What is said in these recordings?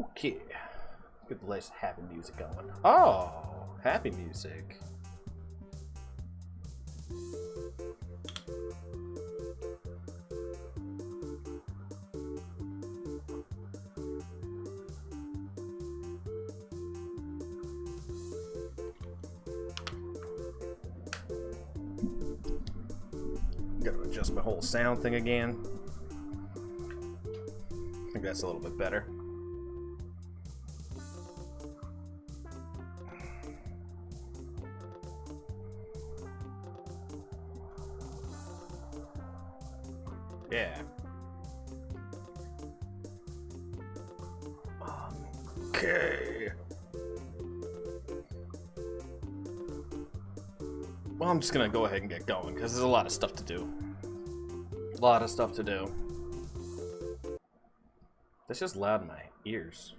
Okay. Get the nice happy music going. Oh, happy music. Gotta adjust my whole sound thing again. I think that's a little bit better. Yeah. Okay. Well, I'm just gonna go ahead and get going because there's a lot of stuff to do. A lot of stuff to do. That's just loud in my ears.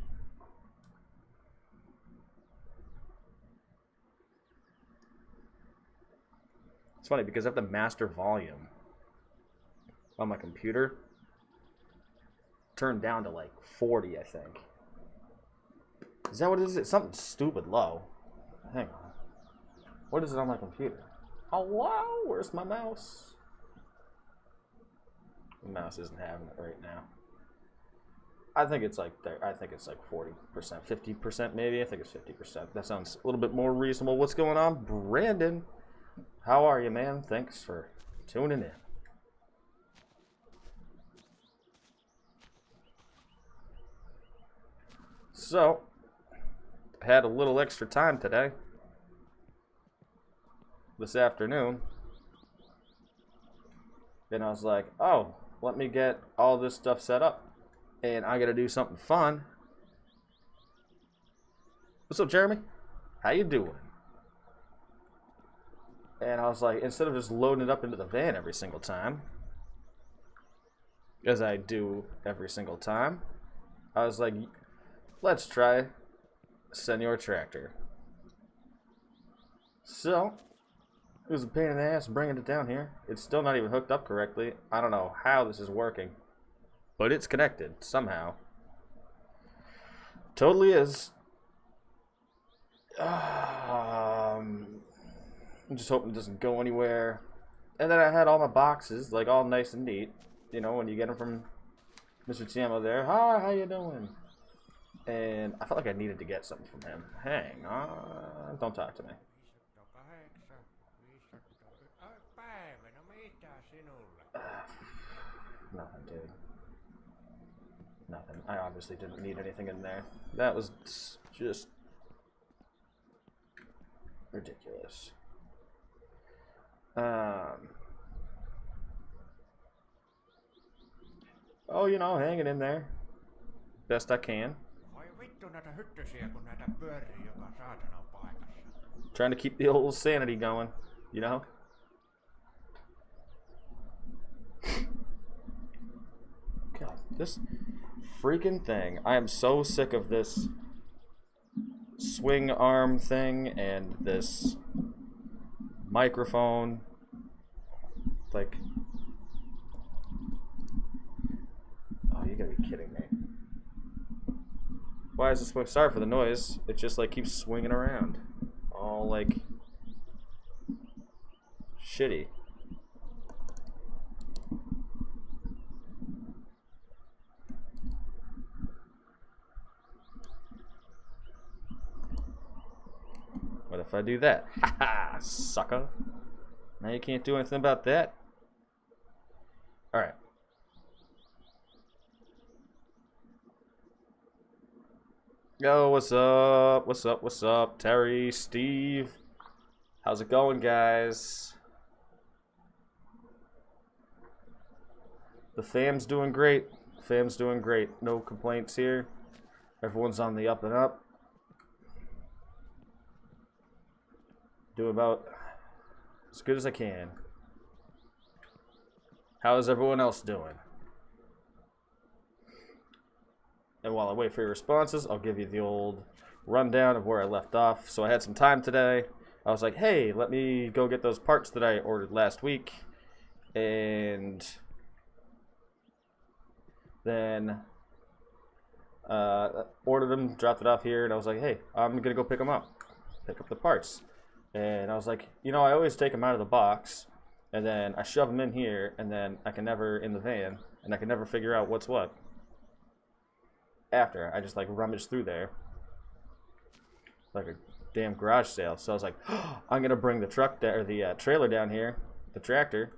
It's funny because I have the master volume on my computer turned down to like 40, I think. Is that what it is? It's something stupid low. Hang on. What is it on my computer? Hello? Where's my mouse? The mouse isn't having it right now. I think it's like 40%, 50% maybe. I think it's 50%. That sounds a little bit more reasonable. What's going on, Brandon? How are you, man? Thanks for tuning in. So, had a little extra time today. This afternoon. And I was like, oh, let me get all this stuff set up. And I gotta do something fun. What's up, Jeremy? How you doing? And I was like, instead of just loading it up into the van every single time, as I do every single time, I was like, let's try Senor Tractor. So, it was a pain in the ass bringing it down here. It's still not even hooked up correctly. I don't know how this is working, but it's connected somehow. Totally is. I'm just hoping it doesn't go anywhere. And then I had all my boxes, like, all nice and neat. You know, when you get them from Mr. Tiamo there. Hi, how you doing? And I felt like I needed to get something from him. Hang on. Don't talk to me. Nothing, dude. Nothing. I obviously didn't need anything in there. That was just ridiculous. Oh, you know, hanging in there. Best I can. Trying to keep the old sanity going, you know? God, this freaking thing. I am so sick of this swing arm thing and this microphone. Like, oh, you gotta be kidding me. Why is this? Sorry for the noise. It just like keeps swinging around, all like shitty. What if I do that? Haha, sucker. Now you can't do anything about that. Alright. Yo, what's up? What's up? What's up? Terry, Steve. How's it going, guys? The fam's doing great. Fam's doing great. No complaints here. Everyone's on the up and up. Do about as good as I can. How is everyone else doing? And while I wait for your responses, I'll give you the old rundown of where I left off. So I had some time today. I was like, hey, let me go get those parts that I ordered last week. And then Ordered them, dropped it off here, and I was like, hey, I'm going to go pick them up. Pick up the parts. And I was like, you know, I always take them out of the box, and then I shove them in here, and then I can never, in the van, and I can never figure out what's what. After, I just, like, rummage through there. Like a damn garage sale. So I was like, oh, I'm going to bring the truck, or the trailer down here, the tractor,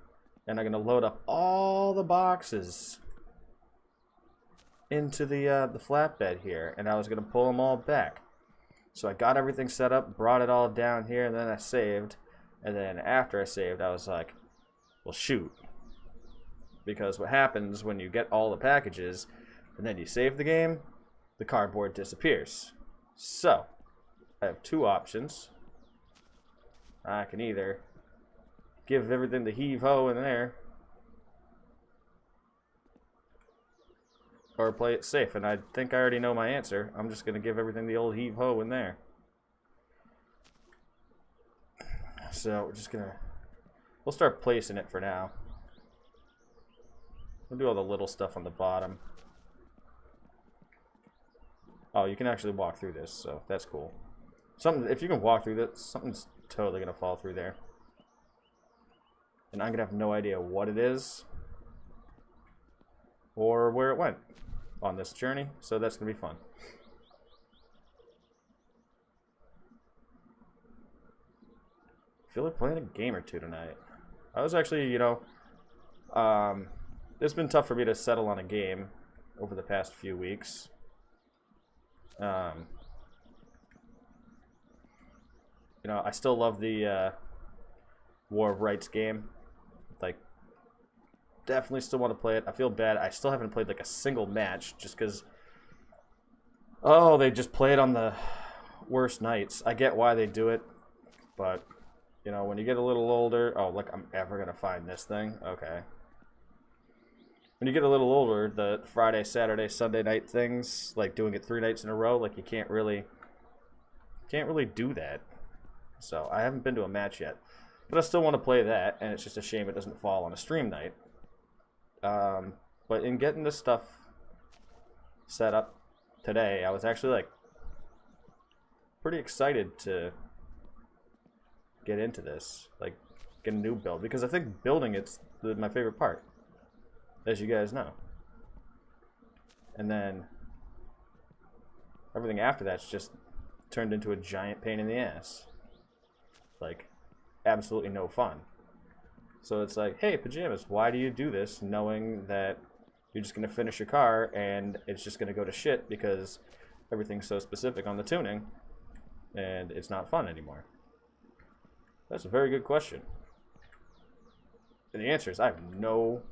and I'm going to load up all the boxes into the flatbed here, and I was going to pull them all back. So I got everything set up, brought it all down here, and then I saved. And then after I saved, I was like, well, shoot. Because what happens when you get all the packages, and then you save the game, the cardboard disappears. So, I have two options. I can either give everything the heave-ho in there, or play it safe, and I think I already know my answer. I'm just going to give everything the old heave-ho in there. So we're just going to... We'll start placing it for now. We'll do all the little stuff on the bottom. Oh, you can actually walk through this, so that's cool. If you can walk through this, something's totally going to fall through there. And I'm going to have no idea what it is or where it went on this journey, so that's going to be fun. I feel like playing a game or two tonight. I was actually, you know, it's been tough for me to settle on a game over the past few weeks. You know, I still love the War of Rights game. Like, definitely still want to play it. I feel bad. I still haven't played like a single match just because, oh, they just play it on the worst nights. I get why they do it, but, you know, when you get a little older, oh, look, I'm ever going to find this thing. Okay. When you get a little older, the Friday, Saturday, Sunday night things, like doing it 3 nights in a row, like you can't really do that. So I haven't been to a match yet, but I still want to play that, and it's just a shame it doesn't fall on a stream night. But in getting this stuff set up today, I was actually like pretty excited to get into this, like get a new build, because I think building it's my favorite part, as you guys know. And then everything after that's just turned into a giant pain in the ass. Like, absolutely no fun. So it's like, hey, Pajamas, why do you do this knowing that you're just going to finish your car and it's just going to go to shit because everything's so specific on the tuning and it's not fun anymore? That's a very good question. And the answer is I have no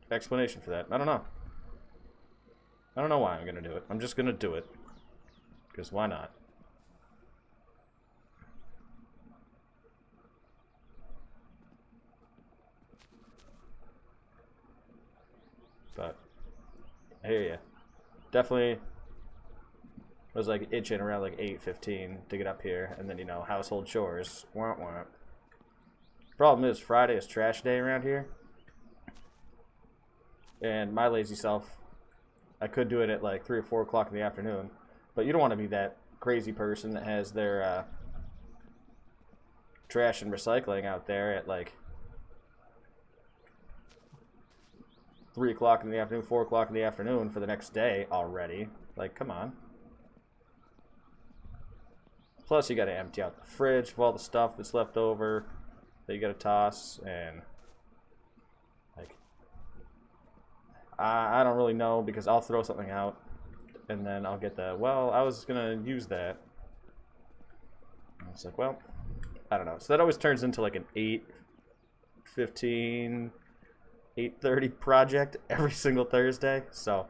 explanation for that. I don't know. I don't know why I'm going to do it. I'm just going to do it. Because why not? But I hear you. Definitely was like itching around like 8:15 to get up here, and then, you know, household chores. Wah, wah. Problem is Friday is trash day around here, and my lazy self, I could do it at like 3 or 4 o'clock in the afternoon, but you don't want to be that crazy person that has their trash and recycling out there at like 3 o'clock in the afternoon, 4 o'clock in the afternoon for the next day already. Like, come on. Plus, you got to empty out the fridge of all the stuff that's left over that you got to toss, and like, I don't really know, because I'll throw something out, and then I'll get the, well, I was gonna use that. And it's like, well, I don't know. So that always turns into like an 8:15. 8:30 project every single Thursday, so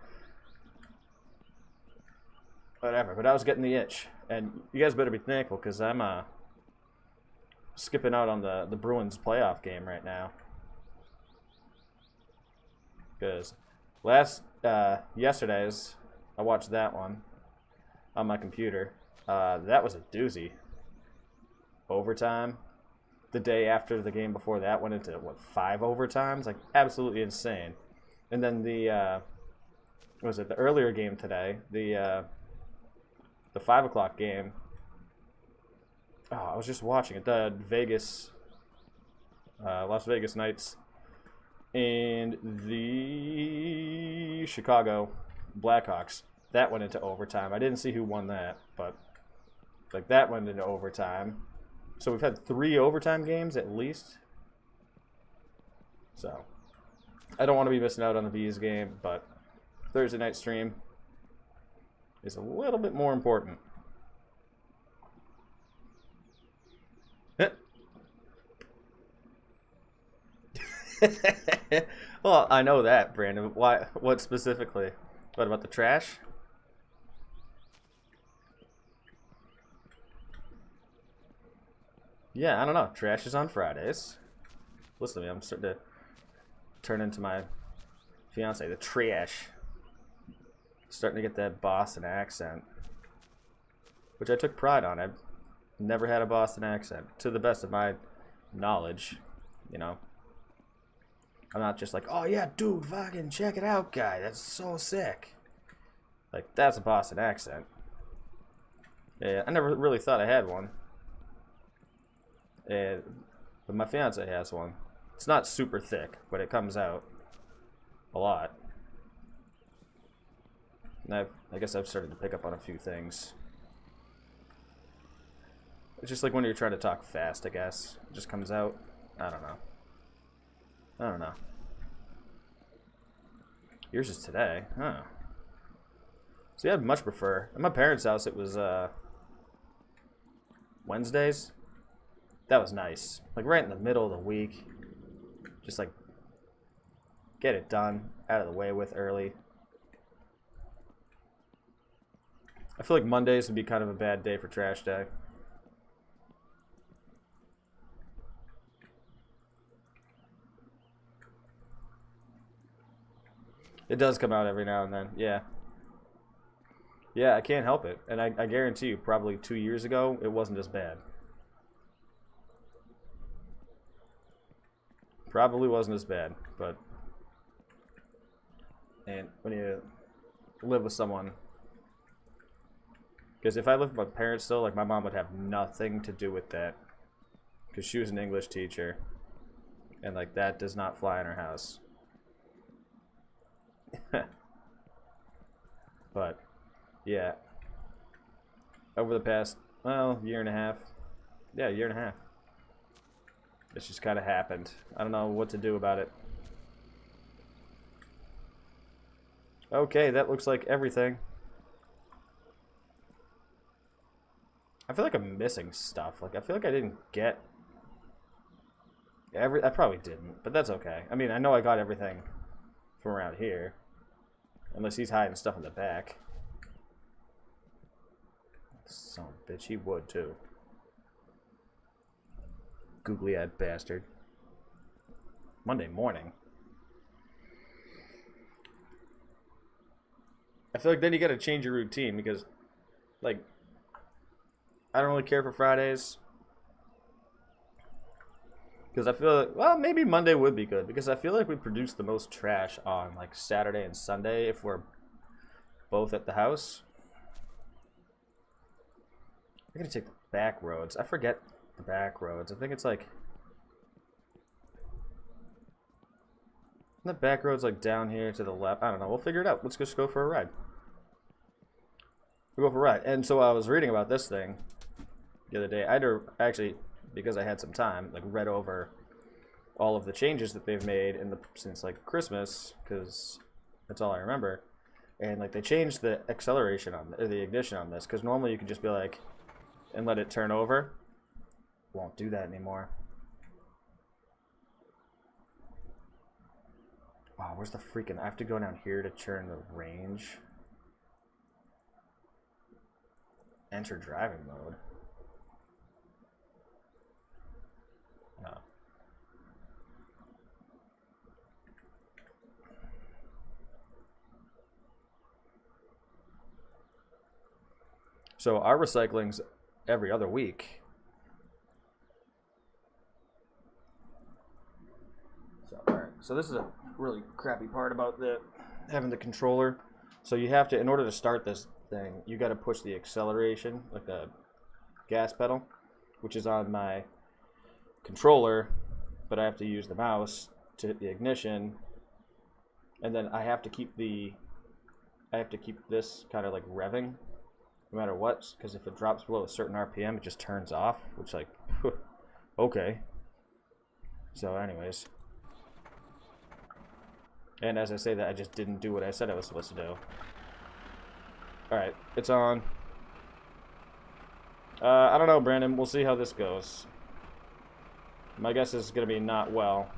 whatever. But I was getting the itch, and you guys better be thankful, because I'm skipping out on the Bruins playoff game right now, because yesterday's I watched that one on my computer. That was a doozy. Overtime. The day after the game before that went into, what, 5 overtimes? Like, absolutely insane. And then the was it the earlier game today? The 5 o'clock game. Oh, I was just watching it. The Las Vegas Knights and the Chicago Blackhawks. That went into overtime. I didn't see who won that, but like that went into overtime. So we've had 3 overtime games at least. So I don't want to be missing out on the Bees game, but Thursday night stream is a little bit more important. Well, I know that, Brandon. Why? What specifically? What about the trash? Yeah, I don't know. Trash is on Fridays. Listen to me. I'm starting to turn into my fiance, the trash. Starting to get that Boston accent, which I took pride on. I've never had a Boston accent, to the best of my knowledge. You know, I'm not just like, oh yeah, dude, fucking check it out, guy. That's so sick. Like, that's a Boston accent. Yeah, I never really thought I had one. But my fiance has one. It's not super thick, but it comes out a lot. And I guess I've started to pick up on a few things. It's just like when you're trying to talk fast, I guess. It just comes out. I don't know. I don't know. Yours is today. Huh. See, I'd much prefer. At my parents' house, it was Wednesdays. That was nice. Like right in the middle of the week. Just like get it done, out of the way with early. I feel like Mondays would be kind of a bad day for trash day. It does come out every now and then, yeah. Yeah, I can't help it. And I guarantee you, probably 2 years ago, it wasn't as bad. Probably wasn't as bad, but... And when you live with someone... Because if I lived with my parents still, like, my mom would have nothing to do with that. Because she was an English teacher. And, like, that does not fly in her house. But, yeah. Over the past, well, year and a half. Yeah, year and a half. It's just kind of happened. I don't know what to do about it. Okay, that looks like everything. I feel like I'm missing stuff. Like, I feel like I didn't get I probably didn't, but that's okay. I mean, I know I got everything from around here. Unless he's hiding stuff in the back. Son of a bitch, he would too. Googly-eyed bastard. Monday morning. I feel like then you gotta change your routine because, like, I don't really care for Fridays. Because I feel like, well, maybe Monday would be good. Because I feel like we produce the most trash on, like, Saturday and Sunday if we're both at the house. I gotta take the back roads. I forget the back roads. I think it's like... The back road's like down here to the left. I don't know. We'll figure it out. Let's just go for a ride. We'll go for a ride. And so I was reading about this thing the other day. I actually, because I had some time, like read over all of the changes that they've made since like Christmas, because that's all I remember. And like they changed the acceleration on the ignition on this, because normally you can just be like and let it turn over. Won't do that anymore. Wow, where's the freaking... I have to go down here to turn the range. Enter driving mode. Oh. So our recycling's every other week. So, all right. So this is a really crappy part about having the controller. So you have to, in order to start this thing, you got to push the acceleration, like the gas pedal, which is on my controller, but I have to use the mouse to hit the ignition, and then I have to keep this kind of like revving no matter what, because if it drops below a certain RPM, it just turns off, which like, okay. So anyways, and as I say that, I just didn't do what I said I was supposed to do. Alright, it's on. I don't know, Brandon. We'll see how this goes. My guess is going to be not well.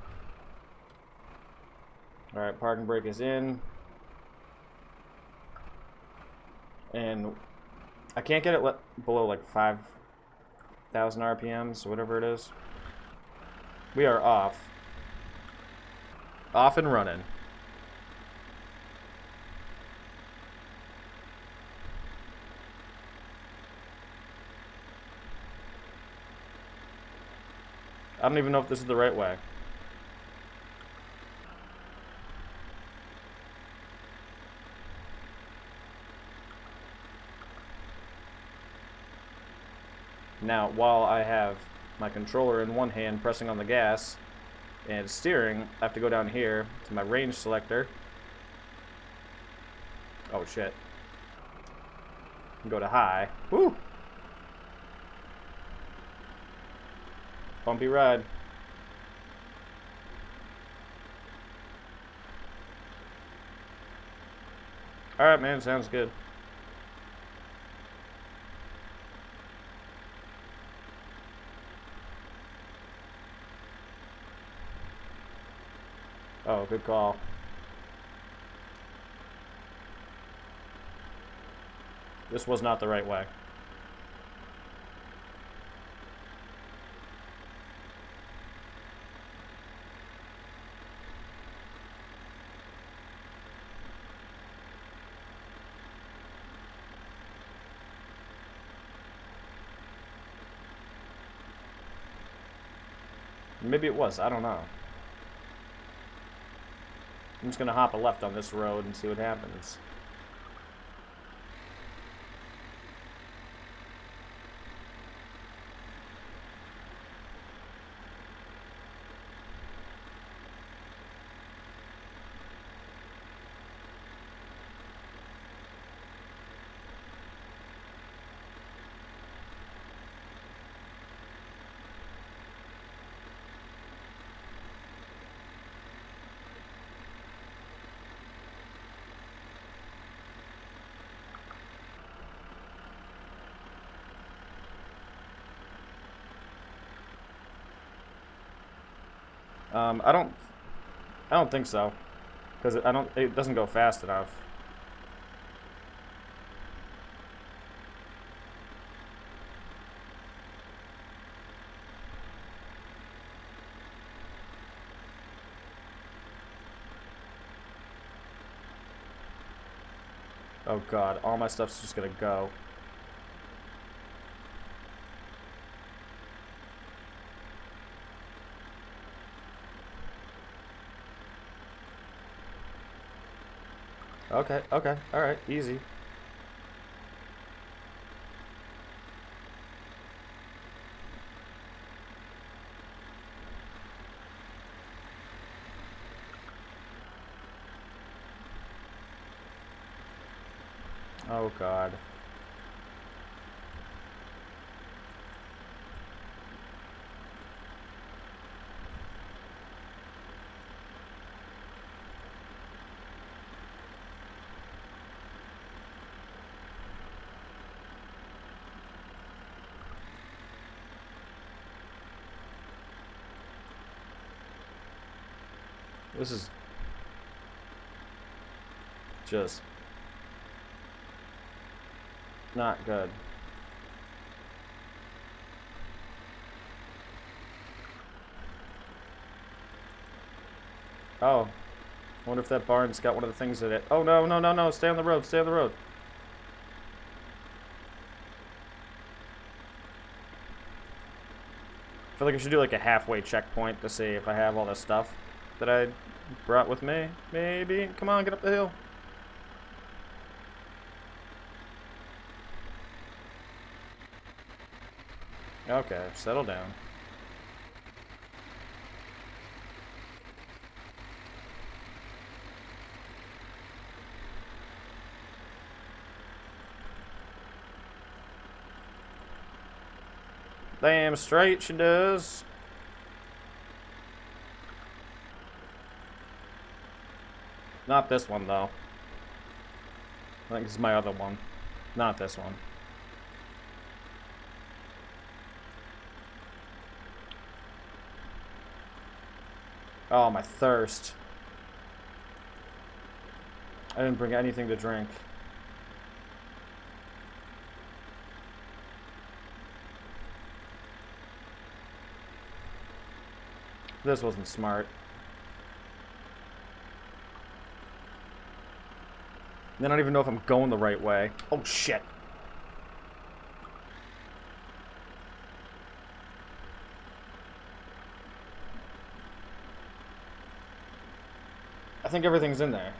Alright, parking brake is in. And I can't get it below like 5,000 RPMs, or whatever it is. We are off. Off and running. I don't even know if this is the right way. Now, while I have my controller in one hand pressing on the gas and steering, I have to go down here to my range selector. Oh shit. And go to high. Woo! Bumpy ride. Alright, man, sounds good. Oh, good call. This was not the right way. Maybe it was, I don't know. I'm just gonna hop a left on this road and see what happens. I don't think so, because it doesn't go fast enough. Oh god, all my stuff's just gonna go. Okay, okay, alright, easy. Oh god. This is just not good. Oh, I wonder if that barn's got one of the things in it. Oh no, no, no, no, stay on the road, stay on the road. I feel like I should do like a halfway checkpoint to see if I have all this stuff that I brought with me. Maybe. Come on, get up the hill. Okay, settle down. Damn straight she does. Not this one, though. I think this is my other one. Not this one. Oh, my thirst. I didn't bring anything to drink. This wasn't smart. I don't even know if I'm going the right way. Oh, shit. I think everything's in there.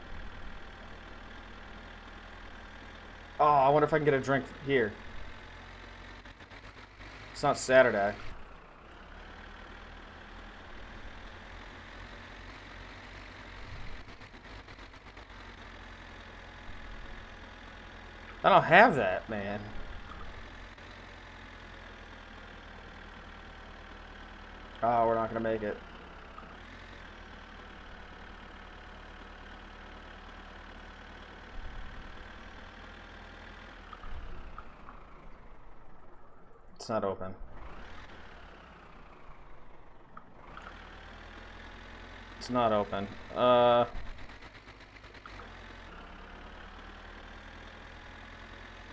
Oh, I wonder if I can get a drink here. It's not Saturday. I don't have that, man. Oh, we're not gonna make it. It's not open. It's not open.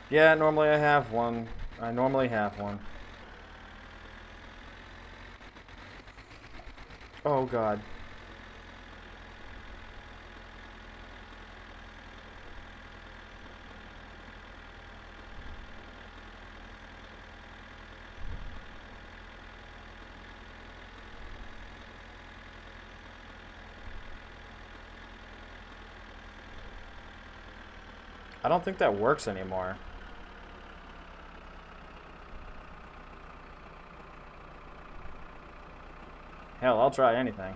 Yeah, normally I have one. I normally have one. Oh, God. I don't think that works anymore. Hell, I'll try anything.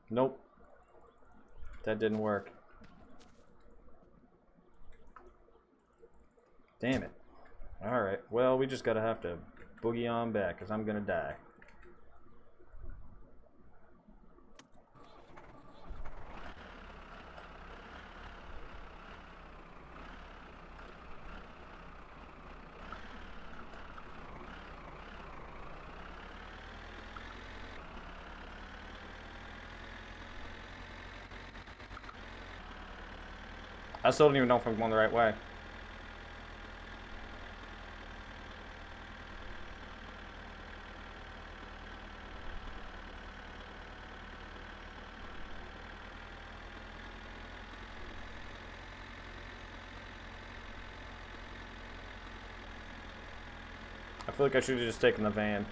Nope. That didn't work. Damn it. Alright, well, we just gotta have to boogie on back, because I'm gonna die. I still don't even know if I'm going the right way. I feel like I should have just taken the van.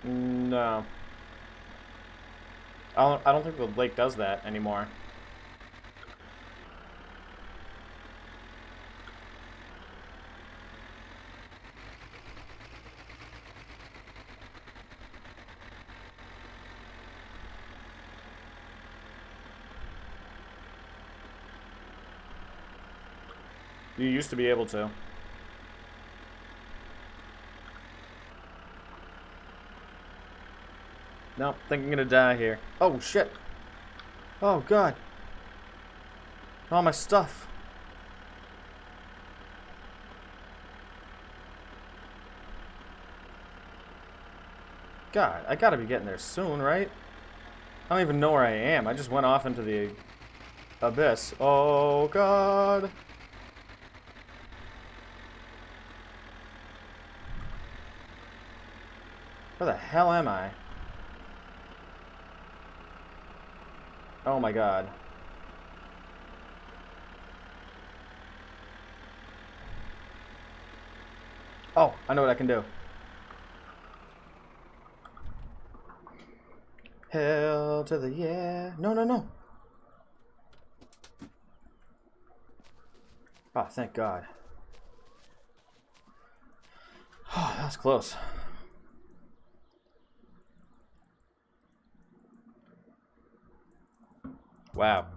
No. I don't think the lake does that anymore. You used to be able to. Nope, think I'm gonna die here. Oh, shit. Oh, God. All my stuff. God, I gotta be getting there soon, right? I don't even know where I am. I just went off into the abyss. Oh, God. Where the hell am I? Oh, my God. Oh, I know what I can do. Hell to the yeah. No, no, no. Oh, thank God. Oh, that was close. Wow.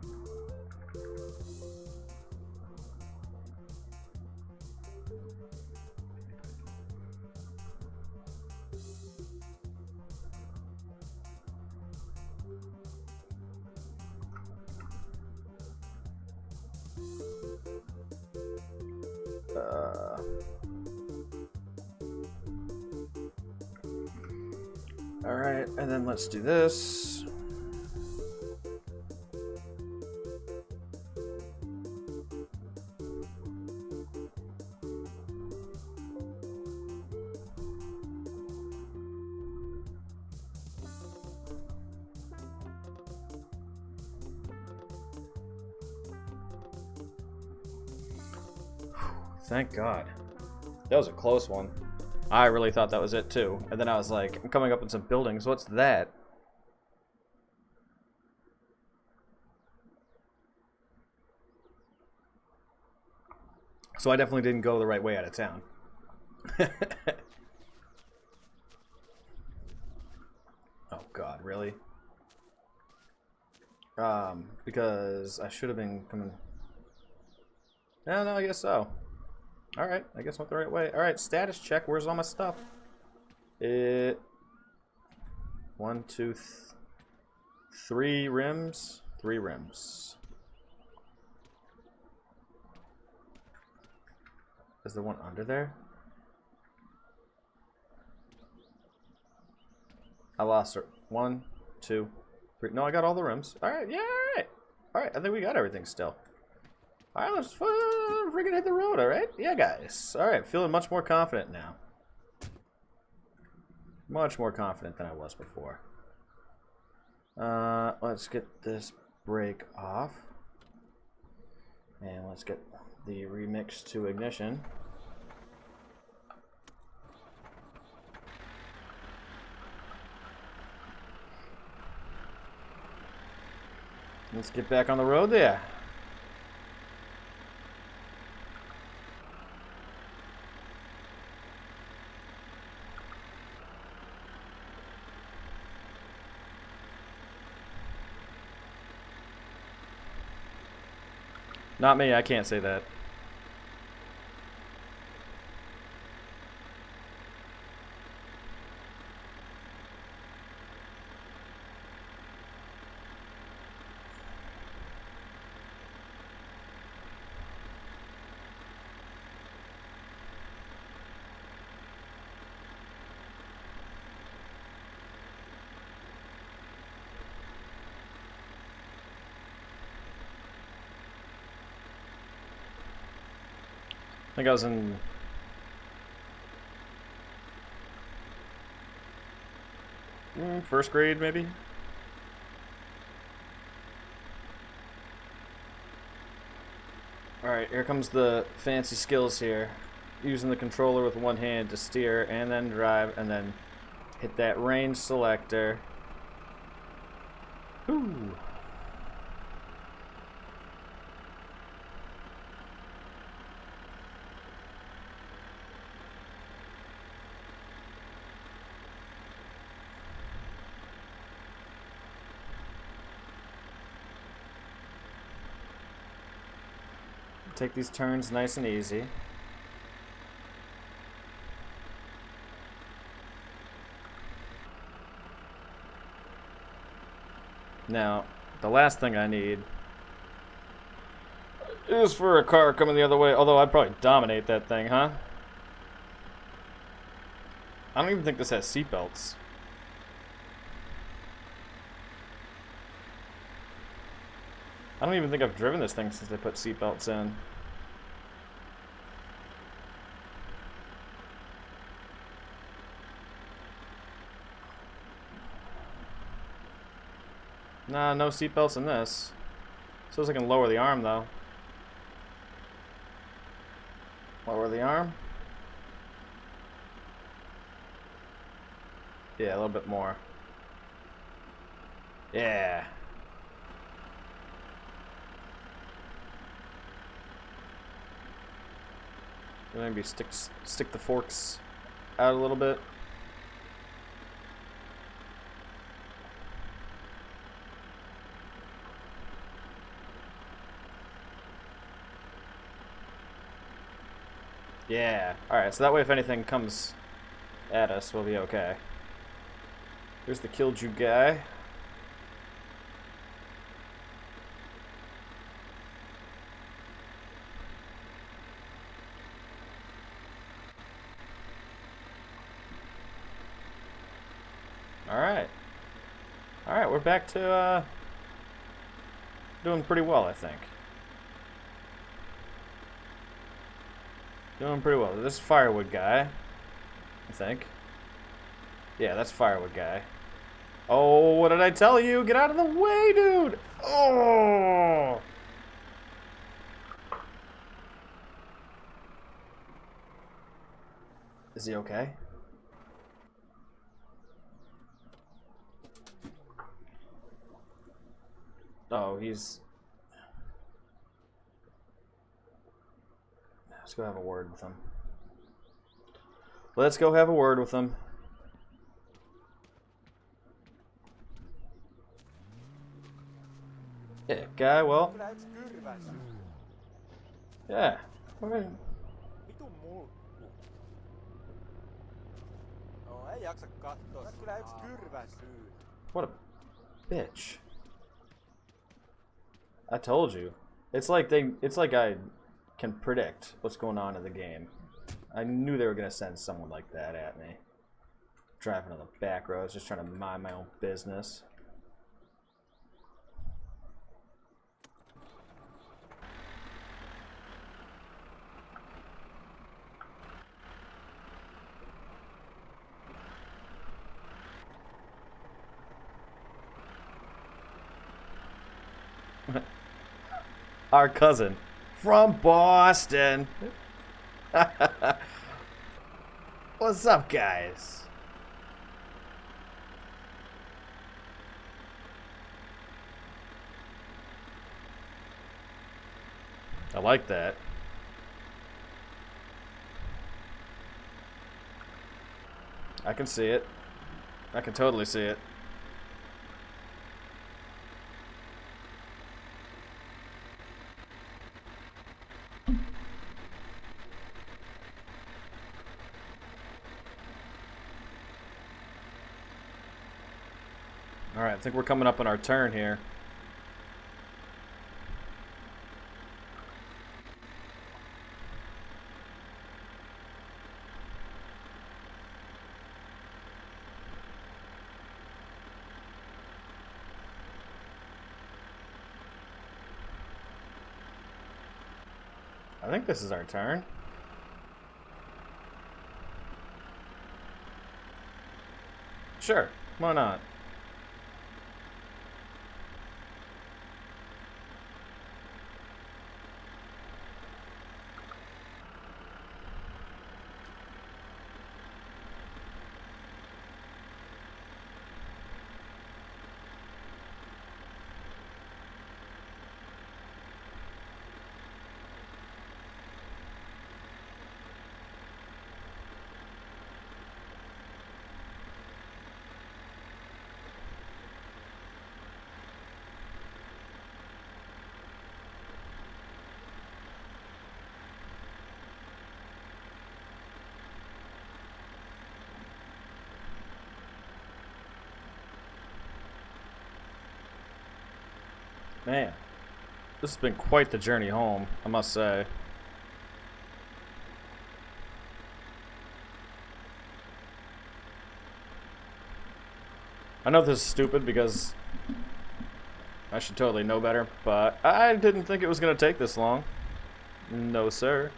Alright, and then let's do this. Thank God. That was a close one. I really thought that was it too. And then I was like, I'm coming up in some buildings. What's that? So I definitely didn't go the right way out of town. Oh God, really? Because I should have been coming. No, I guess so. Alright, I guess I went the right way. Alright, status check. Where's all my stuff? One, two, three rims. 3 rims. Is there one under there? I lost her. 1, 2, 3. No, I got all the rims. Alright, yeah, alright. Alright, I think we got everything still. Alright, let's freaking hit the road, alright? Yeah, guys. Alright, feeling much more confident now. Much more confident than I was before. Let's get this brake off. And let's get the remix to ignition. Let's get back on the road there. Not me, I can't say that. I think I was in first grade, maybe. Alright, here comes the fancy skills here. Using the controller with one hand to steer and then drive and then hit that range selector. Ooh. Take these turns nice and easy. Now, the last thing I need is for a car coming the other way, although I'd probably dominate that thing, huh? I don't even think this has seatbelts. I don't even think I've driven this thing since they put seatbelts in. Nah, no seatbelts in this. Says I can lower the arm though. Lower the arm. Yeah, a little bit more. Yeah. Maybe stick the forks out a little bit. Yeah. Alright, so that way if anything comes at us, we'll be okay. Here's the Killju guy. Alright. Alright, we're back to doing pretty well, I think. Doing pretty well. This is Firewood guy, I think. Yeah, that's Firewood guy. Oh, what did I tell you? Get out of the way, dude! Oh! Is he okay? Oh, he's... Let's go have a word with him. Let's go have a word with him. Yeah, guy, well... Yeah. Okay. What a bitch. I told you. It's like I can predict what's going on in the game. I knew they were gonna send someone like that at me. Driving on the back roads, just trying to mind my own business. Our cousin from Boston. What's up, guys? I like that. I can see it. I can totally see it. Alright, I think we're coming up on our turn here. I think this is our turn. Sure, why not? Man, this has been quite the journey home, I must say. I know this is stupid because I should totally know better, but I didn't think it was going to take this long. No, sir.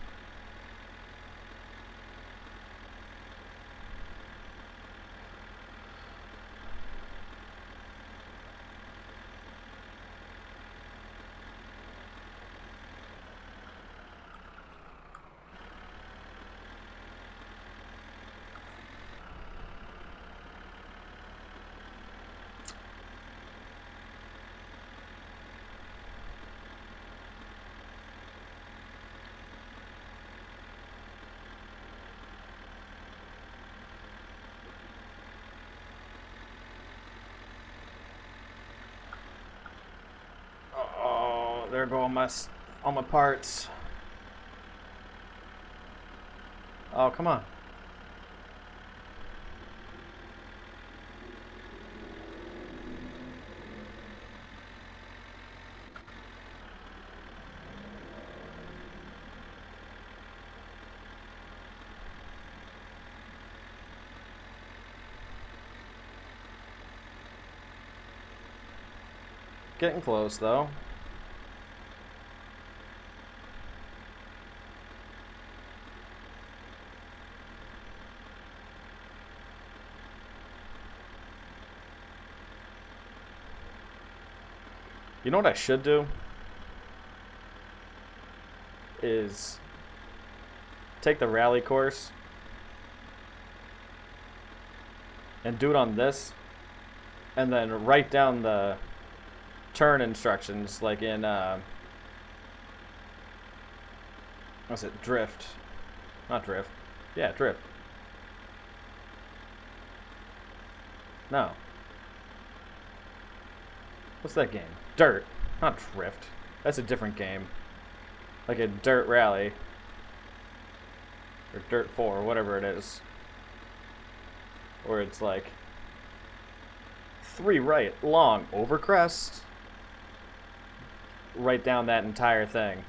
Oh, there go all my parts. Oh, come on. Getting close, though. You know what I should do? Is take the rally course and do it on this, and then write down the turn instructions like in what's it, drift, not drift, yeah, drift, no, what's that game, dirt, not drift, that's a different game, like a dirt rally or dirt 4, whatever it is, where it's like 3 right, long, over crest. Write down that entire thing.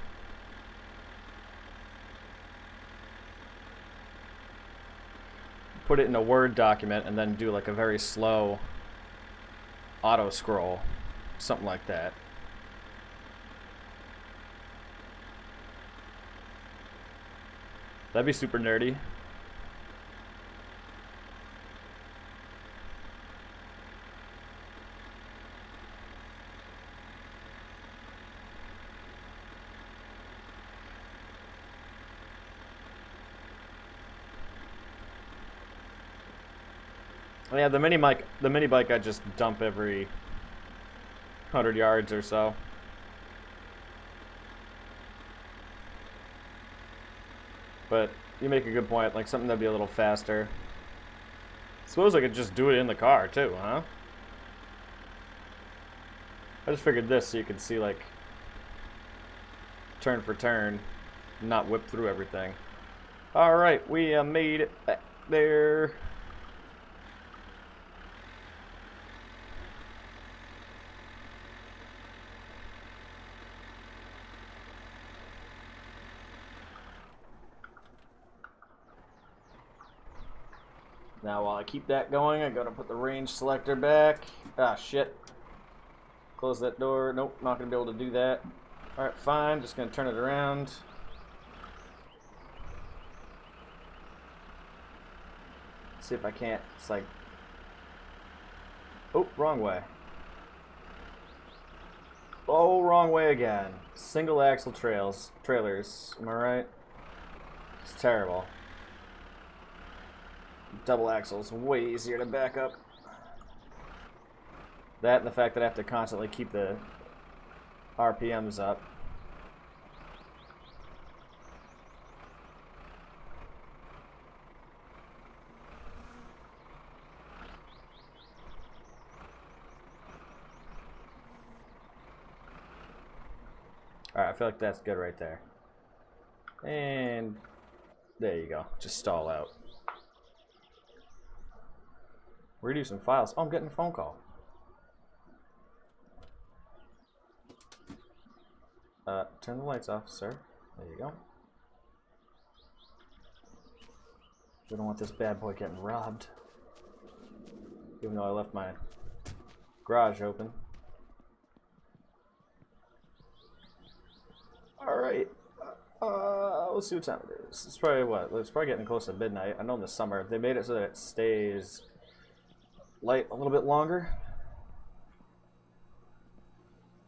Put it in a Word document and then do like a very slow auto scroll. Something like that. That'd be super nerdy. Yeah, the mini bike I just dump every 100 yards or so. But you make a good point, like something that'd be a little faster. Suppose I could just do it in the car too, huh? I just figured this so you could see like turn for turn, not whip through everything. Alright, we made it back there. Now while I keep that going, I gotta put the range selector back. Ah, shit. Close that door. Nope, not gonna be able to do that. Alright, fine. Just gonna turn it around. See if I can't. It's like... Oh, wrong way. Oh, wrong way again. Single axle trailers. Am I right? It's terrible. Double axles, way easier to back up. That and the fact that I have to constantly keep the RPMs up. Alright, I feel like that's good right there. And there you go. Just stall out. Redo some files. Oh, I'm getting a phone call. Turn the lights off, sir. There you go. We don't want this bad boy getting robbed. Even though I left my garage open. right. Let's see what time it is. It's probably what? It's probably getting close to midnight. I know in the summer they made it so that it stays light a little bit longer.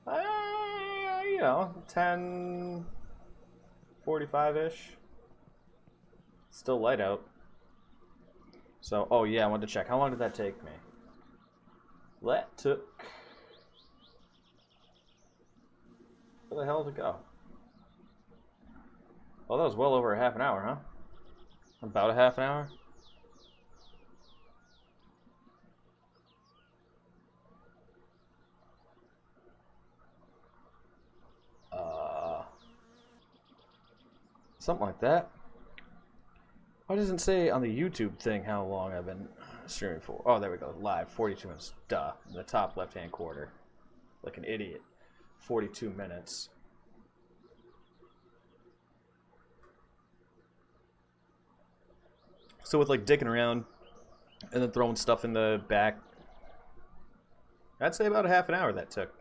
You know, 10:45-ish. Still light out. So, oh yeah, I wanted to check. How long did that take me? That took... Where the hell did it go? Oh, that was well over a half an hour, huh? About a half an hour? Something like that. Why doesn't it say on the YouTube thing how long I've been streaming for? Oh, there we go. Live, 42 minutes. Duh. In the top left-hand corner. Like an idiot. 42 minutes. So with like dicking around and then throwing stuff in the back, I'd say about a half an hour that took.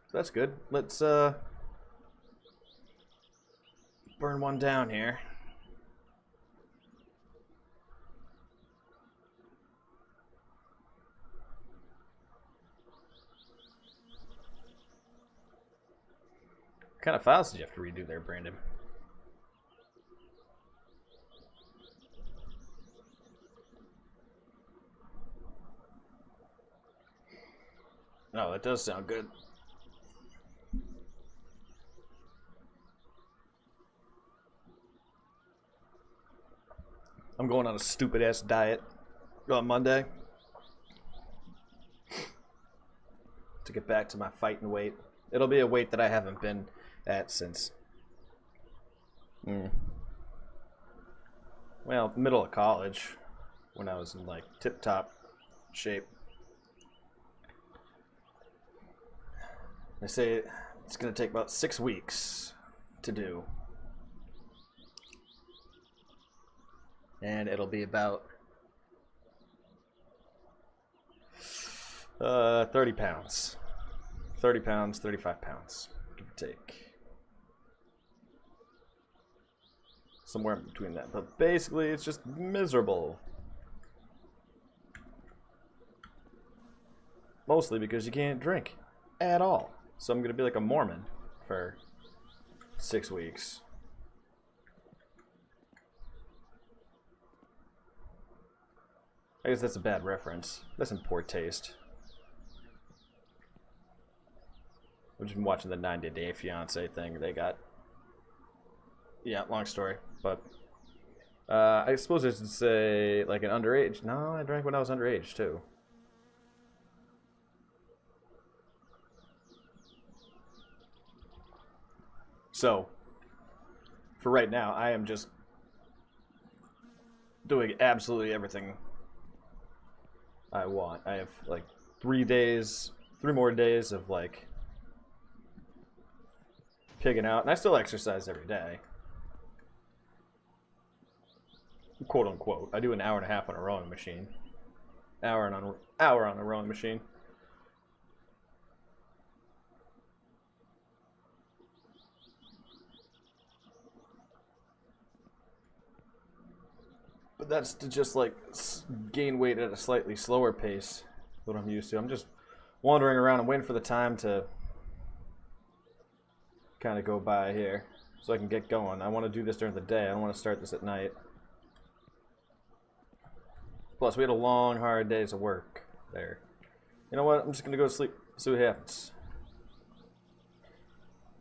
So that's good. Let's burn one down here. What kind of files did you have to redo there, Brandon? No, that does sound good. I'm going on a stupid ass diet on Monday to get back to my fighting weight. It'll be a weight that I haven't been at since well, middle of college, when I was in like tip-top shape. They say it's gonna take about 6 weeks to do. And it'll be about 30 pounds. 30 pounds, 35 pounds, give or take. Somewhere in between that. But basically, it's just miserable. Mostly because you can't drink at all. So I'm going to be like a Mormon for 6 weeks. I guess that's a bad reference. That's in poor taste. I've just been watching the 90 Day Fiance thing they got. Yeah, long story. But I suppose I should say like an underage. No, I drank when I was underage too. So, for right now, I am just doing absolutely everything I want. I have like 3 more days of like pigging out, and I still exercise every day. Quote unquote. I do an hour and a half on a rowing machine. Hour on a rowing machine. But that's to just like gain weight at a slightly slower pace than I'm used to. I'm just wandering around and waiting for the time to kind of go by here so I can get going. I want to do this during the day. I don't want to start this at night. Plus, we had a long, hard days of work there. You know what? I'm just going to go to sleep. See what happens.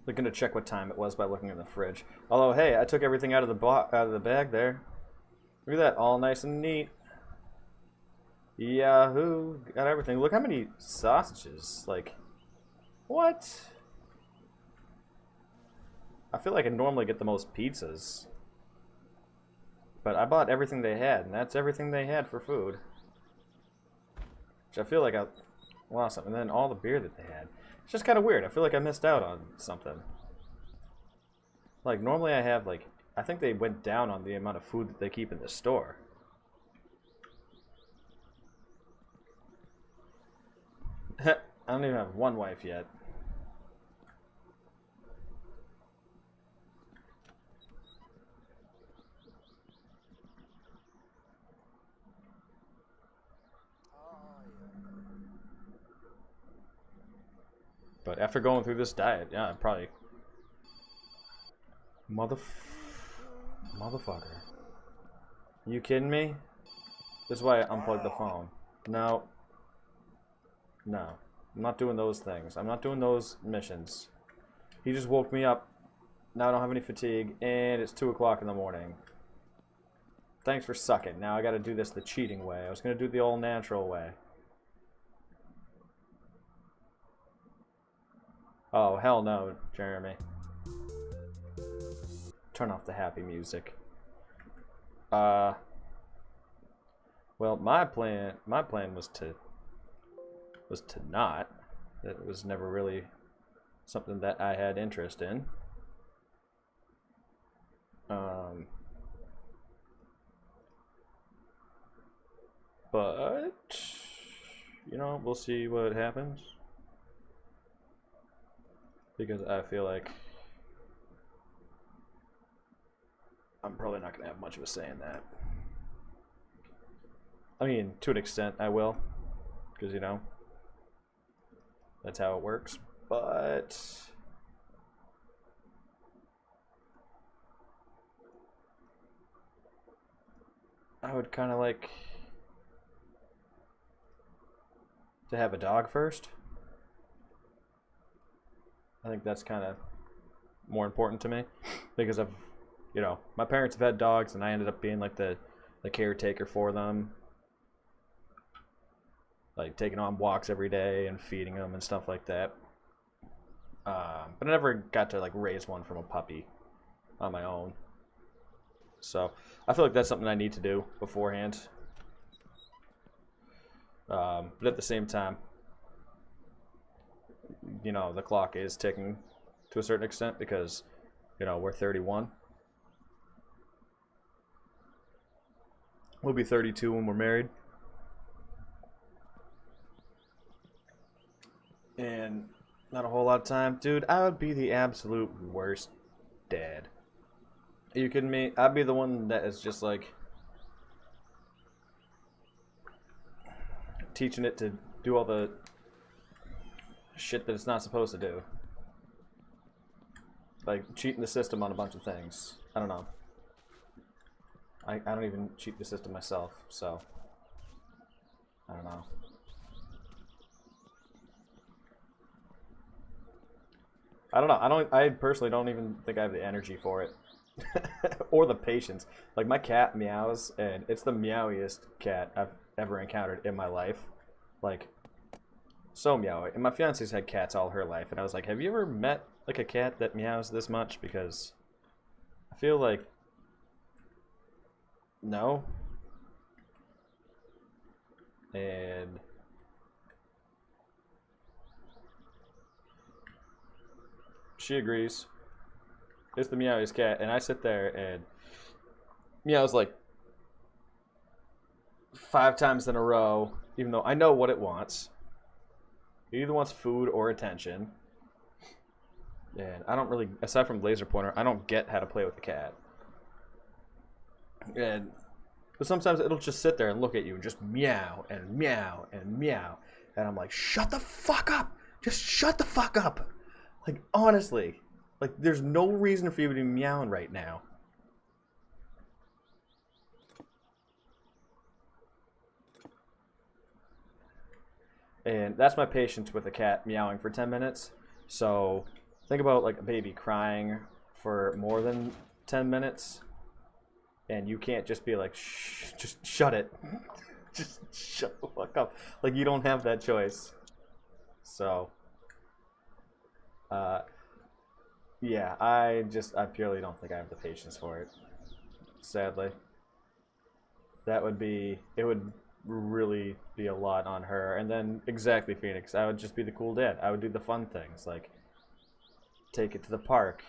I'm going to check what time it was by looking in the fridge. Although, hey, I took everything out of the bag there. Look at that, all nice and neat. Yahoo! Got everything. Look how many sausages. Like, what? I feel like I normally get the most pizzas. But I bought everything they had, and that's everything they had for food. Which I feel like I lost something. And then all the beer that they had. It's just kind of weird. I feel like I missed out on something. Like, normally I have, like, I think they went down on the amount of food that they keep in the store. I don't even have one wife yet. But after going through this diet, yeah, I'd probably... Motherfucker. You kidding me? This is why I unplugged the phone. No. No. I'm not doing those things. I'm not doing those missions. He just woke me up. Now I don't have any fatigue, and it's 2 o'clock in the morning. Thanks for sucking. Now I gotta do this the cheating way. I was gonna do it the all natural way. Oh, hell no, Jeremy. Turn off the happy music. Well, my plan was to not. It was never really something that I had interest in. But you know, we'll see what happens. Because I feel like I'm probably not going to have much of a say in that. I mean, to an extent, I will. Because, you know, that's how it works. But I would kind of like to have a dog first. I think that's kind of more important to me because I've, you know, my parents have had dogs and I ended up being like the caretaker for them. Like taking them on walks every day and feeding them and stuff like that. But I never got to like raise one from a puppy on my own. So I feel like that's something I need to do beforehand. But at the same time, you know, the clock is ticking to a certain extent because, you know, we're 31. We'll be 32 when we're married. And not a whole lot of time. Dude, I would be the absolute worst dad. Are you kidding me? I'd be the one that is just like teaching it to do all the shit that it's not supposed to do. Like cheating the system on a bunch of things. I don't know. I don't even cheat the system myself, so I don't know. I don't know. I personally don't even think I have the energy for it. Or the patience. Like my cat meows and it's the meowiest cat I've ever encountered in my life. Like so meowy. And my fiance's had cats all her life and I was like, have you ever met like a cat that meows this much? Because I feel like no. And she agrees. It's the meowiest cat, and I sit there and meows like 5 times in a row, even though I know what it wants. It either wants food or attention. And I don't really, aside from laser pointer, I don't get how to play with the cat. But sometimes it'll just sit there and look at you and just meow and meow and meow. And I'm like, shut the fuck up! Just shut the fuck up! Like, honestly. Like, there's no reason for you to be meowing right now. And that's my patience with a cat meowing for 10 minutes. So, think about, like, a baby crying for more than 10 minutes. And you can't just be like, shh, just shut it. Just shut the fuck up. Like, you don't have that choice. So, yeah, I purely don't think I have the patience for it. Sadly. It would really be a lot on her. And then, exactly, Phoenix, I would just be the cool dad. I would do the fun things, like, take it to the park.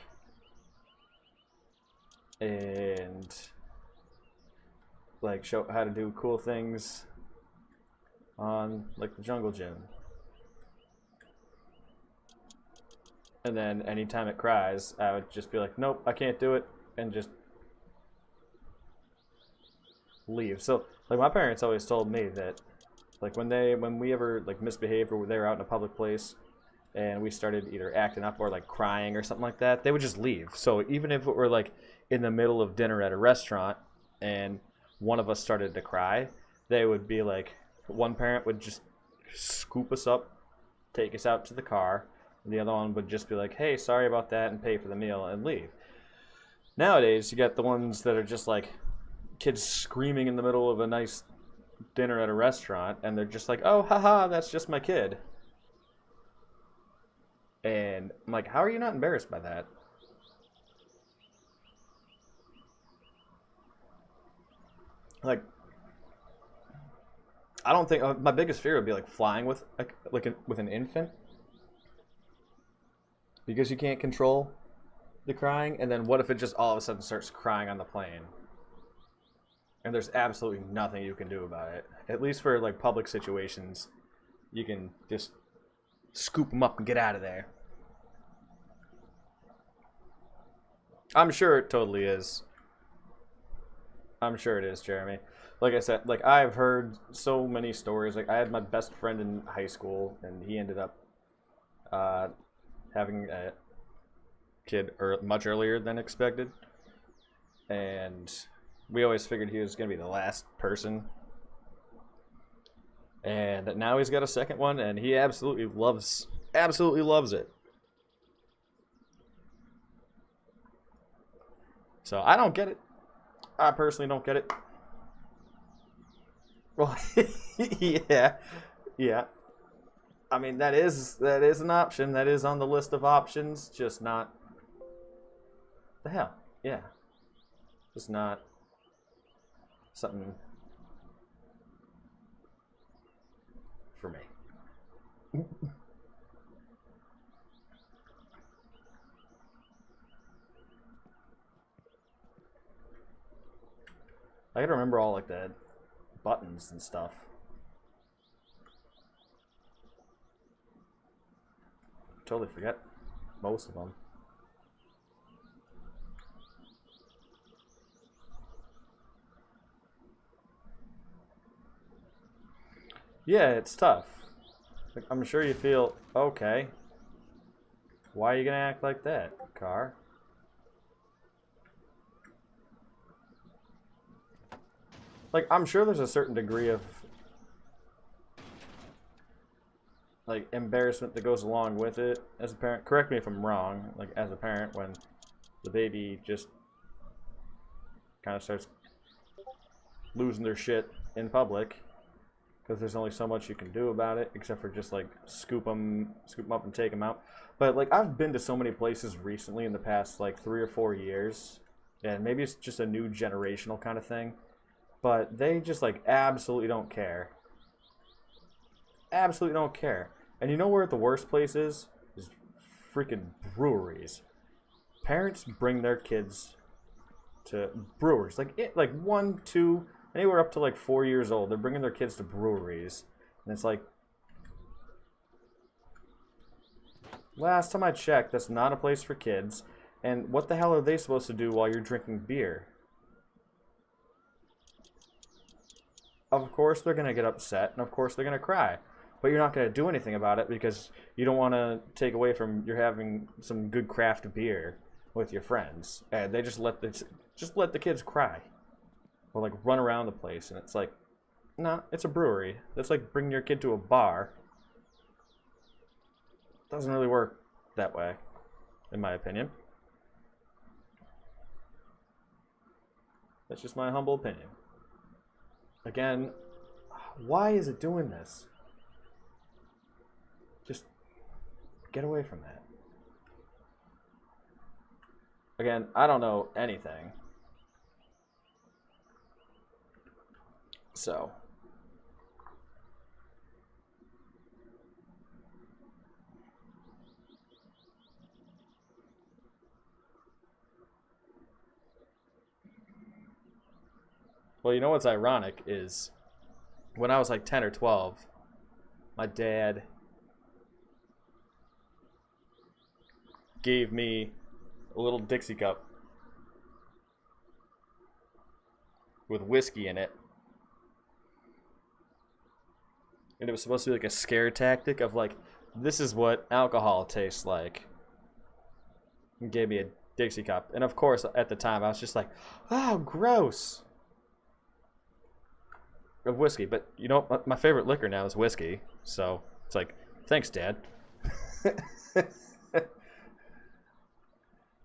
And, like, show how to do cool things on, like, the jungle gym. And then anytime it cries, I would just be like, nope, I can't do it, and just leave. So, like, my parents always told me that, like, when we ever, like, misbehaved or they were out in a public place, and we started either acting up or like crying or something like that, they would just leave. So even if it were like in the middle of dinner at a restaurant and one of us started to cry, they would be like, one parent would just scoop us up, take us out to the car, and the other one would just be like, hey, sorry about that, and pay for the meal and leave. Nowadays, you got the ones that are just like kids screaming in the middle of a nice dinner at a restaurant, and they're just like, oh, haha, that's just my kid. And I'm like, how are you not embarrassed by that? Like, I don't think my biggest fear would be like flying with with an infant, because you can't control the crying. And then what if it just all of a sudden starts crying on the plane, and there's absolutely nothing you can do about it? At least for like public situations, you can just scoop them up and get out of there. I'm sure it totally is. I'm sure it is, Jeremy. Like I said, like I've heard so many stories. Like I had my best friend in high school, and he ended up uh, having a kid much earlier than expected, and we always figured he was gonna be the last person. And now he's got a second one, and he absolutely loves it. So I don't get it. I personally don't get it. Well, yeah, yeah. I mean, that is an option. That is on the list of options. Just not the hell. Yeah, just not something for me. I gotta remember all like the buttons and stuff. Totally forget most of them. Yeah, it's tough. Like, I'm sure you feel okay. Why are you gonna act like that, car? Like, I'm sure there's a certain degree of like embarrassment that goes along with it as a parent. Correct me if I'm wrong. Like, as a parent, when the baby just kind of starts losing their shit in public, because there's only so much you can do about it, except for just like scoop them up and take them out. But like, I've been to so many places recently in the past like 3 or 4 years, and maybe it's just a new generational kind of thing, but they just like absolutely don't care. Absolutely don't care. And you know where the worst place is? Is freaking breweries. Parents bring their kids to breweries, like 1, 2, anywhere up to like 4 years old. They're bringing their kids to breweries, and it's like, last time I checked, that's not a place for kids. And what the hell are they supposed to do while you're drinking beer? Of course they're gonna get upset, and of course they're gonna cry. But you're not gonna do anything about it because you don't want to take away from you're having some good craft beer with your friends. And they just let the kids cry or like run around the place, and it's like, nah, it's a brewery. That's like bringing your kid to a bar. Doesn't really work that way, in my opinion. That's just my humble opinion. Again, why is it doing this? Just get away from that. Again, I don't know anything. So. Well, you know what's ironic is when I was like 10 or 12, my dad gave me a little Dixie cup with whiskey in it. And it was supposed to be like a scare tactic of like, this is what alcohol tastes like. He gave me a Dixie cup. And of course, at the time, I was just like, oh, gross. Of whiskey. But, you know, my favorite liquor now is whiskey. So it's like, thanks, Dad.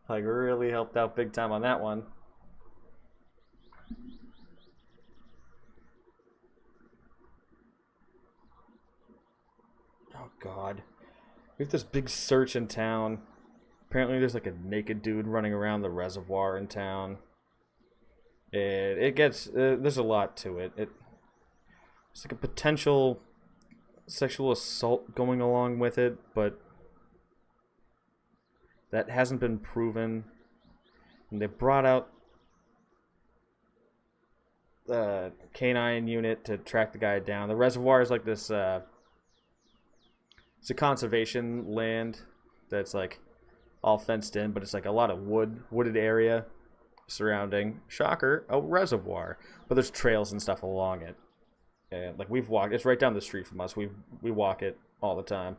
Like, really helped out big time on that one. Oh, God. We have this big search in town. Apparently there's like a naked dude running around the reservoir in town. It gets... there's a lot to it. It's like a potential sexual assault going along with it, but that hasn't been proven. And they brought out the canine unit to track the guy down. The reservoir is like this... it's a conservation land that's like all fenced in, but it's like a lot of wooded area surrounding, shocker, a reservoir. But there's trails and stuff along it. And like we've walked, it's right down the street from us. We walk it all the time.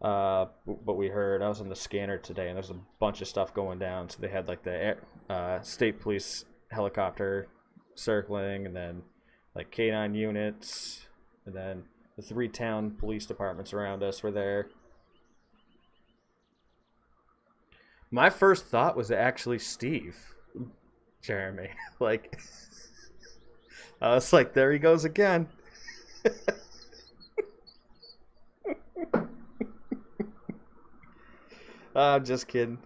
But we heard, I was on the scanner today, and there's a bunch of stuff going down. So they had like the state police helicopter circling, and then like canine units, and then the 3 town police departments around us were there. My first thought was actually Steve Jeremy. Like, I was like, there he goes again. I'm just kidding.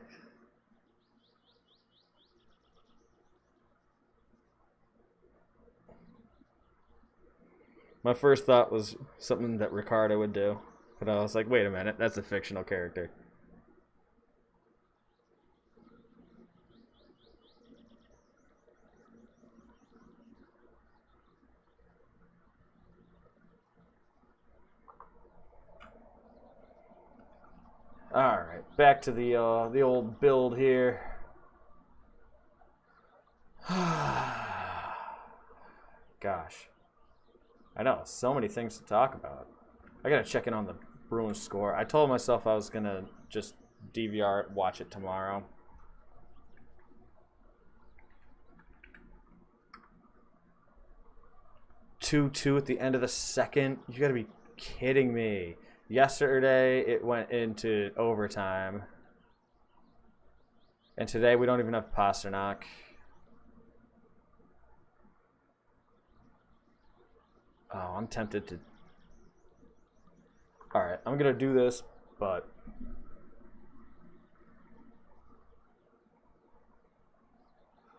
My first thought was something that Ricardo would do. But I was like, wait a minute, that's a fictional character. Alright, back to the old build here. Gosh. I know, so many things to talk about. I gotta check in on the Bruins score. I told myself I was gonna just DVR it, watch it tomorrow. Two at the end of the second? You gotta be kidding me. Yesterday, it went into overtime. And today, we don't even have Pasternak. Oh, I'm tempted to... Alright, I'm going to do this, but...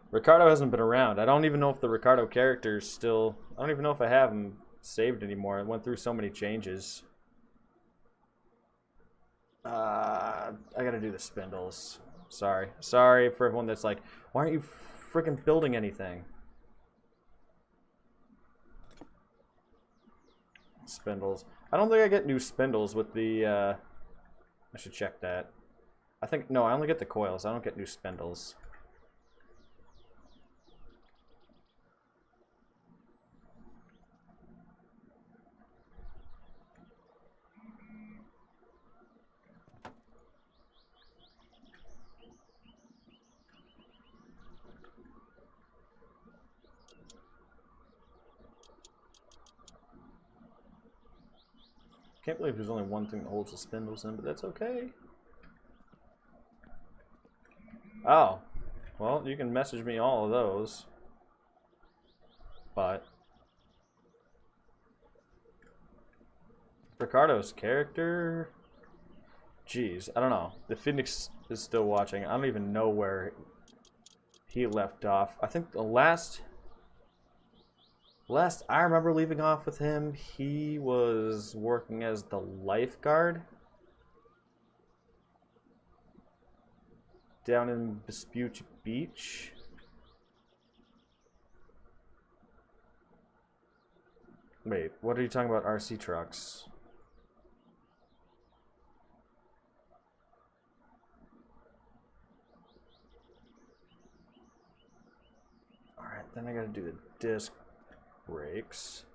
Ricardo hasn't been around. I don't even know if the Ricardo character's still... I don't even know if I have him saved anymore. It went through so many changes. I gotta do the spindles. Sorry. Sorry for everyone that's like, why aren't you freaking building anything? Spindles. I don't think I get new spindles with the, I should check that. I think, no, I only get the coils. I don't get new spindles. Can't believe there's only one thing that holds the spindles in, but that's okay. Oh. Well, you can message me all of those. But Ricardo's character... Jeez, I don't know. The Phoenix is still watching. I don't even know where he left off. I think the last I remember leaving off with him, he was working as the lifeguard down in Vespucci Beach. Wait, what are you talking about? RC trucks? Alright, then I gotta do the disc brakes.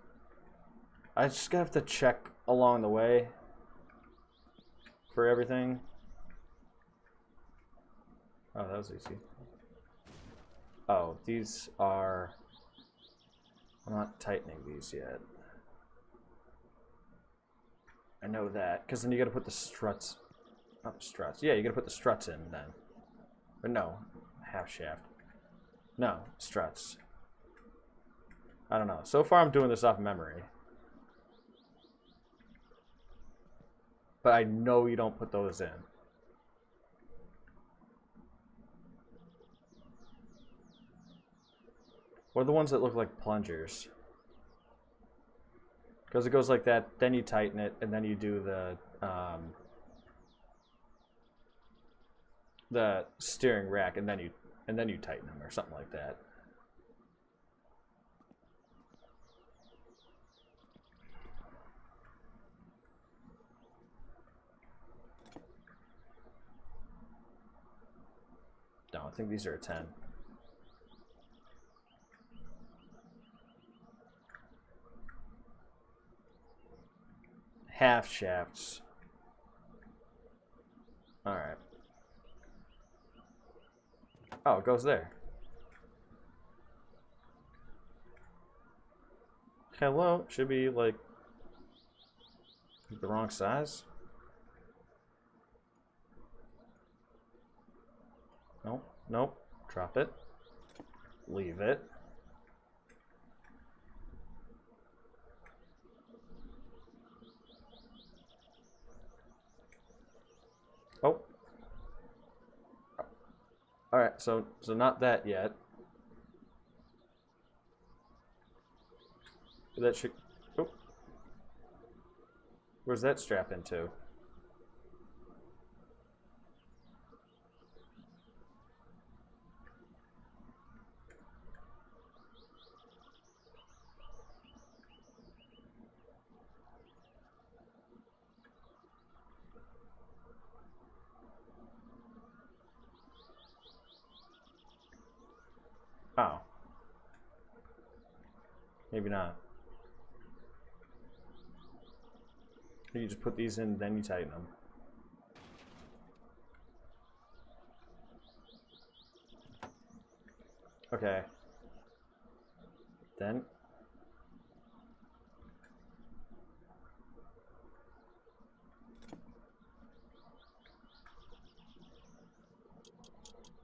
I just have to check along the way for everything. Oh, that was easy. Oh, these are... I'm not tightening these yet. I know that, because then you gotta put the struts... Not the struts. Yeah, you gotta put the struts in then. Or no, half shaft. No, struts. I don't know. So far I'm doing this off memory. But I know you don't put those in. What are the ones that look like plungers? Because it goes like that, then you tighten it, and then you do the steering rack, and then you tighten them or something like that. No, I think these are a 10. Half shafts. Alright. Oh, it goes there. Hello? Should be like the wrong size? Nope. Nope. Drop it. Leave it. Oh. Alright, so not that yet. That should... Oh. Where's that strap into? Oh. Maybe not. You just put these in, then you tighten them. Okay. Then.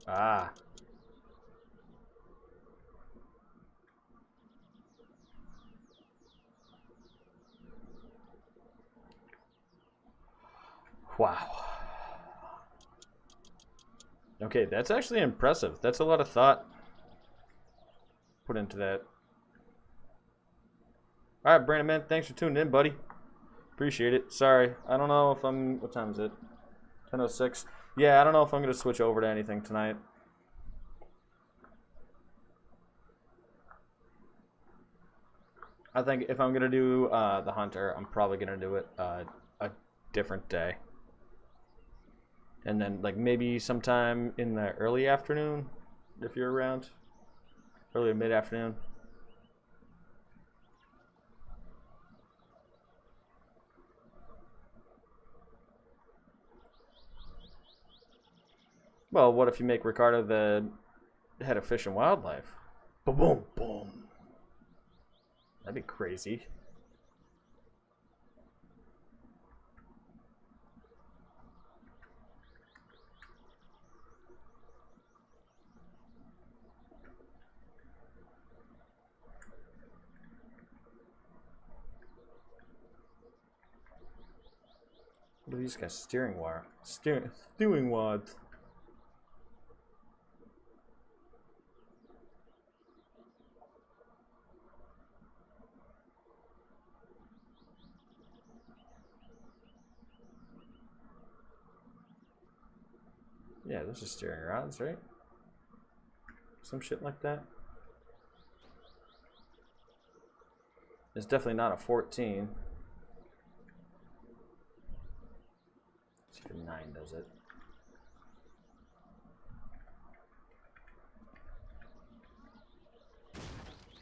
Ah. Wow. Okay, that's actually impressive. That's a lot of thought put into that. Alright, Brandon, man, thanks for tuning in, buddy. Appreciate it. Sorry, I don't know if I'm... What time is it? 10:06. Yeah, I don't know if I'm going to switch over to anything tonight. I think if I'm going to do the Hunter, I'm probably going to do it a different day. And then, like, maybe sometime in the early afternoon, if you're around. Early or mid-afternoon. Well, what if you make Ricardo the head of Fish and Wildlife? Boom, boom, boom. That'd be crazy. What are these guys? Steering wire. Stewing wads. Yeah, those are steering rods, right? Some shit like that. It's definitely not a 14. See if a 9 does it.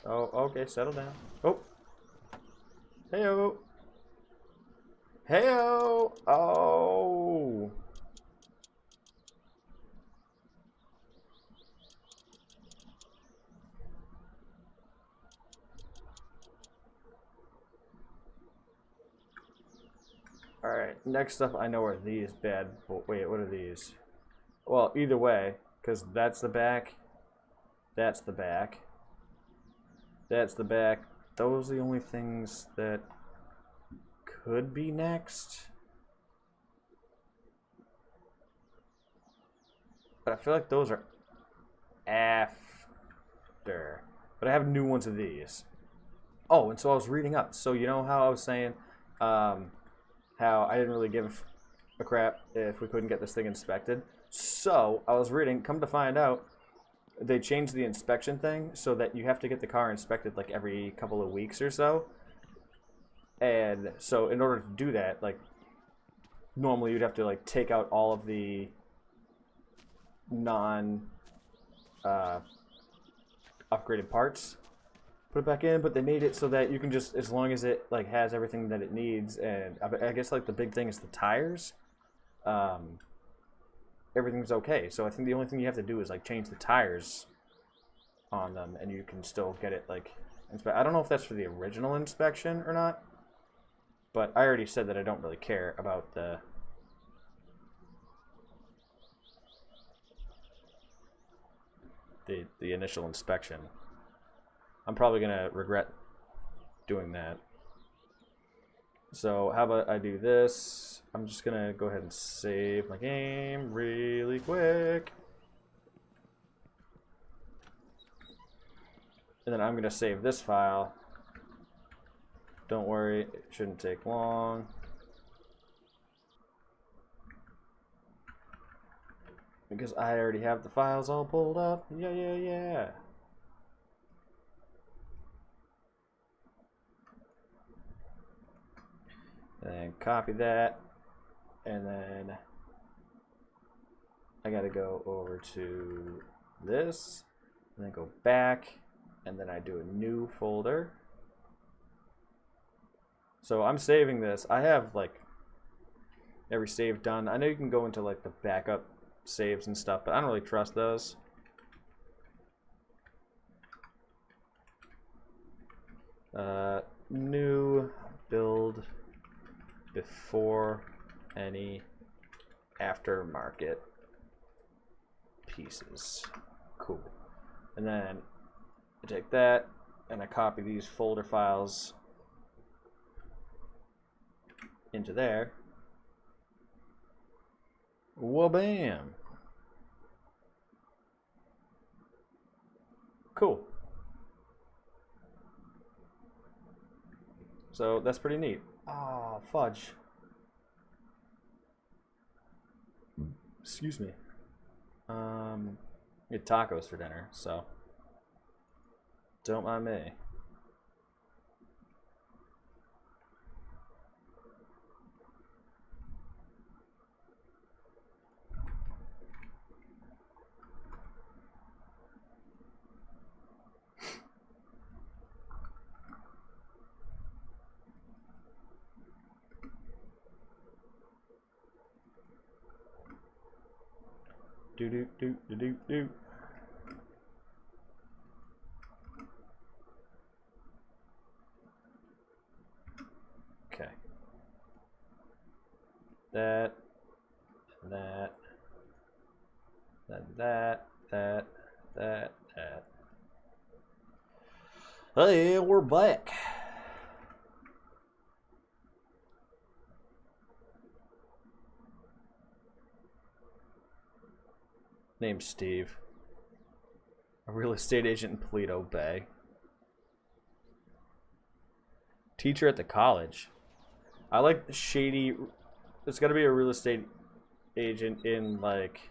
Oh, okay, settle down. Oh. Heyo. Heyo. Oh. next up I know are these bad. Wait, what are these? Well, either way, because that's the back. That's the back. That's the back. Those are the only things that could be next. But I feel like those are after. But I have new ones of these. Oh, and so I was reading up. So you know how I was saying how I didn't really give a crap if we couldn't get this thing inspected? So I was reading, come to find out, they changed the inspection thing so that you have to get the car inspected like every couple of weeks or so. And so in order to do that, like normally you'd have to like take out all of the non upgraded parts, put it back in, but they made it so that you can just, as long as it like has everything that it needs, and I guess like the big thing is the tires, everything's okay. So I think the only thing you have to do is like change the tires on them, and you can still get it like I don't know if that's for the original inspection or not, but I already said that I don't really care about the initial inspection. I'm probably gonna regret doing that. So how about I do this? I'm just gonna go ahead and save my game really quick. And then I'm gonna save this file. Don't worry, it shouldn't take long. Because I already have the files all pulled up. Yeah. And copy that. And then I gotta go over to this. And then go back. And then I do a new folder. So I'm saving this. I have like every save done. I know you can go into like the backup saves and stuff, but I don't really trust those. New build before any aftermarket pieces. Cool. And then I take that and I copy these folder files into there. Wha-bam. Cool. So that's pretty neat. Oh, fudge. Excuse me. We had tacos for dinner, so don't mind me. Do. Okay. That. Hey, we're back. Name's Steve. A real estate agent in Paleto Bay. Teacher at the college. I like the shady. There's got to be a real estate agent in like,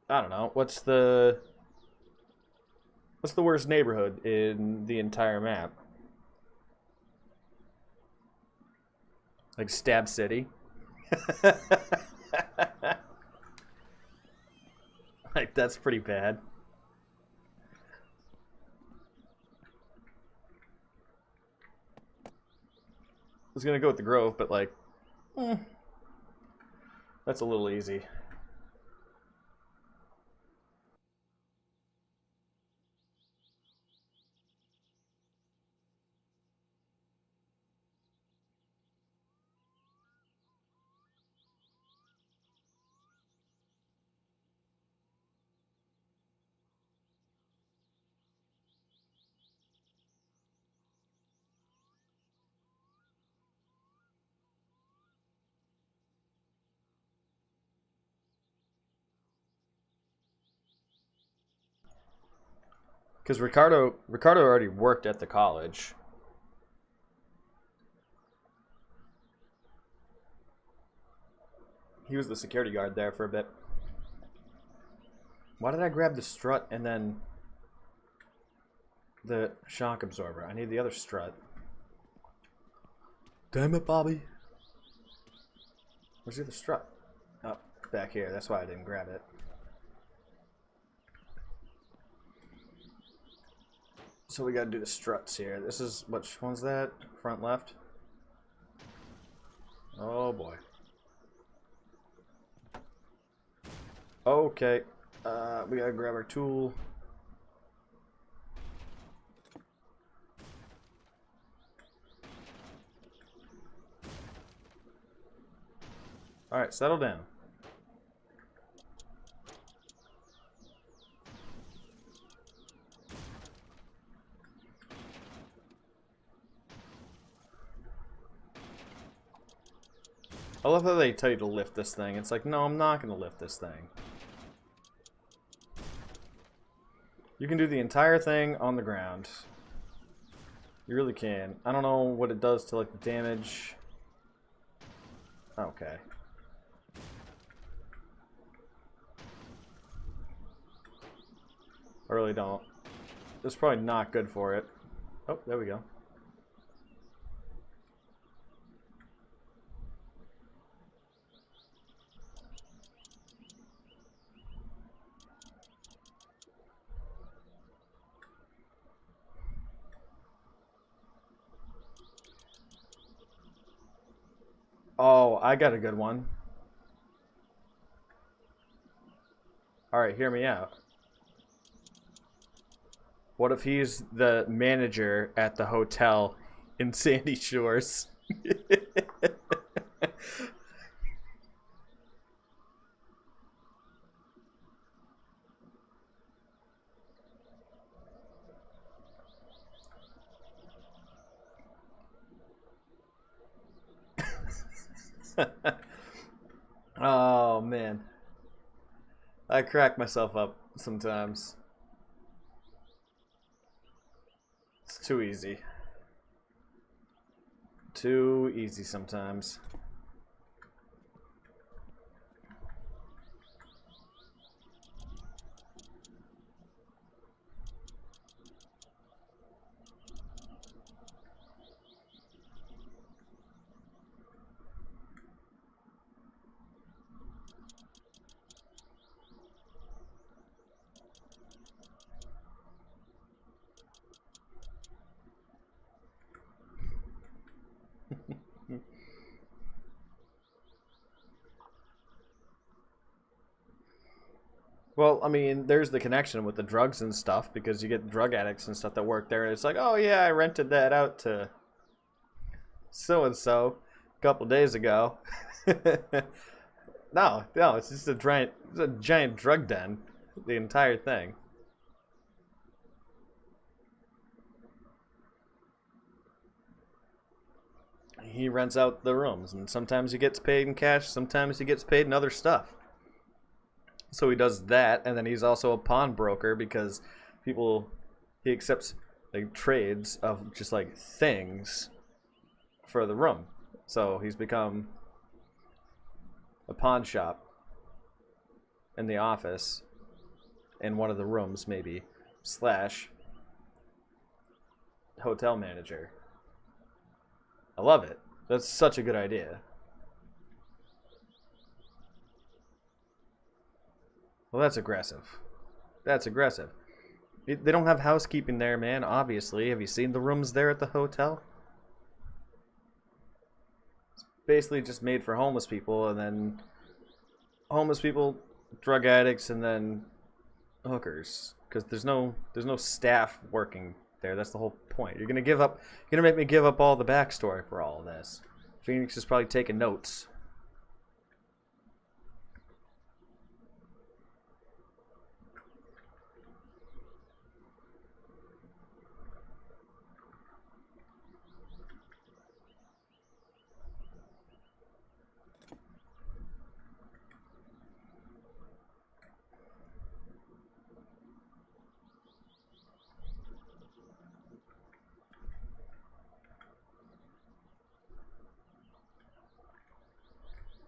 I don't know. What's the worst neighborhood in the entire map? Like Stab City. Like that's pretty bad. I was gonna go with the Grove, but like, that's a little easy. Because Ricardo already worked at the college. He was the security guard there for a bit. Why did I grab the strut and then the shock absorber? I need the other strut. Damn it, Bobby. Where's the other strut? Oh, back here. That's why I didn't grab it. So we gotta do the struts here. This is, which one's that? Front left? Oh boy. Okay. We gotta grab our tool. Alright, settle down. I love how they tell you to lift this thing. It's like, no, I'm not going to lift this thing. You can do the entire thing on the ground. You really can. I don't know what it does to, like, the damage. Okay. I really don't. It's probably not good for it. Oh, there we go. Oh, I got a good one. Alright, hear me out. What if he's the manager at the hotel in Sandy Shores? Oh, man. I crack myself up sometimes. It's too easy. Too easy sometimes. Well, I mean, there's the connection with the drugs and stuff because you get drug addicts and stuff that work there, and it's like, oh yeah, I rented that out to so and so a couple days ago. No, it's just a giant drug den, the entire thing. He rents out the rooms, and sometimes he gets paid in cash, sometimes he gets paid in other stuff. So he does that, and then he's also a pawnbroker because he accepts like trades of just like things for the room. So he's become a pawn shop in the office in one of the rooms, maybe, slash hotel manager. I love it. That's such a good idea. Well, that's aggressive. That's aggressive. They don't have housekeeping there, man, obviously. Have you seen the rooms there at the hotel? It's basically just made for homeless people, and then homeless people, drug addicts, and then hookers. Because there's no staff working there. That's the whole point. You're gonna make me give up all the backstory for all of this. Phoenix is probably taking notes.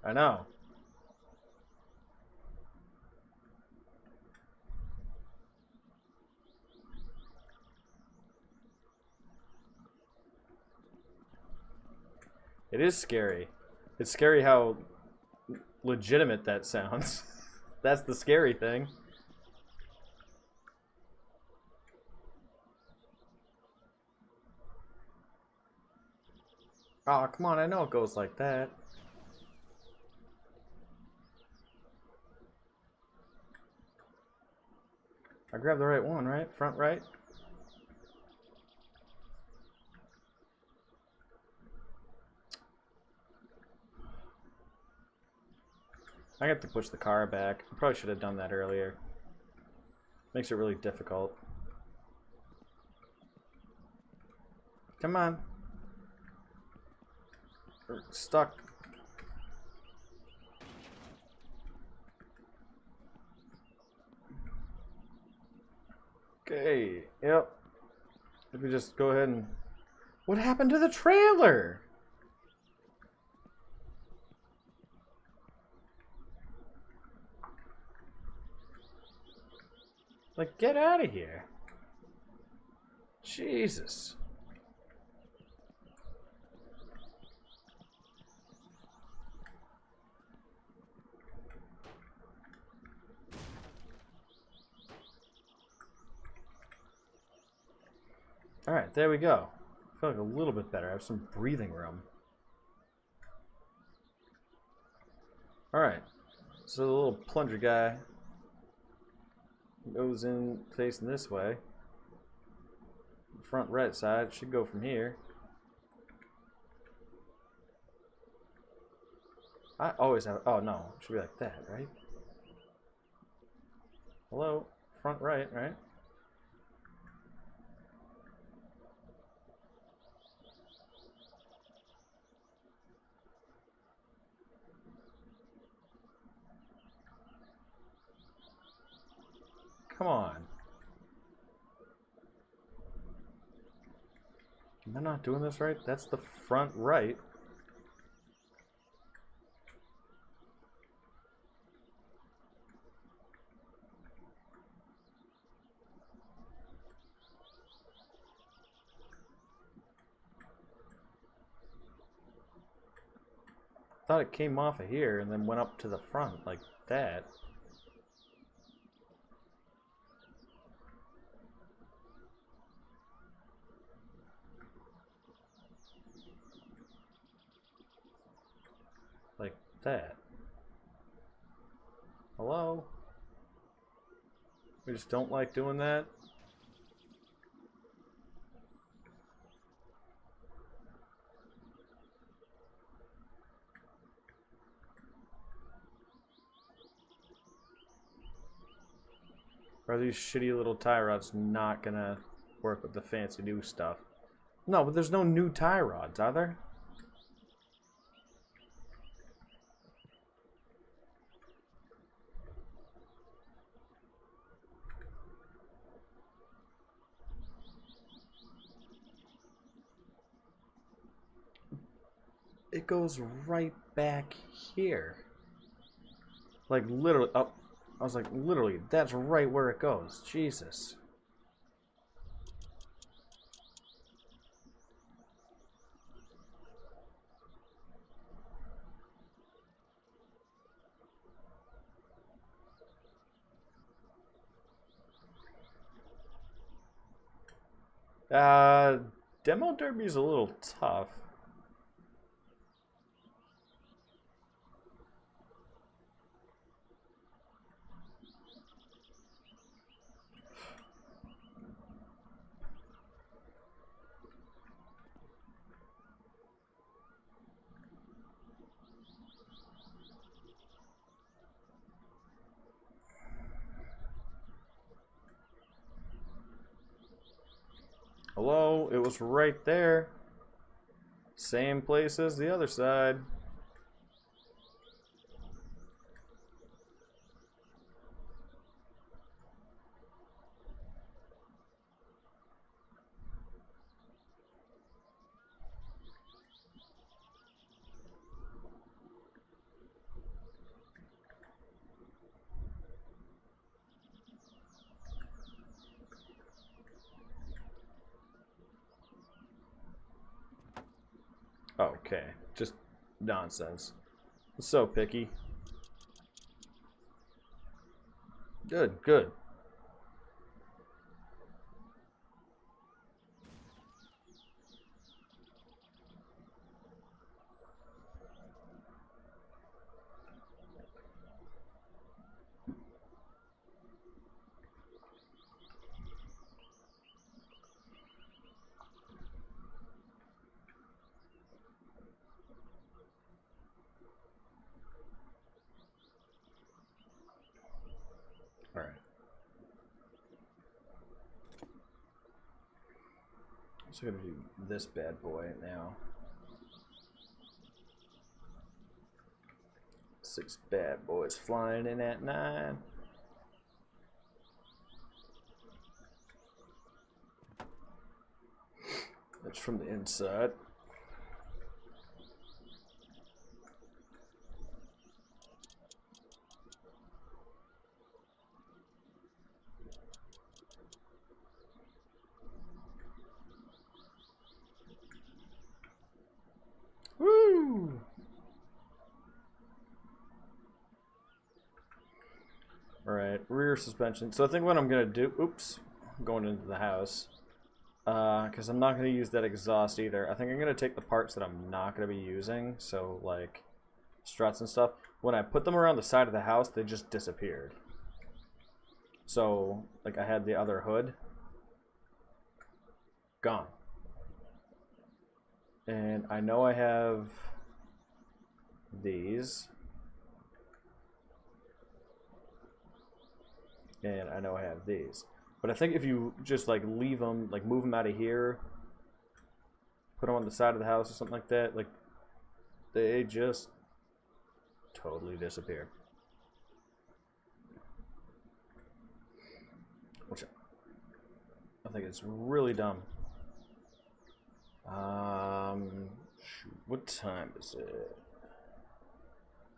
I know. It is scary. It's scary how legitimate that sounds. That's the scary thing. Oh, come on, I know it goes like that. I grabbed the right one, right? Front right? I have to push the car back. I probably should have done that earlier. Makes it really difficult. Come on. We're stuck. Okay, yep. If we just go ahead and... What happened to the trailer? Like, get out of here. Jesus. Alright, there we go. I feel like a little bit better. I have some breathing room. Alright. So the little plunger guy goes in facing this way. Front right side should go from here. I always have... Oh, no. It should be like that, right? Hello? Front right, right? Come on. Am I not doing this right? That's the front right. Thought it came off of here and then went up to the front like that. Like that. Hello? We just don't like doing that? Or are these shitty little tie rods not gonna work with the fancy new stuff? No, but there's no new tie rods, are there? It goes right back here. Like literally, oh, I was like, literally, that's right where it goes. Jesus. Uh, Demo Derby's a little tough. Hello, it was right there. Same place as the other side. Okay, just nonsense. So picky. Good, good. All right. So I'm gonna do this bad boy now. 6 bad boys flying in at 9. That's from the inside. Woo! Alright, rear suspension. So I think what I'm gonna do, oops, I'm going into the house. Because I'm not gonna use that exhaust either. I think I'm gonna take the parts that I'm not gonna be using, so like struts and stuff. When I put them around the side of the house, they just disappeared. So, like I had the other hood. Gone. And I know I have these. And I know I have these. But I think if you just like leave them, like move them out of here, put them on the side of the house or something like that, like they just totally disappear. Which I think is really dumb. Shoot, what time is it?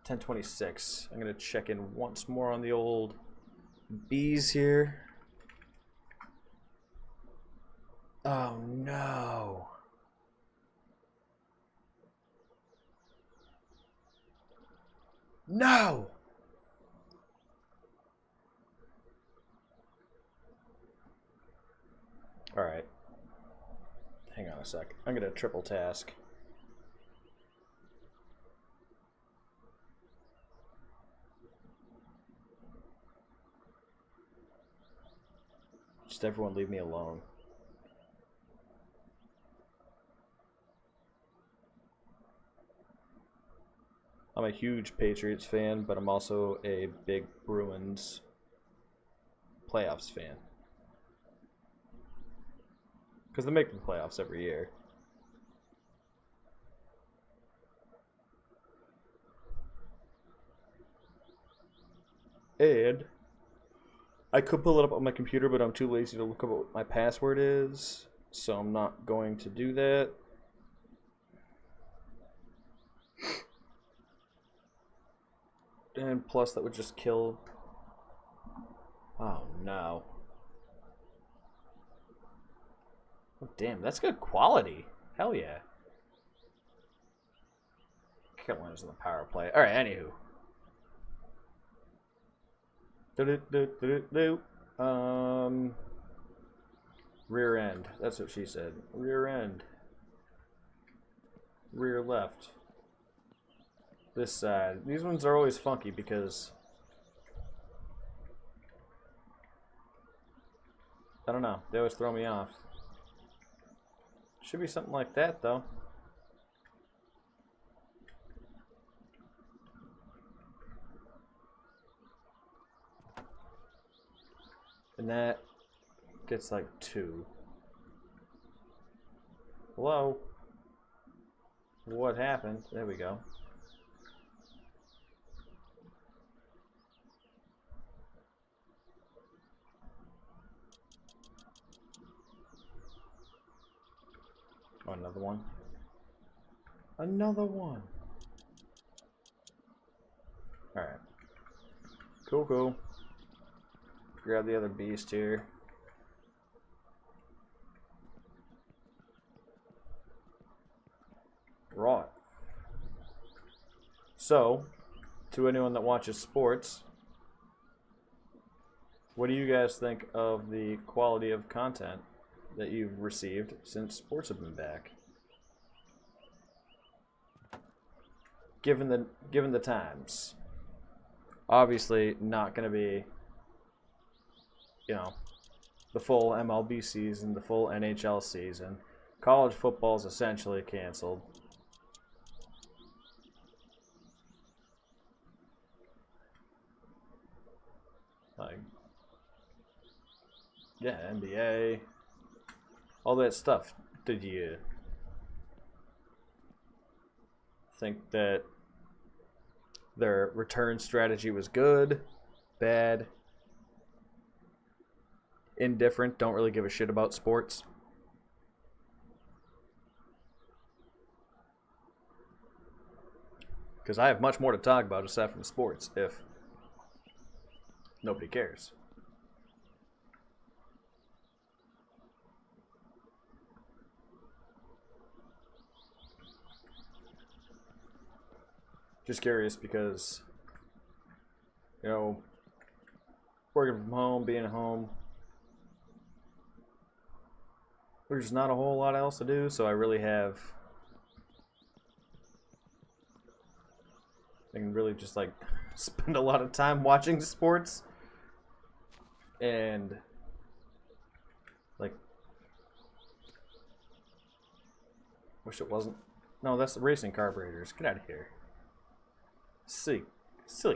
10:26. I'm gonna check in once more on the old bees here. Oh no. No! Alright. Hang on a sec. I'm gonna triple task. Just everyone leave me alone. I'm a huge Patriots fan, but I'm also a big Bruins playoffs fan. Because they make the playoffs every year. And I could pull it up on my computer, but I'm too lazy to look up what my password is, so I'm not going to do that. And plus, that would just kill. Oh no. Oh, damn, that's good quality. Hell yeah. Carolina's in the power play. Alright, anywho. Rear end. That's what she said. Rear end. Rear left. This side. These ones are always funky because I don't know. They always throw me off. Should be something like that though. And that gets like 2. Hello? What happened? There we go. Oh, another one. Another one. Alright. Cool, cool. Grab the other beast here. Right. So, to anyone that watches sports, what do you guys think of the quality of content that you've received since sports have been back? Given the times, obviously not going to be, you know, the full MLB season, the full NHL season. College football is essentially canceled. Like, yeah, NBA, all that stuff. Did you think that their return strategy was good, bad, indifferent, don't really give a shit about sports? Because I have much more to talk about aside from sports if nobody cares. Just curious because, you know, working from home, being at home, there's not a whole lot else to do, so I can really just like spend a lot of time watching sports and like wish it wasn't. No, that's the racing carburetors. Get out of here. Silly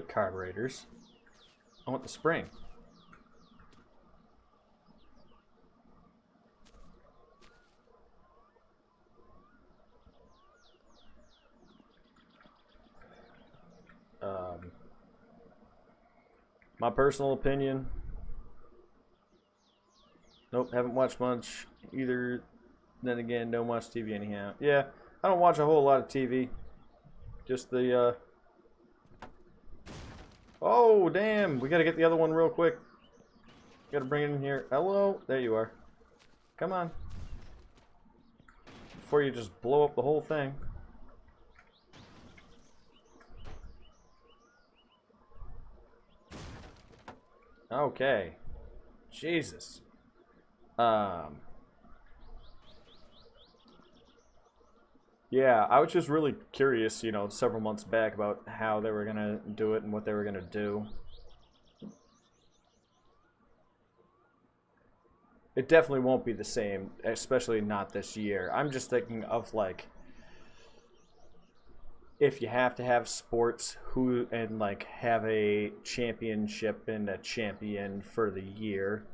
carburetors. I want the spring. My personal opinion. Nope, haven't watched much either. Then again, don't watch TV anyhow. Yeah, I don't watch a whole lot of TV. Just the Oh, damn. We gotta get the other one real quick. Gotta bring it in here. Hello? There you are. Come on. Before you just blow up the whole thing. Okay. Jesus. Yeah, I was just really curious, you know, several months back about how they were gonna do it and what they were gonna do. It definitely won't be the same, especially not this year. I'm just thinking of like if you have to have sports who and like have a championship and a champion for the year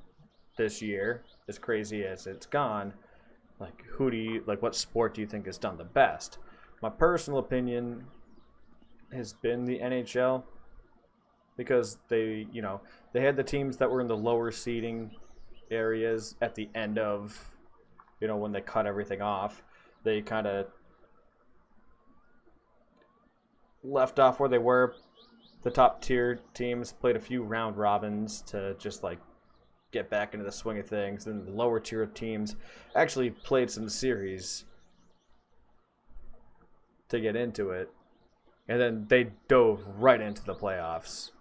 this year, as crazy as it's gone, like who do you like what sport do you think has done the best? My personal opinion has been the NHL because they, you know, they had the teams that were in the lower seeding areas at the end of, you know, when they cut everything off. They kind of left off where they were. The top tier teams played a few round robins to just like get back into the swing of things. Then the lower tier teams actually played some series to get into it. And then they dove right into the playoffs.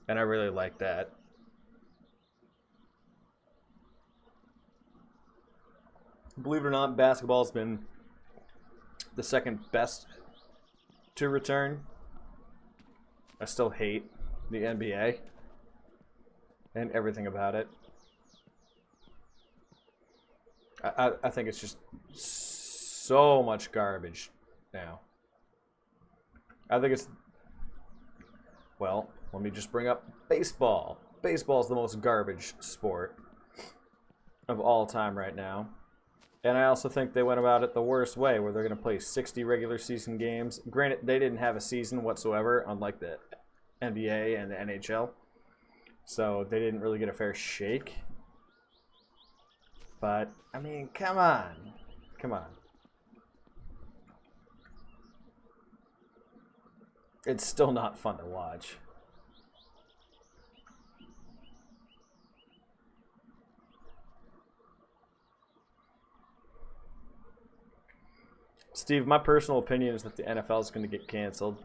And I really like that. Believe it or not, basketball's been the second best to return. I still hate the NBA and everything about it. I think it's just so much garbage now. I think it's, well, let me just bring up baseball. Baseball is the most garbage sport of all time right now. And I also think they went about it the worst way, where they're going to play 60 regular season games. Granted, they didn't have a season whatsoever, unlike the NBA and the NHL. So they didn't really get a fair shake. But, I mean, come on. Come on. It's still not fun to watch. Steve, my personal opinion is that the NFL is going to get canceled.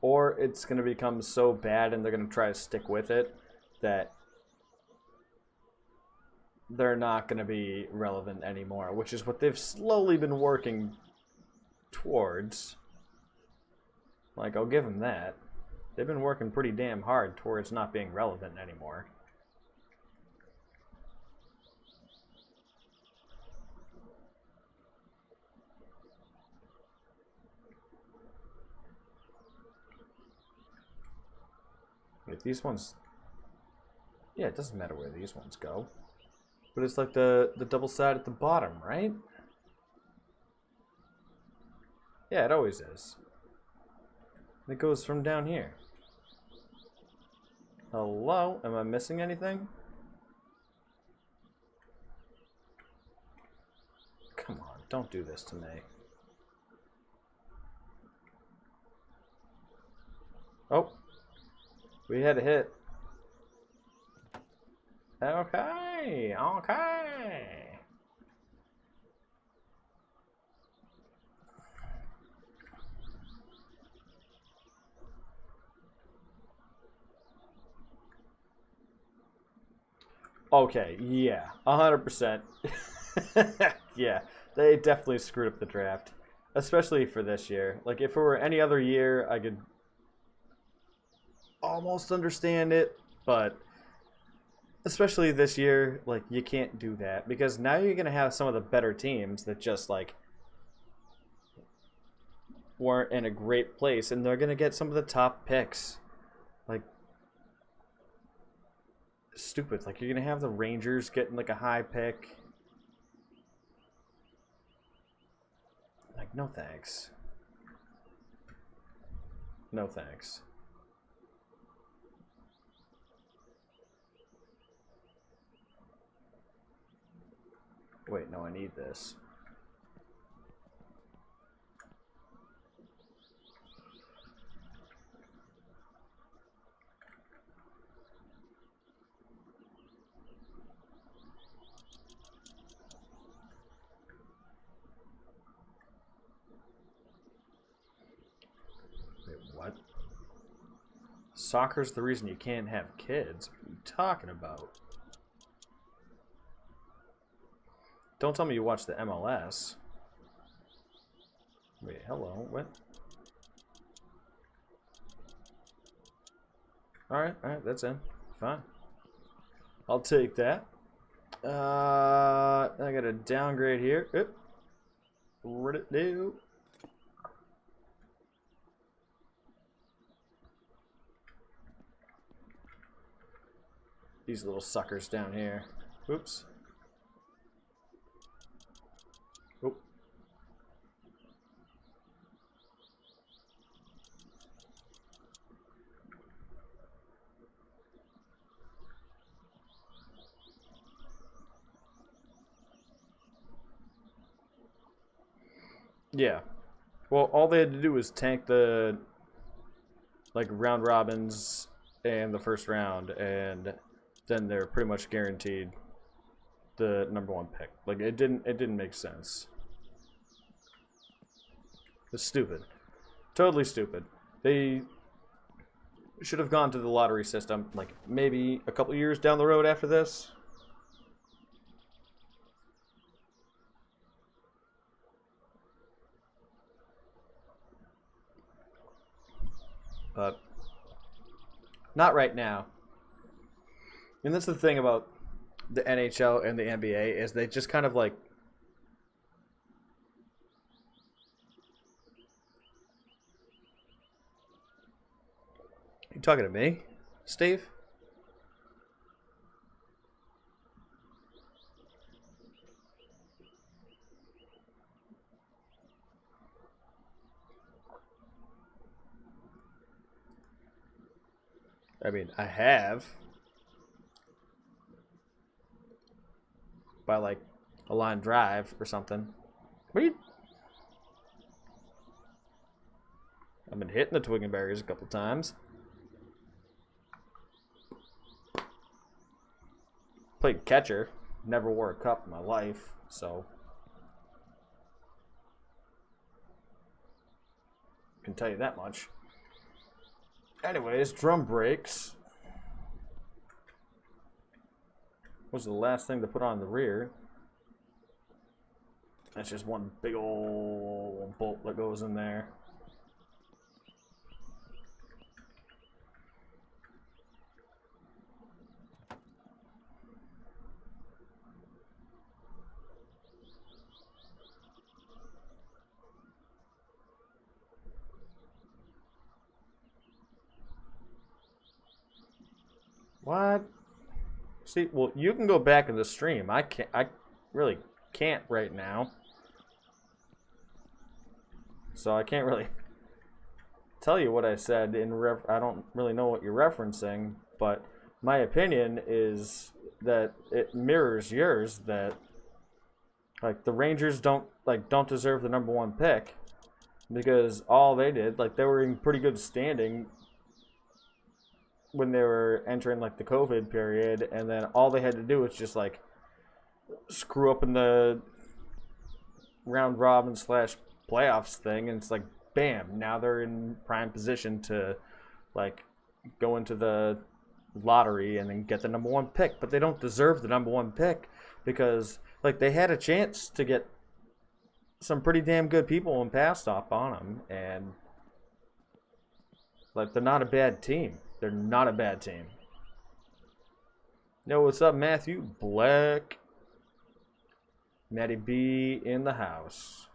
or it's going to become so bad and they're going to try to stick with it that they're not going to be relevant anymore, which is what they've slowly been working towards. Like, I'll give them that. They've been working pretty damn hard towards not being relevant anymore. Wait, these ones... Yeah, it doesn't matter where these ones go. But it's like the double side at the bottom, right? Yeah, it always is. It goes from down here. Hello? Am I missing anything? Come on, don't do this to me. Oh. We had a hit. Okay, okay. Okay, yeah, 100%. Yeah, they definitely screwed up the draft, especially for this year. Like, if it were any other year, I could almost understand it, but especially this year, like, you can't do that because now you're gonna have some of the better teams that just like weren't in a great place, and they're gonna get some of the top picks. Like, stupid. Like, you're gonna have the Rangers getting like a high pick. Like, no thanks. No thanks. Wait, no, I need this. Wait, what? Soccer's the reason you can't have kids. What are you talking about? Don't tell me you watch the MLS. Wait, hello, what? Alright, that's in. Fine. I'll take that. I got a downgrade here. Oop. What it do? These little suckers down here. Oops. Oop. Yeah. Well, all they had to do was tank the like round robins and the first round, and then they're pretty much guaranteed the #1 pick. Like, it didn't make sense. It's stupid. Totally stupid. They should have gone to the lottery system like maybe a couple years down the road after this. But not right now. And that's the thing about the NHL and the NBA is they just kind of like you talking to me, Steve? I mean, I have by like a line drive or something. What are you? I've been hitting the Twiggenberries a couple times. Played catcher. Never wore a cup in my life, so I can tell you that much. Anyways, drum brakes was the last thing to put on the rear. That's just one big old bolt that goes in there. What? See, well, you can go back in the stream. I can't. I really can't right now. So I can't really tell you what I said in I don't really know what you're referencing, but my opinion is that it mirrors yours, that like the Rangers don't deserve the #1 pick because all they did, like, they were in pretty good standing when they were entering like the COVID period, and then all they had to do was just like screw up in the round robin slash playoffs thing, and it's like bam, now they're in prime position to like go into the lottery and then get the #1 pick. But they don't deserve the #1 pick because like they had a chance to get some pretty damn good people and passed off on them, and like they're not a bad team. They're not a bad team. Yo, what's up, Matthew Black? Matty B in the house.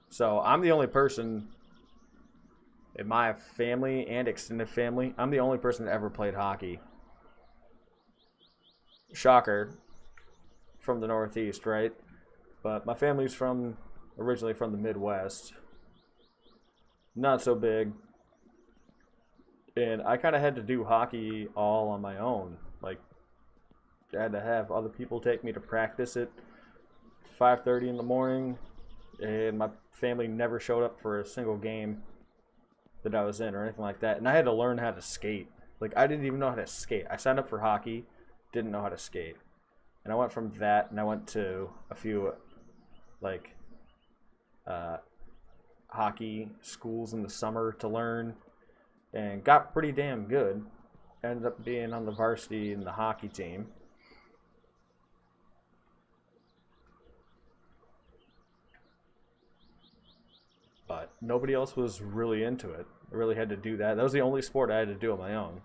So I'm the only person in my family and extended family. I'm the only person that ever played hockey. Shocker. From the Northeast, right? But my family's originally from the Midwest. Not so big. And I kind of had to do hockey all on my own. Like, I had to have other people take me to practice at 5:30 in the morning, and my family never showed up for a single game that I was in or anything like that. And I had to learn how to skate. Like, I didn't even know how to skate. I signed up for hockey, didn't know how to skate. And I went from that, and I went to a few, like, hockey schools in the summer to learn, and got pretty damn good. Ended up being on the varsity in the hockey team. But nobody else was really into it. I really had to do that. That was the only sport I had to do on my own.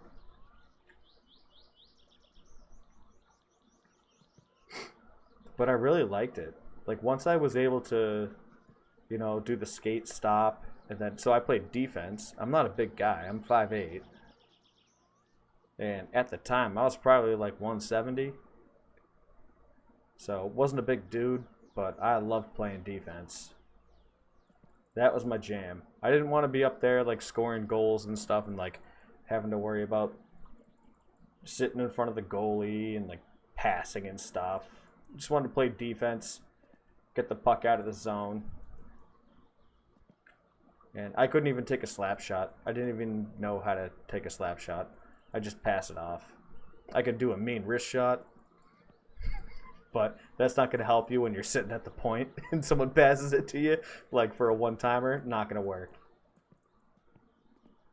But I really liked it. Like, once I was able to, do the skate stop, and then, so I played defense. I'm not a big guy. I'm 5'8". And at the time, I was probably like 170. So, wasn't a big dude, but I loved playing defense. That was my jam. I didn't want to be up there, like, scoring goals and stuff and, like, having to worry about sitting in front of the goalie and, like, passing and stuff. Just wanted to play defense, get the puck out of the zone. And I couldn't even take a slap shot. I didn't even know how to take a slap shot. I just pass it off. I could do a mean wrist shot, but that's not going to help you when you're sitting at the point and someone passes it to you, like for a one-timer. Not going to work.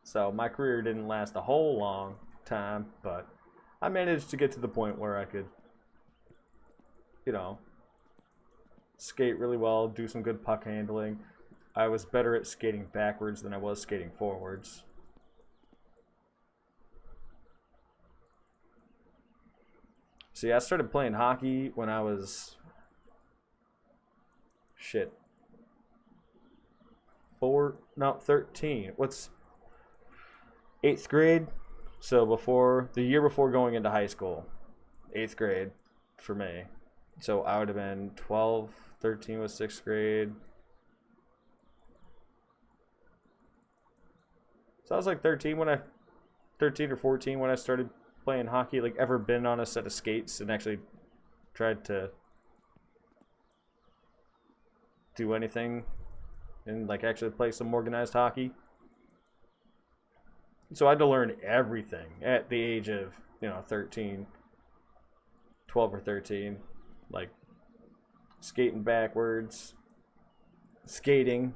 So my career didn't last a whole long time, but I managed to get to the point where I could, skate really well, do some good puck handling. I was better at skating backwards than I was skating forwards. See, I started playing hockey when I was 13. What's 8th grade? So the year before going into high school, 8th grade for me. So I would have been 12, 13 was 6th grade. So I was like 13 or 14 when I started playing hockey. Like, ever been on a set of skates and actually tried to do anything and like actually play some organized hockey. So I had to learn everything at the age of 13, 12 or 13. Like skating backwards, skating,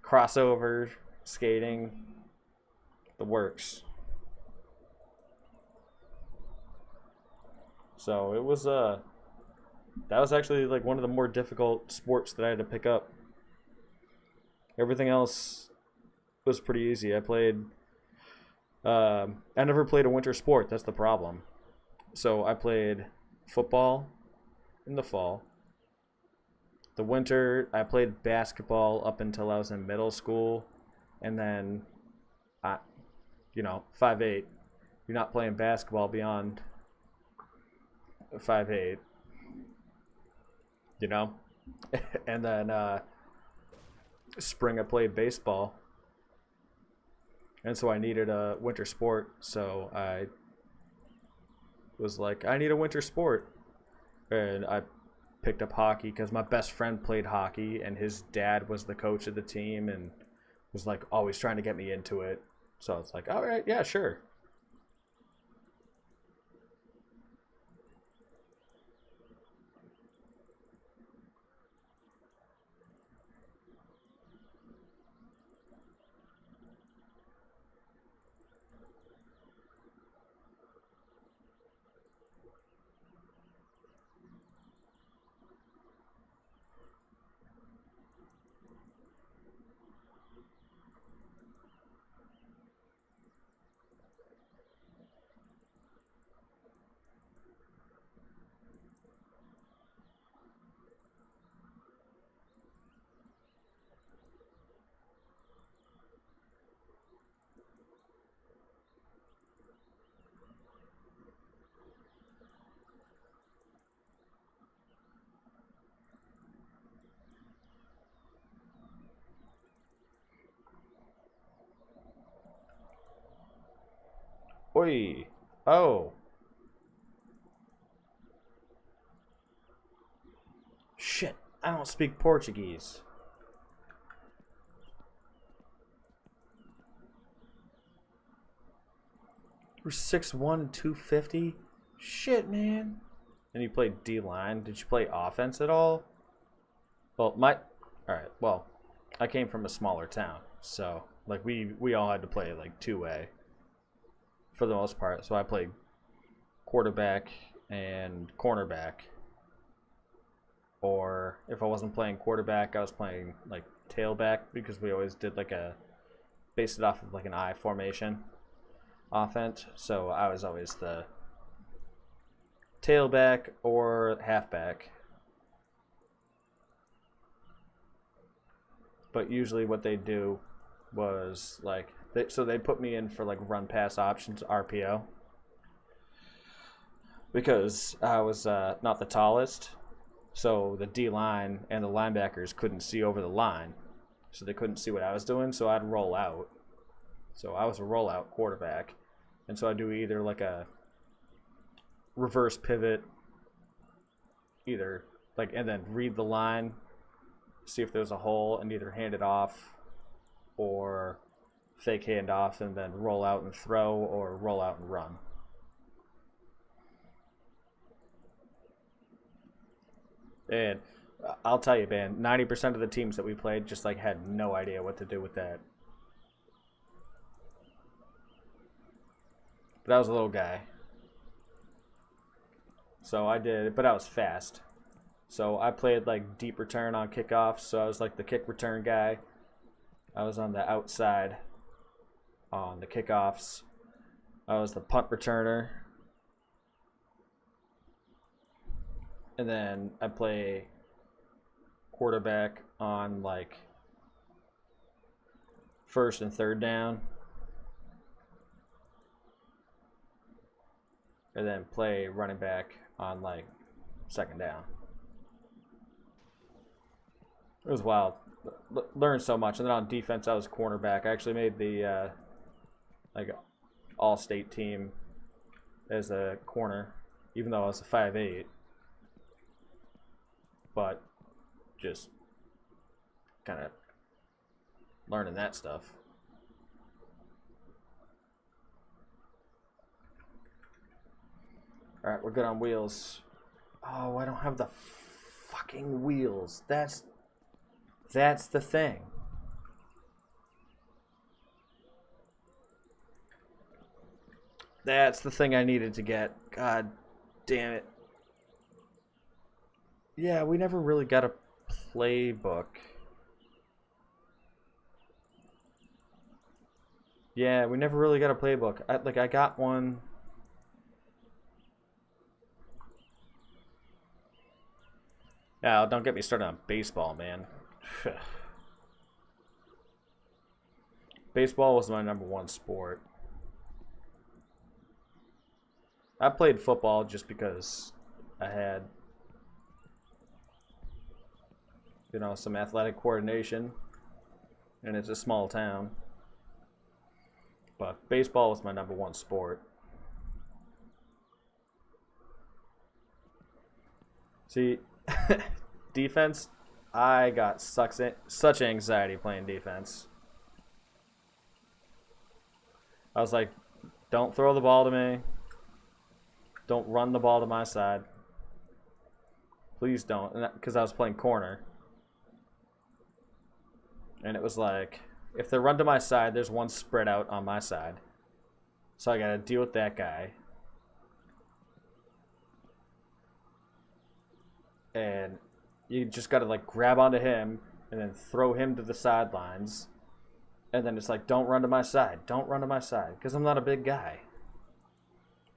crossover, skating, the works. So it was that was actually like one of the more difficult sports that I had to pick up. Everything else was pretty easy. I never played a winter sport. That's the problem. So I played football in the fall. The winter, I played basketball up until I was in middle school, and then, I, 5'8". You're not playing basketball beyond 5'8". You know, and then spring I played baseball, and so I needed a winter sport. So I was like, I need a winter sport, and I picked up hockey because my best friend played hockey, and his dad was the coach of the team, and was like always trying to get me into it. So I was like, all right, yeah, sure. Oi, oh, shit, I don't speak Portuguese. You're 6'1", 250. Shit, man. And you played D line. Did you play offense at all? Well, all right. Well, I came from a smaller town, so like we all had to play like two way for the most part. So I played quarterback and cornerback, or if I wasn't playing quarterback, I was playing like tailback because we always did like a based it off of like an I formation offense. So I was always the tailback or halfback. But usually what they do was like so they put me in for like run pass options RPO because I was not the tallest, so the D line and the linebackers couldn't see over the line, so they couldn't see what I was doing. So I'd roll out. So I was a rollout quarterback, and so I'd do either like a reverse pivot, either like and then read the line, see if there's a hole, and either hand it off or fake handoff and then roll out and throw or roll out and run. And I'll tell you, man, 90% of the teams that we played just like had no idea what to do with that. But I was a little guy. So I did, but I was fast. So I played like deep return on kickoffs. So I was like the kick return guy. I was on the outside on the kickoffs. I was the punt returner. And then I play quarterback on like first and third down. And then play running back on like second down. It was wild. Learned so much. And then on defense, I was cornerback. I actually made the like all-state team as a corner, even though I was a 5'8". But just kind of learning that stuff. All right, we're good on wheels. Oh, I don't have the fucking wheels. That's the thing. That's the thing I needed to get. God damn it. Yeah, we never really got a playbook. Yeah, we never really got a playbook. I got one. Yeah, don't get me started on baseball, man. Baseball was my #1 sport. I played football just because I had, some athletic coordination, and it's a small town. But baseball was my #1 sport. See, defense, I got such anxiety playing defense. I was like, don't throw the ball to me. Don't run the ball to my side. Please don't. Because I was playing corner. And it was like, if they run to my side, there's one spread out on my side. So I got to deal with that guy. And you just got to like grab onto him and then throw him to the sidelines. And then it's like, don't run to my side. Don't run to my side. Because I'm not a big guy.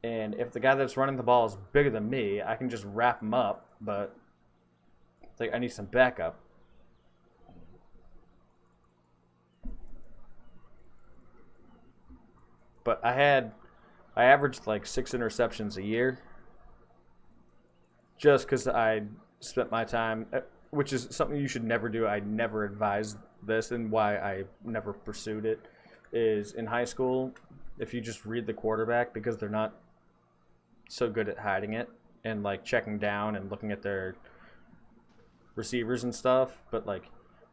And if the guy that's running the ball is bigger than me, I can just wrap him up. But it's like, I need some backup. But I averaged like 6 interceptions a year. Just because I spent my time, which is something you should never do. I never advise this, and why I never pursued it is in high school, if you just read the quarterback, because they're not so good at hiding it and like checking down and looking at their receivers and stuff, but like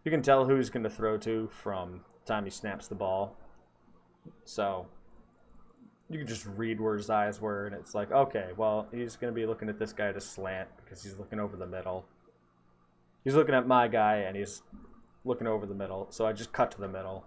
you can tell who he's going to throw to from the time he snaps the ball. So you can just read where his eyes were, and it's like, okay, well, he's going to be looking at this guy to slant because he's looking over the middle. He's looking at my guy, and he's looking over the middle, so I just cut to the middle.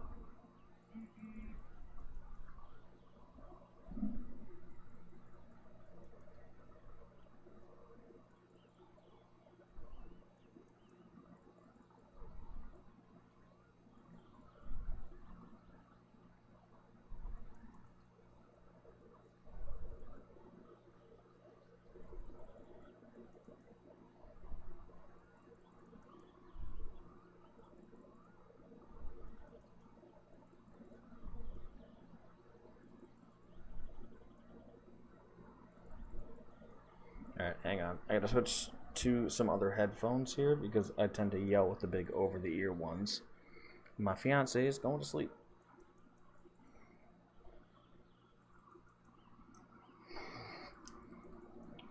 Alright, hang on. I gotta switch to some other headphones here because I tend to yell with the big over-the-ear ones. My fiance is going to sleep.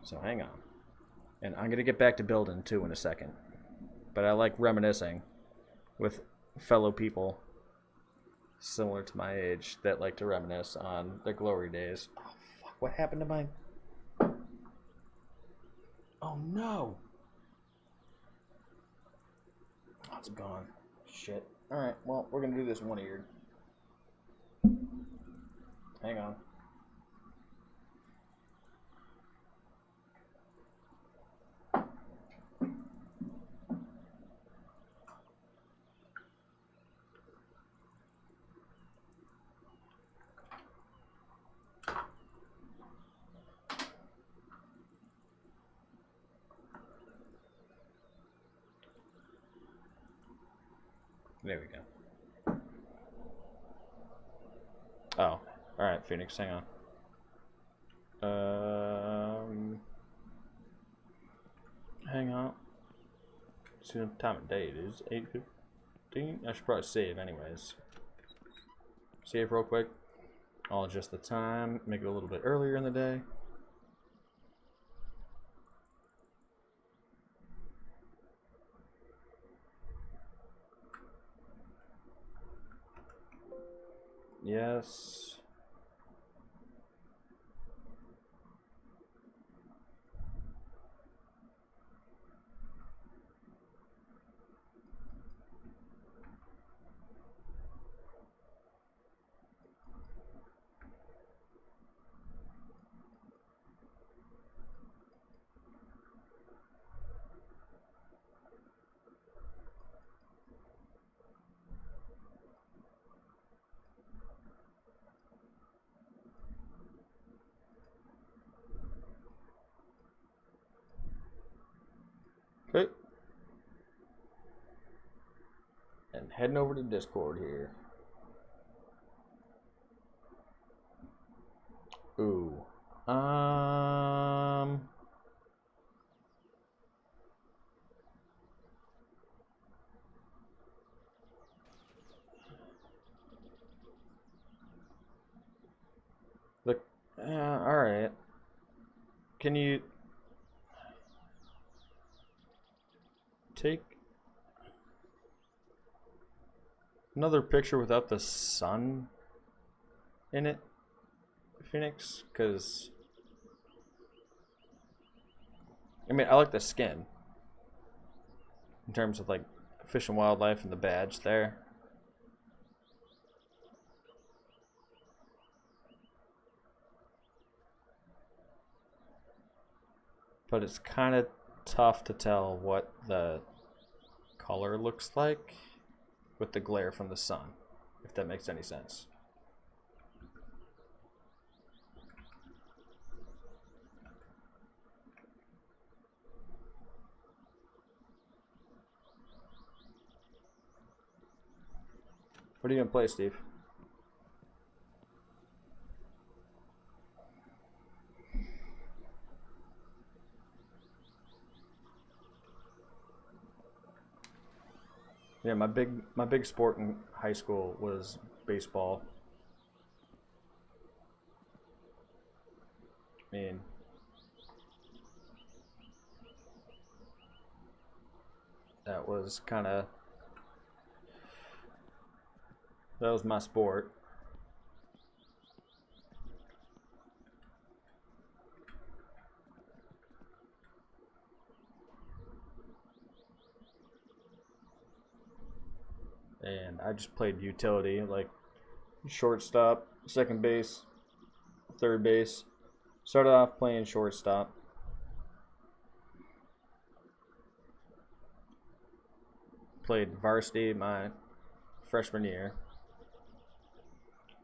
So hang on. And I'm gonna get back to building too in a second. But I like reminiscing with fellow people similar to my age that like to reminisce on their glory days. Oh fuck, what happened to my... Oh no! Oh, it's gone. Shit. Alright, well, we're gonna do this one-eared. Hang on. There we go. Oh, alright, Phoenix, hang on. Hang on. See what time of day it is. 8:15. I should probably save anyways. Save real quick. I'll adjust the time, make it a little bit earlier in the day. Yes. and heading over to Discord here. Ooh. Look. All right. Can you take another picture without the sun in it, Phoenix? Because I mean, I like the skin in terms of like Fish and Wildlife and the badge there. But it's kind of tough to tell what the color looks like with the glare from the sun, if that makes any sense. What are you gonna play, Steve? Yeah, my big sport in high school was baseball. I mean, that was kind of that was my sport. And I just played utility, like shortstop, second base, third base. Started off playing shortstop. Played varsity my freshman year.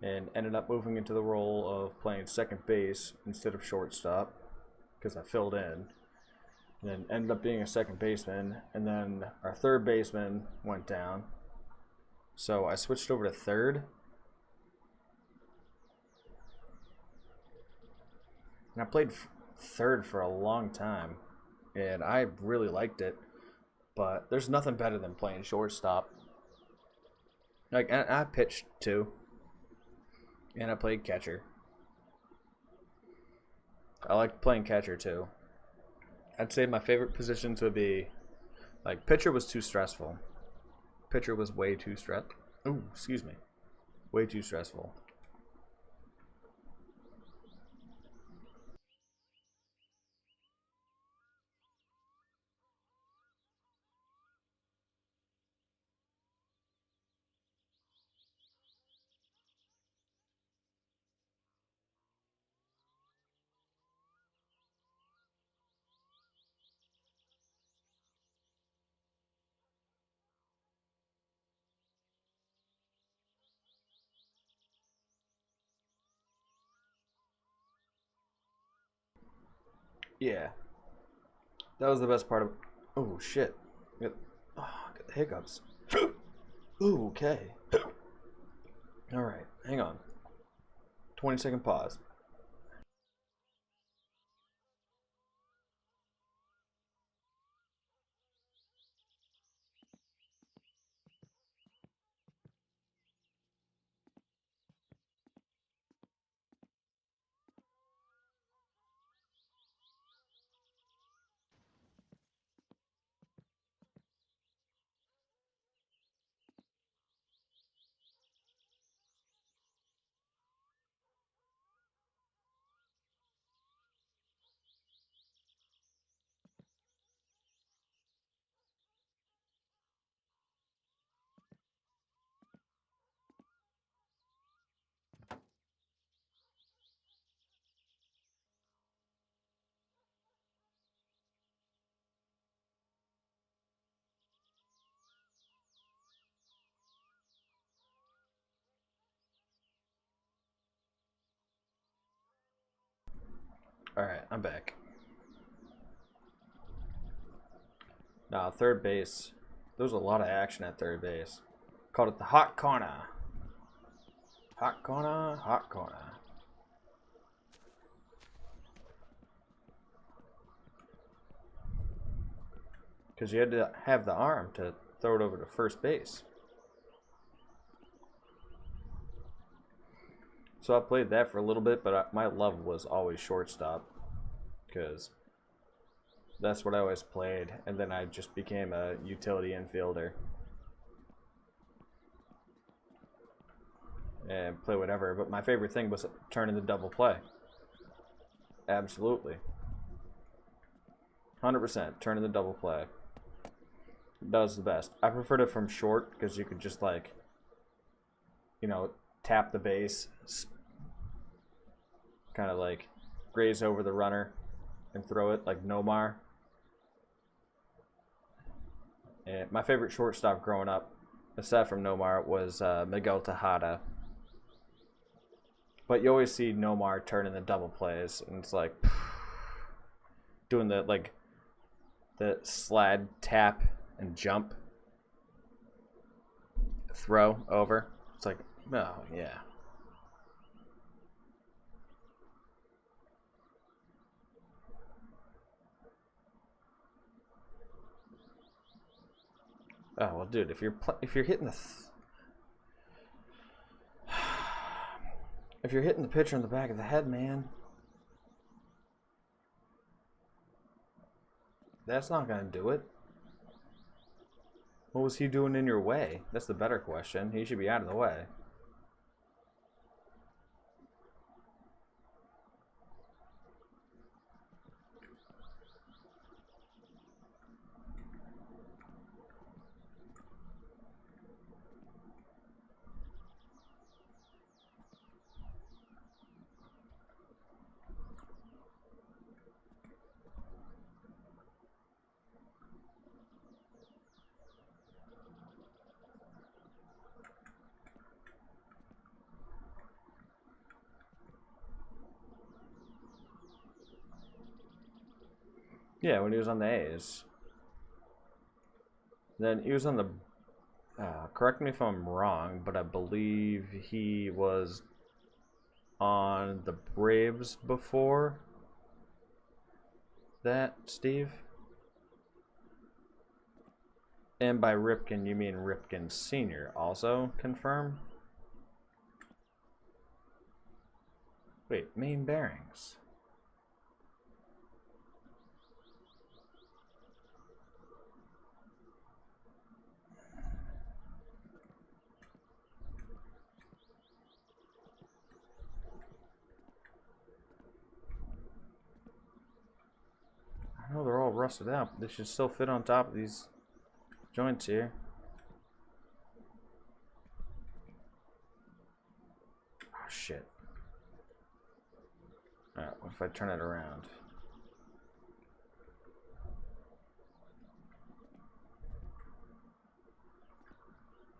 And ended up moving into the role of playing second base instead of shortstop because I filled in. And then ended up being a second baseman. And then our third baseman went down. So I switched over to third. And I played third for a long time. And I really liked it. But there's nothing better than playing shortstop. Like, I pitched too. And I played catcher. I liked playing catcher too. I'd say my favorite positions would be, like, pitcher was too stressful. Pitcher was way too stressful. Ooh, excuse me. Way too stressful. Yeah, that was the best part of. Oh shit! Got the hiccups. Ooh, okay. All right, hang on. 20-second pause. All right, I'm back. Now third base. There was a lot of action at third base. Called it the hot corner. Hot corner, hot corner. Because you had to have the arm to throw it over to first base. So I played that for a little bit, but my love was always shortstop. Because that's what I always played. And then I just became a utility infielder. And play whatever. But my favorite thing was turning the double play. Absolutely. 100% turning the double play. That was the best. I preferred it from short because you could just like, you know, tap the base, kind of like graze over the runner and throw it like Nomar. And my favorite shortstop growing up, aside from Nomar, was Miguel Tejada. But you always see Nomar turning the double plays, and it's like doing the like the slide tap and jump throw over. It's like, oh yeah. Oh well, dude, if you're hitting the if you're hitting the pitcher in the back of the head, man, that's not gonna do it. What was he doing in your way? That's the better question. He should be out of the way. Yeah, when he was on the A's. Then he was on the... correct me if I'm wrong, but I believe he was on the Braves before that, Steve? And by Ripken, you mean Ripken Sr. also, confirm? Wait, main bearings. I know they're all rusted out, but they should still fit on top of these joints here. Oh, shit. Alright, what if I turn it around?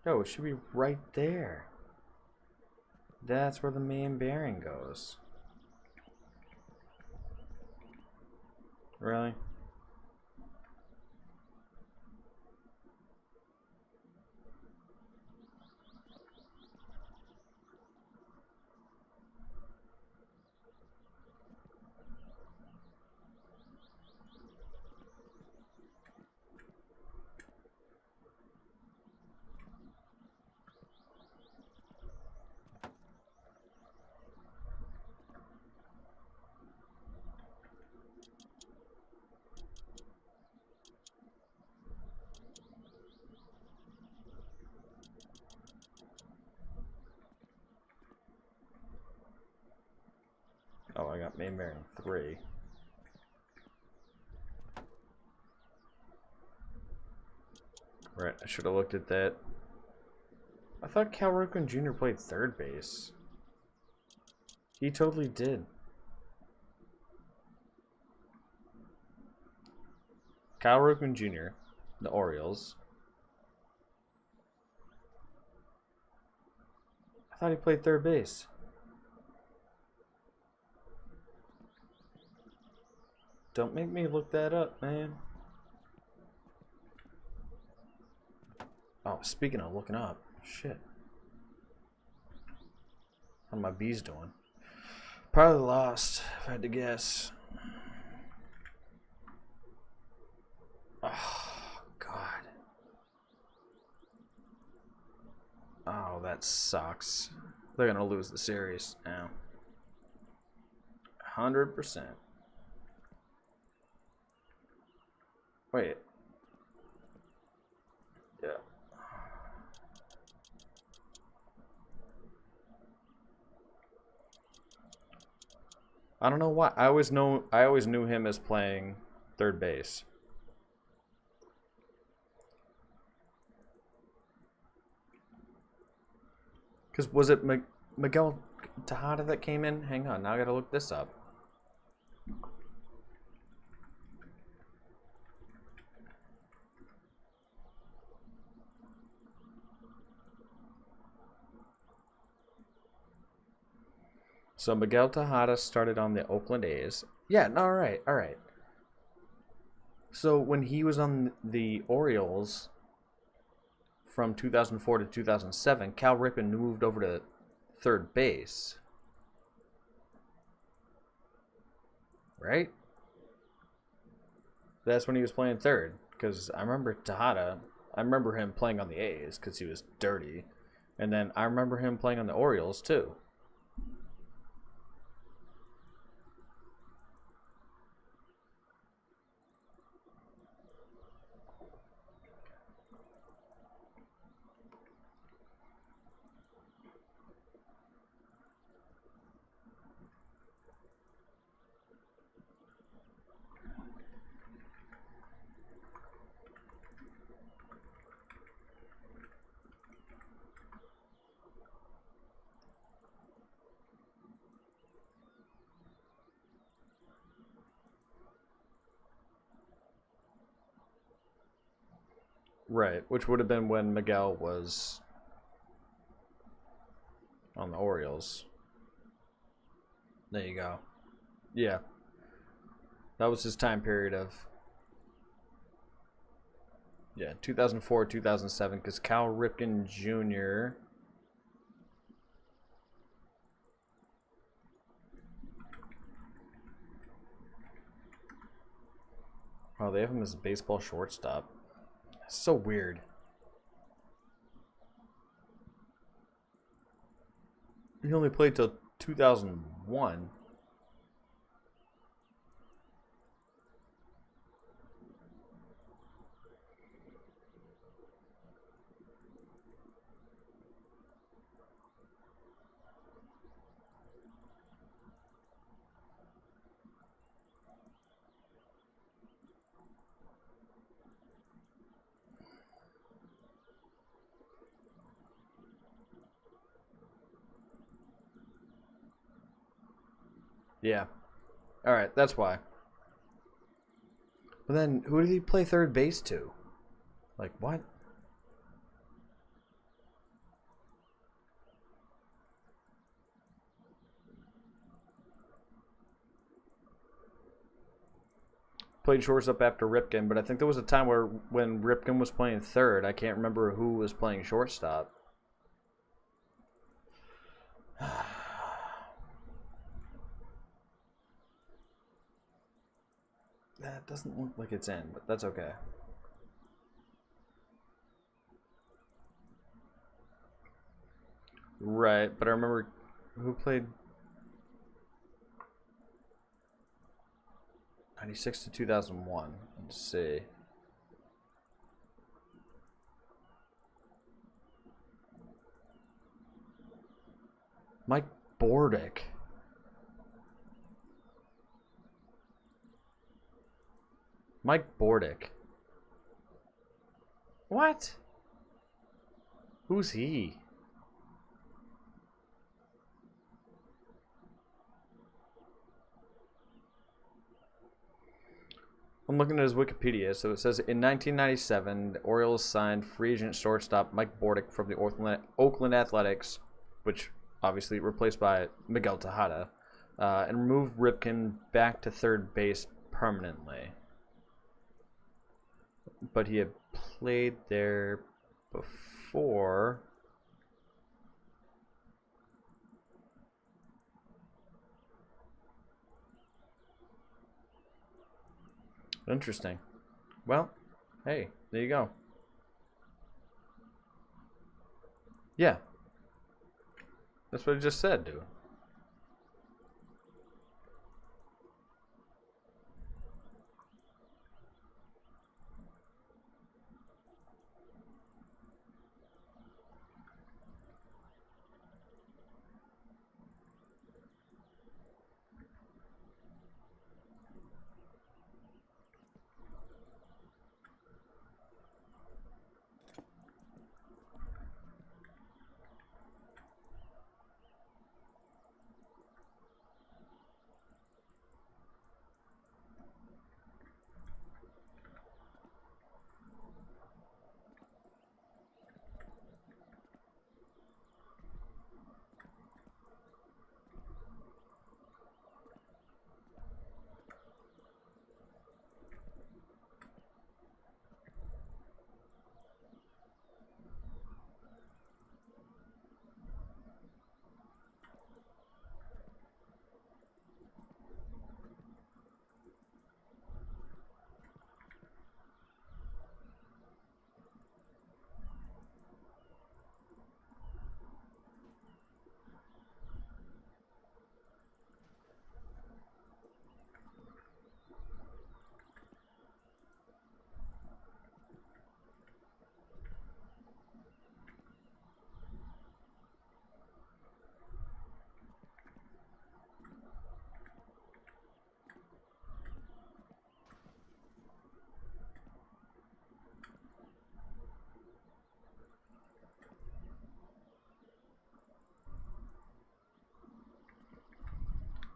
Oh, it should be right there. That's where the main bearing goes. Really? Oh, I got main bearing 3. Right, I should have looked at that. I thought Cal Ripken Jr. played third base. He totally did. Cal Ripken Jr., the Orioles. I thought he played third base. Don't make me look that up, man. Oh, speaking of looking up, Shit. How are my bees doing? Probably lost, if I had to guess. Oh, God. Oh, that sucks. They're gonna lose the series now. 100%. Wait. Yeah. I don't know why. I always knew him as playing third base. Because was it Miguel Tejada that came in? Hang on, now I gotta look this up. So Miguel Tejada started on the Oakland A's. Yeah, all right, all right. So when he was on the Orioles from 2004 to 2007, Cal Ripken moved over to third base. Right? That's when he was playing third. Because I remember Tejada, I remember him playing on the A's because he was dirty. And then I remember him playing on the Orioles too. Right, which would have been when Miguel was on the Orioles. There you go. Yeah. That was his time period of 2004, 2007 cuz Cal Ripken Jr. Oh, they have him as a baseball shortstop. That's so weird. He only played till 2001. Yeah. All right, that's why. But then, who did he play third base to? Like, what? Played shortstop after Ripken, but I think there was a time where when Ripken was playing third, I can't remember who was playing shortstop. That doesn't look like it's in, but that's okay. Right, but I remember who played 96 to 2001. Let's see. Mike Bordick. Mike Bordick. What? Who's he? I'm looking at his Wikipedia. So it says in 1997, the Orioles signed free agent shortstop Mike Bordick from the Oakland Athletics, which obviously replaced by Miguel Tejada, and removed Ripken back to third base permanently. But he had played there before. Interesting. Well, hey, there you go. Yeah, that's what I just said, dude.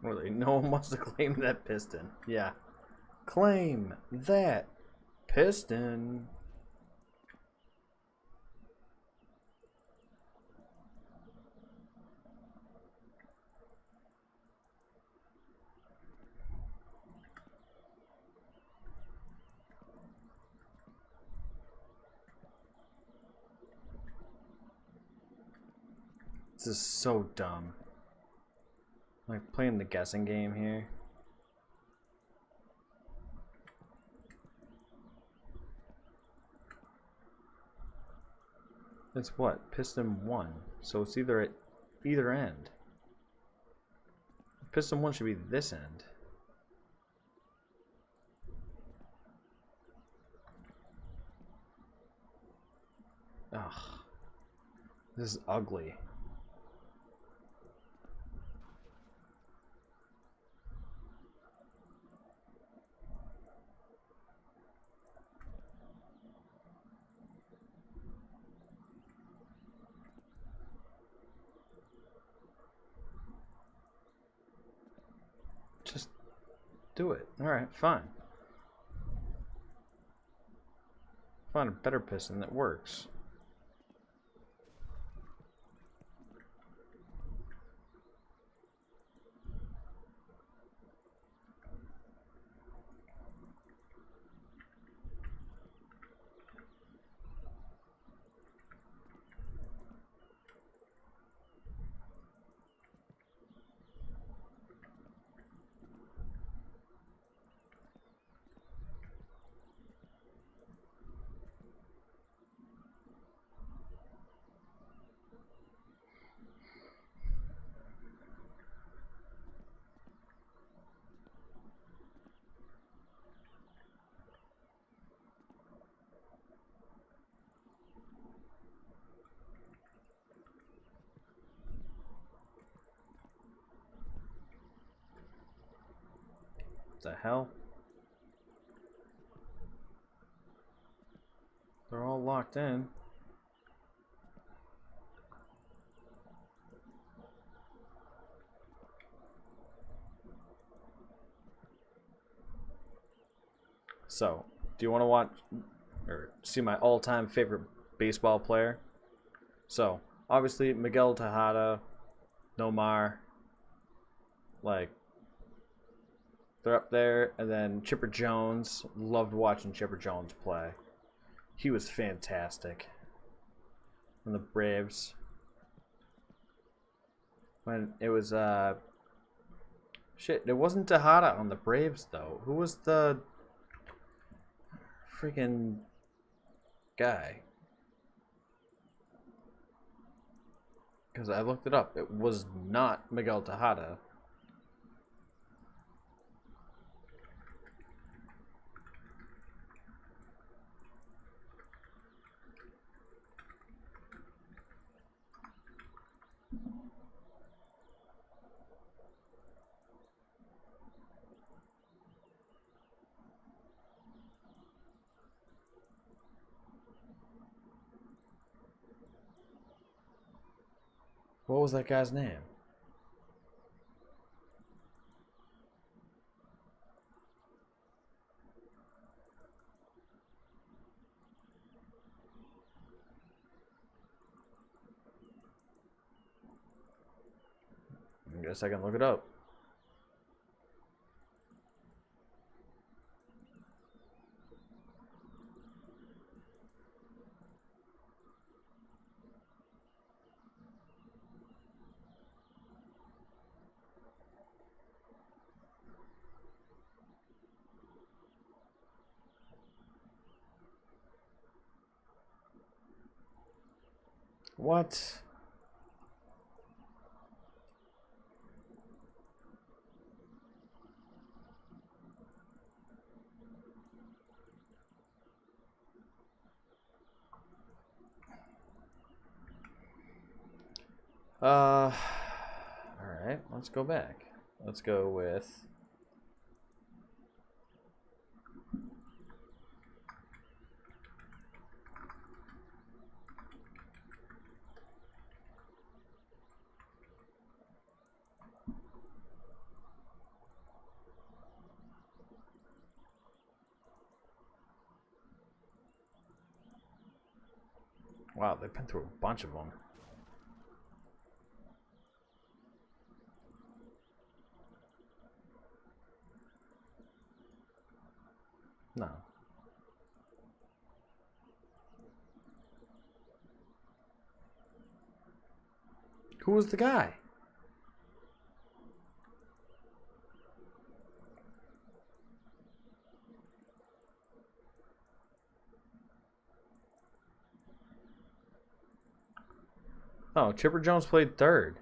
Really, no one wants to claim that piston. Yeah. Claim that piston. This is so dumb. Like playing the guessing game here. It's what? Piston 1. So it's either at either end. Piston 1 should be this end. Ugh. This is ugly. Just do it. Alright, fine. Find a better piston that works. What the hell? They're all locked in. So, do you want to watch or see my all-time favorite baseball player? So, obviously Miguel Tejada, Nomar, like they're up there, and then Chipper Jones. Loved watching Chipper Jones play. He was fantastic. And the Braves. When it was shit, it wasn't Tejada on the Braves though. Who was the freaking guy? Because I looked it up. It was not Miguel Tejada. What was that guy's name? I guess I can look it up. What? Alright, let's go back. Let's go with... Wow, they've been through a bunch of them. No. Who was the guy? Oh, Chipper Jones played third.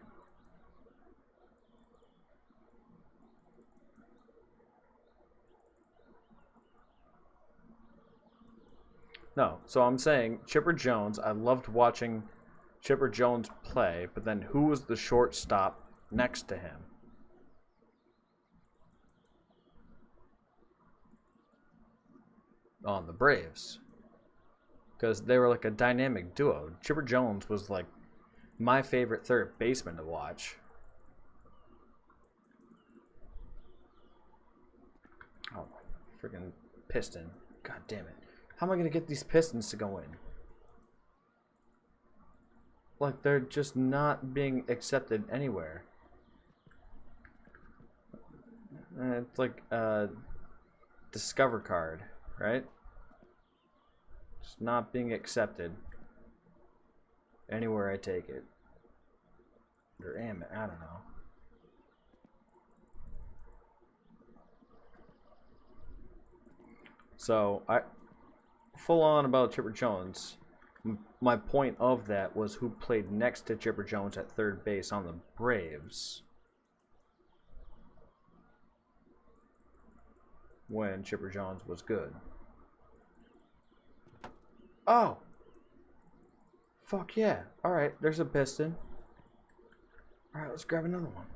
No, so I'm saying Chipper Jones, I loved watching Chipper Jones play, but then who was the shortstop next to him? On the Braves. Because they were like a dynamic duo. Chipper Jones was like my favorite third baseman to watch. Oh, freaking piston. God damn it. How am I going to get these pistons to go in? Like, they're just not being accepted anywhere. It's like a Discover card, right? Just not being accepted anywhere I take it. Or am I don't know. So, full on about Chipper Jones. My point of that was who played next to Chipper Jones at third base on the Braves when Chipper Jones was good. Oh! Fuck yeah. Alright, there's a piston. Alright, let's grab another one.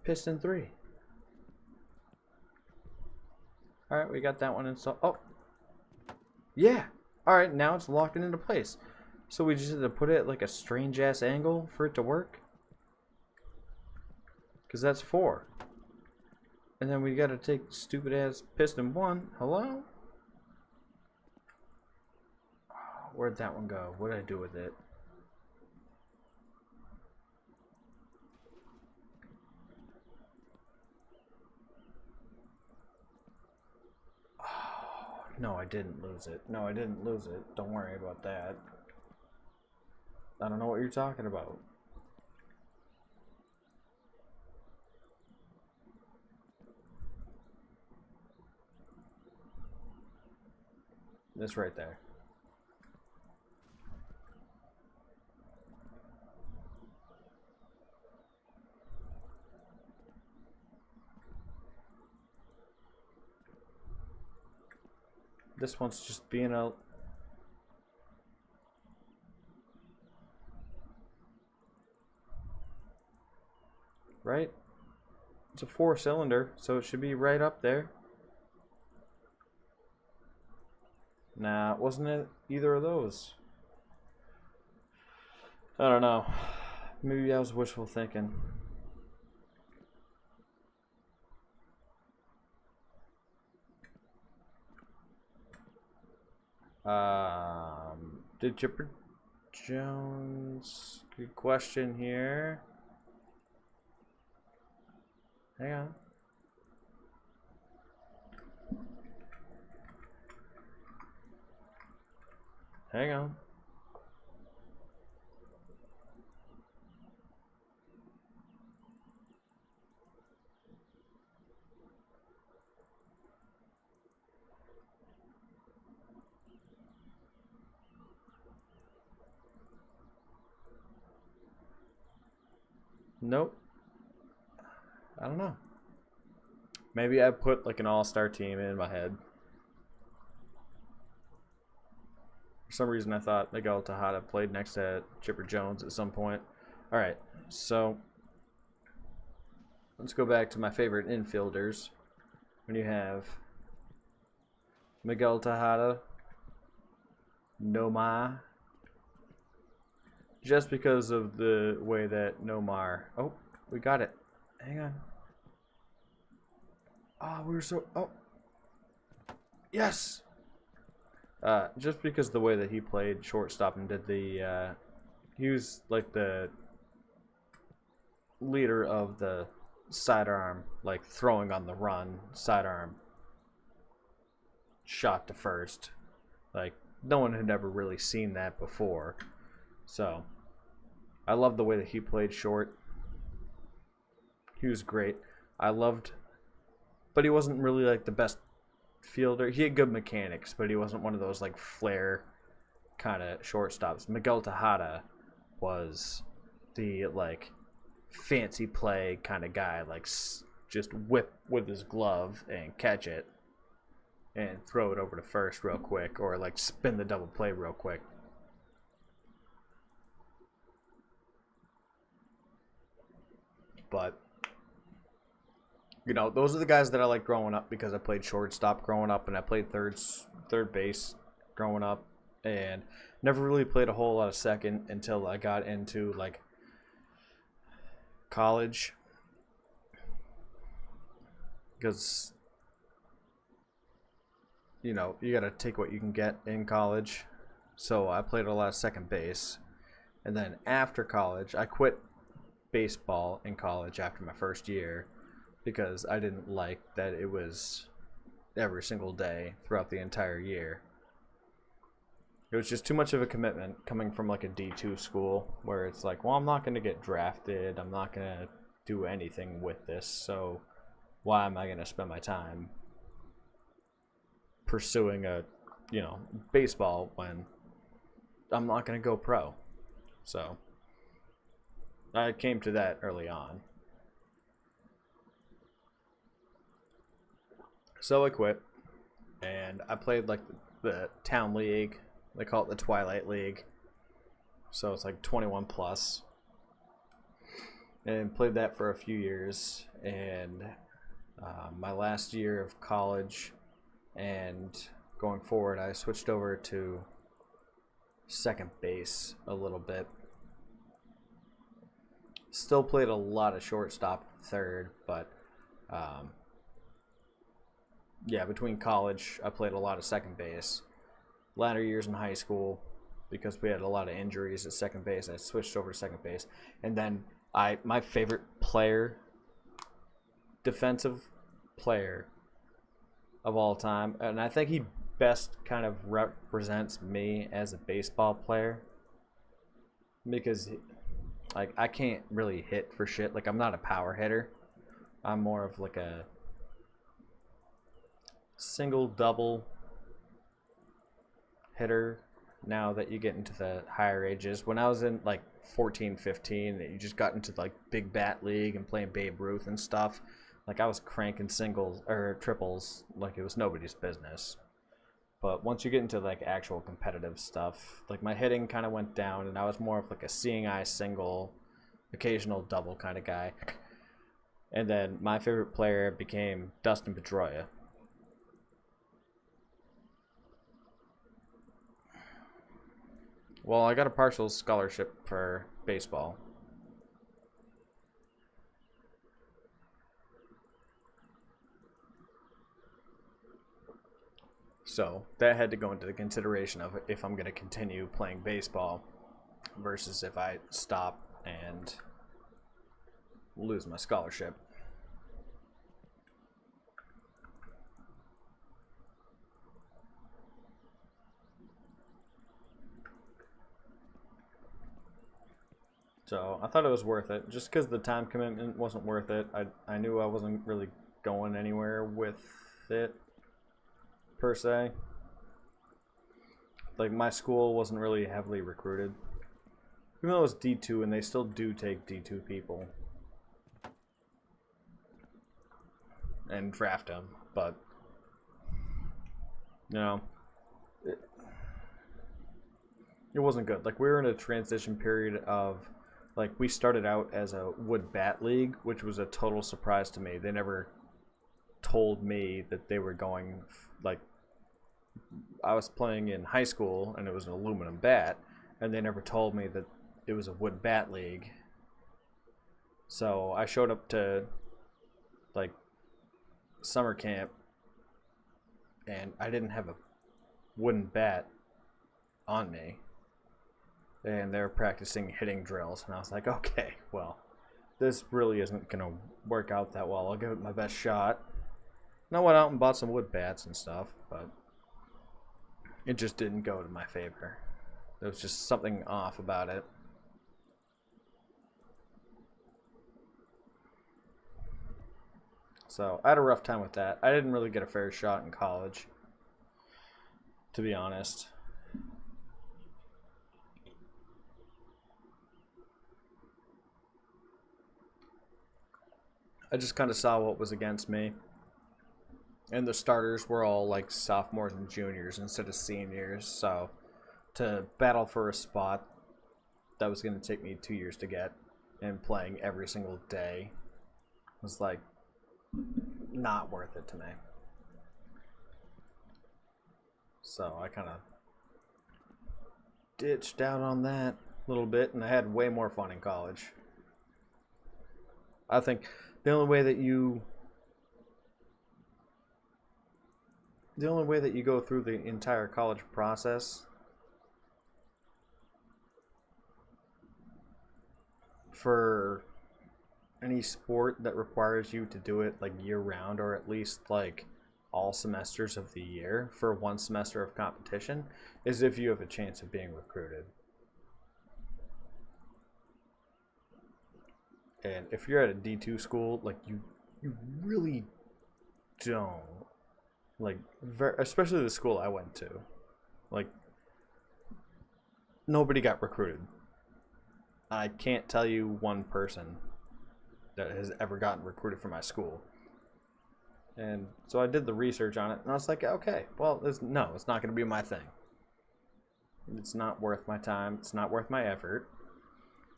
Piston 3. Alright, we got that one installed. Oh! Yeah! Alright, now it's locked into place. So we just had to put it at like a strange ass angle for it to work? Because that's 4. And then we gotta take stupid ass piston 1. Hello? Where'd that one go? What did I do with it? Oh, no, I didn't lose it. No, I didn't lose it. Don't worry about that. I don't know what you're talking about. This right there. This one's just being a... Right? It's a 4-cylinder, so it should be right up there. Nah, wasn't it either of those? I don't know. Maybe I was wishful thinking. Did Chipper Jones? Good question here. Hang on. Hang on. Nope. I don't know. Maybe I put like an all-star team in my head. For some reason I thought Miguel Tejada played next to Chipper Jones at some point. Alright, so let's go back to my favorite infielders. When you have Miguel Tejada, Nomar, just because of the way that Nomar... Oh, we got it. Hang on. Oh, we were so... Oh. Yes! Just because the way that he played shortstop and did the... he was like the leader of the sidearm, like throwing on the run, sidearm shot to first. Like, no one had ever really seen that before. So, I love the way that he played short. He was great. I loved... But he wasn't really like the best fielder. He had good mechanics, but he wasn't one of those like flair kind of shortstops. Miguel Tejada was the like fancy play kind of guy, like just whip with his glove and catch it and throw it over to first real quick, or like spin the double play real quick. But you know, those are the guys that I like growing up, because I played shortstop growing up and I played third base growing up, and never really played a whole lot of second until I got into like college, because you know, you got to take what you can get in college. So I played a lot of second base, and then after college I quit baseball in college after my first year, because I didn't like that it was every single day throughout the entire year. It was just too much of a commitment coming from like a D2 school, where it's like, well, I'm not going to get drafted, I'm not going to do anything with this, so why am I going to spend my time pursuing a, you know, baseball when I'm not going to go pro? So I came to that early on. So I quit, and I played like the town league. They call it the Twilight League. So it's like 21 plus. And played that for a few years. And my last year of college and going forward, I switched over to second base a little bit. Still played a lot of shortstop, third, but yeah, between college, I played a lot of second base. Latter years in high school, because we had a lot of injuries at second base, I switched over to second base. And then my favorite player, defensive player of all time, and I think he best kind of represents me as a baseball player, because like I can't really hit for shit. Like, I'm not a power hitter. I'm more of like a single, double, hitter now that you get into the higher ages. When I was in like 14, 15, you just got into like big bat league and playing Babe Ruth and stuff. Like I was cranking singles or triples like it was nobody's business. But once you get into like actual competitive stuff, like my hitting kind of went down, and I was more of like a seeing eye single, occasional double kind of guy. And then my favorite player became Dustin Pedroia. Well, I got a partial scholarship for baseball. So that had to go into the consideration of if I'm going to continue playing baseball versus if I stop and lose my scholarship. So I thought it was worth it. Just because the time commitment wasn't worth it, I knew I wasn't really going anywhere with it, per se. Like, my school wasn't really heavily recruited. Even though it was D2, and they still do take D2 people. And draft them, but, you know, it wasn't good. Like, we were in a transition period of, like, we started out as a wood bat league, which was a total surprise to me. They never told me that they were going, like, I was playing in high school and it was an aluminum bat, and they never told me that it was a wood bat league. So I showed up to like summer camp and I didn't have a wooden bat on me, and they were practicing hitting drills, and I was like, okay, well, this really isn't gonna work out that well. I'll give it my best shot. And I went out and bought some wood bats and stuff, but it just didn't go to my favor. There was just something off about it. So I had a rough time with that. I didn't really get a fair shot in college, to be honest. I just kind of saw what was against me. And the starters were all like sophomores and juniors instead of seniors. So to battle for a spot that was going to take me 2 years to get, and playing every single day, was like not worth it to me. So I kind of ditched out on that a little bit, and I had way more fun in college. I think the only way that you go through the entire college process for any sport that requires you to do it like year round, or at least like all semesters of the year for one semester of competition, is if you have a chance of being recruited. And if you're at a D2 school, like you really don't, like, especially the school I went to, like, nobody got recruited. I can't tell you one person that has ever gotten recruited from my school. And so I did the research on it, and I was like, okay, well, it's not going to be my thing. It's not worth my time. It's not worth my effort.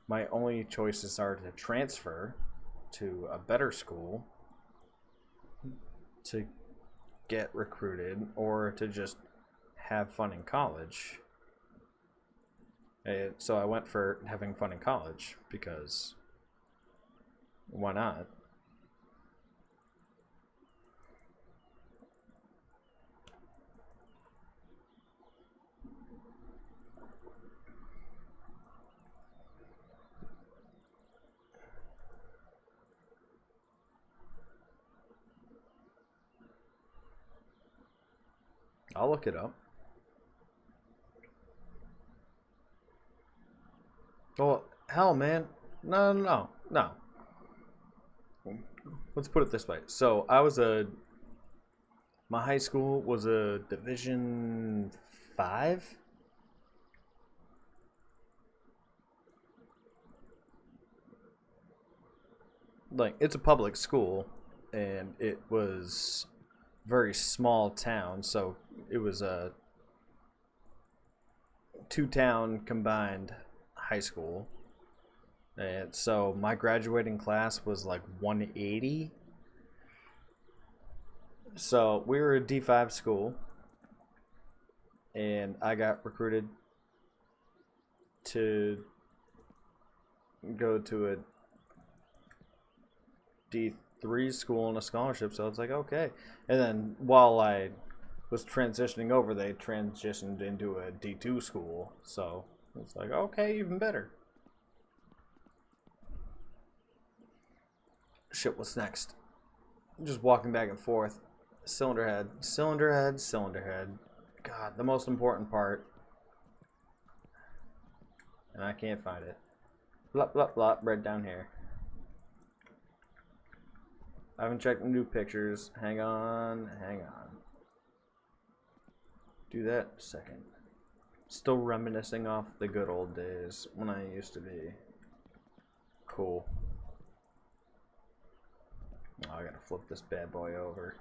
My only choices are to transfer to a better school to get recruited, or to just have fun in college. And so I went for having fun in college, because why not? I'll look it up. Well, hell, man. No. Let's put it this way. So my high school was a Division D5. Like, it's a public school, and it was very small town, so it was a two-town combined high school. And so my graduating class was like 180. So we were a D5 school, and I got recruited to go to a D3 school on a scholarship. So it's like, okay. And then while I was transitioning over, they transitioned into a D2 school. So it's like, okay, even better. Shit, what's next? Just walking back and forth. Cylinder head, cylinder head, cylinder head. God, the most important part. And I can't find it. Blop, blop, blop, right down here. I haven't checked the new pictures. Hang on, hang on. Do that in a second. Still reminiscing off the good old days when I used to be cool. Oh, I gotta flip this bad boy over.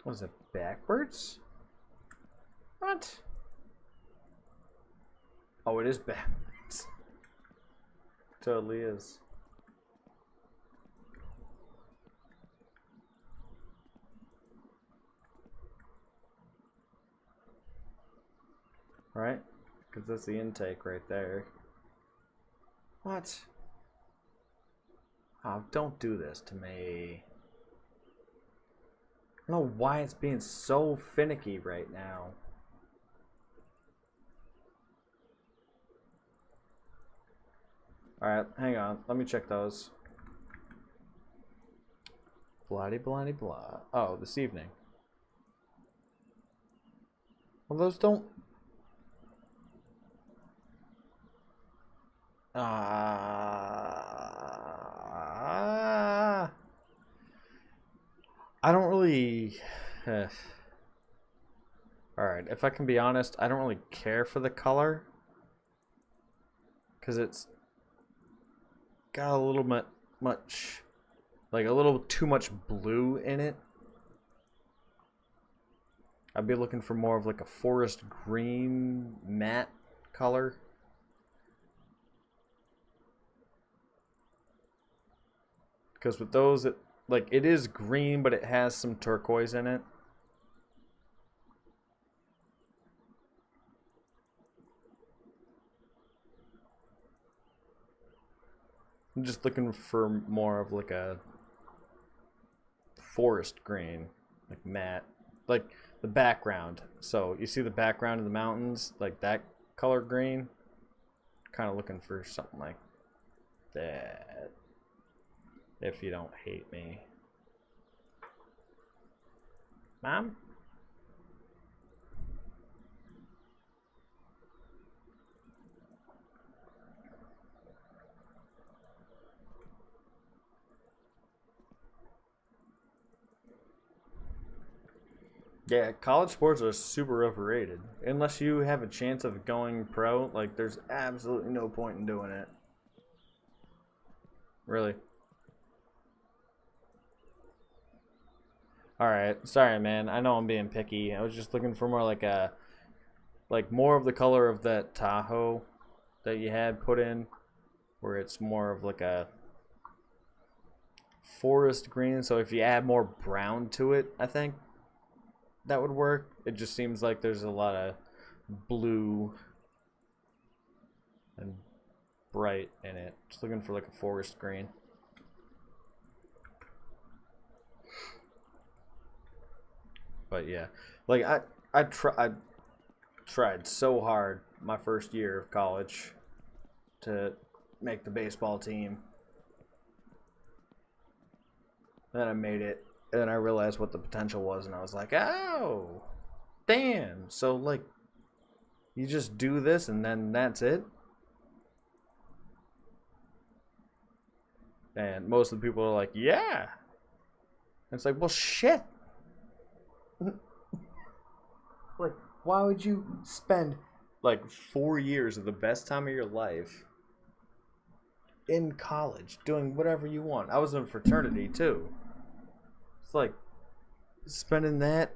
Was it backwards? What? Oh, it is backwards. Totally is. Right? Because that's the intake right there. What? Oh, don't do this to me. I don't know why it's being so finicky right now. Alright, hang on. Let me check those. Bloody, bloody, blah. Oh, this evening. Well, those don't... I don't really... Alright, if I can be honest, I don't really care for the color. Because it's got a little bit much... Like, a little too much blue in it. I'd be looking for more of like a forest green matte color. Because with those, it is green, but it has some turquoise in it. I'm just looking for more of like a forest green, like matte, like the background. So you see the background of the mountains, like that color green. Kind of looking for something like that. If you don't hate me. Mom? Yeah, college sports are super overrated. Unless you have a chance of going pro, like there's absolutely no point in doing it. Really. Alright, sorry man. I know I'm being picky. I was just looking for more like more of the color of that Tahoe that you had put in, where it's more of like a forest green. So if you add more brown to it, I think that would work. It just seems like there's a lot of blue and bright in it. Just looking for like a forest green. But yeah, like I tried so hard my first year of college to make the baseball team. And then I made it, and then I realized what the potential was, and I was like, oh, damn. So, like, you just do this, and then that's it? And most of the people are like, yeah. And it's like, well, shit. Like, why would you spend like 4 years of the best time of your life in college doing whatever you want? I was in a fraternity too. It's like spending that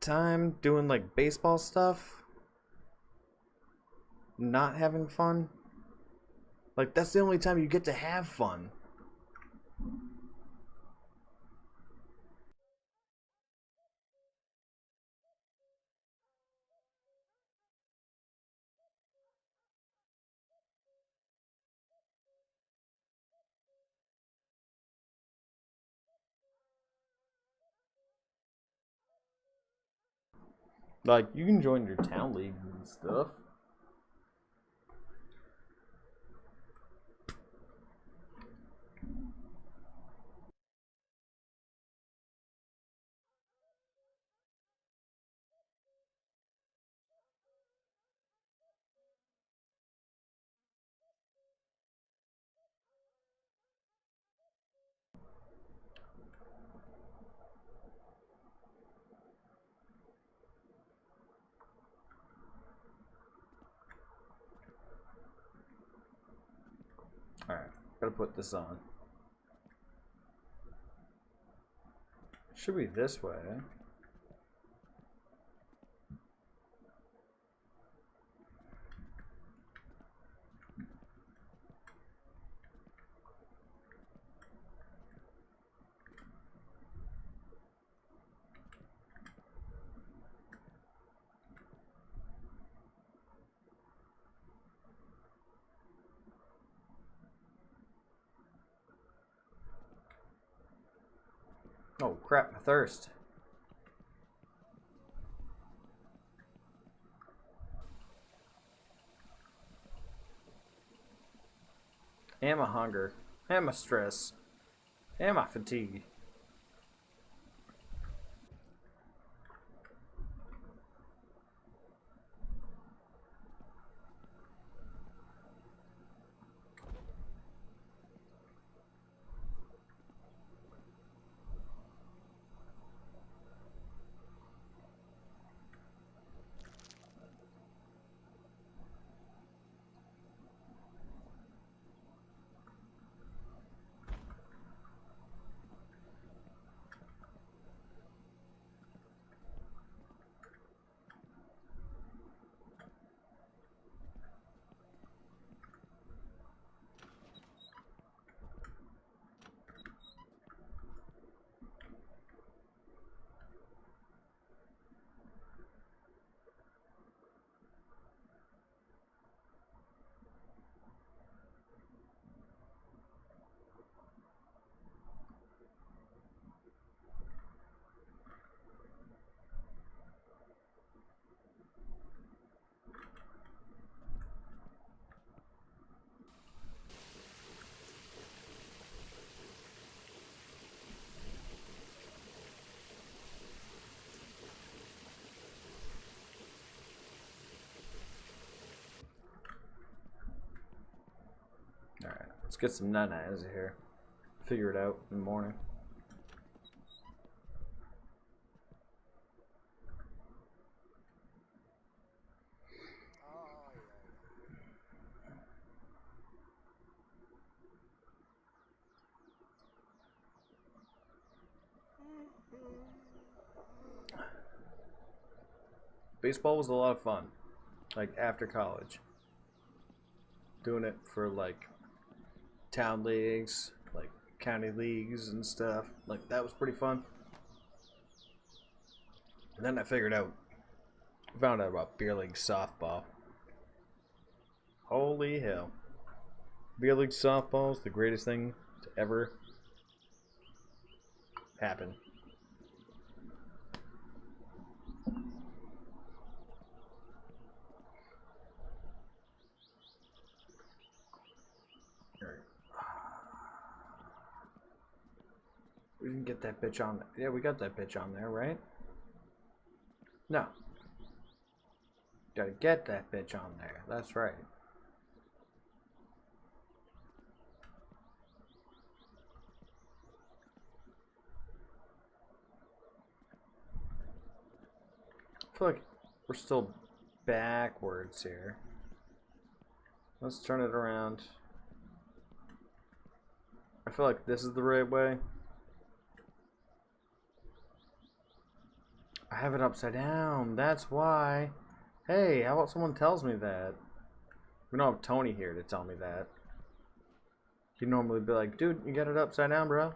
time doing like baseball stuff, not having fun. Like, that's the only time you get to have fun. Like, you can join your town league and stuff. Alright, gotta put this on. Should be this way. Oh crap, my thirst. And my hunger. And my stress. And my fatigue. Alright, let's get some nanas here. Figure it out in the morning. Baseball was a lot of fun. Like, after college. Doing it for, like, town leagues, like, county leagues and stuff. Like, that was pretty fun. And then I found out about beer league softball. Holy hell. Beer league softball is the greatest thing to ever happen. We didn't get that bitch on there. Yeah, we got that bitch on there, right? No. Gotta get that bitch on there. That's right. feel like we're still backwards here. Let's turn it around. I feel like this is the right way. I have it upside down. That's why. Hey, how about someone tells me that? We don't have Tony here to tell me that. He'd normally be like, dude, you got it upside down, bro.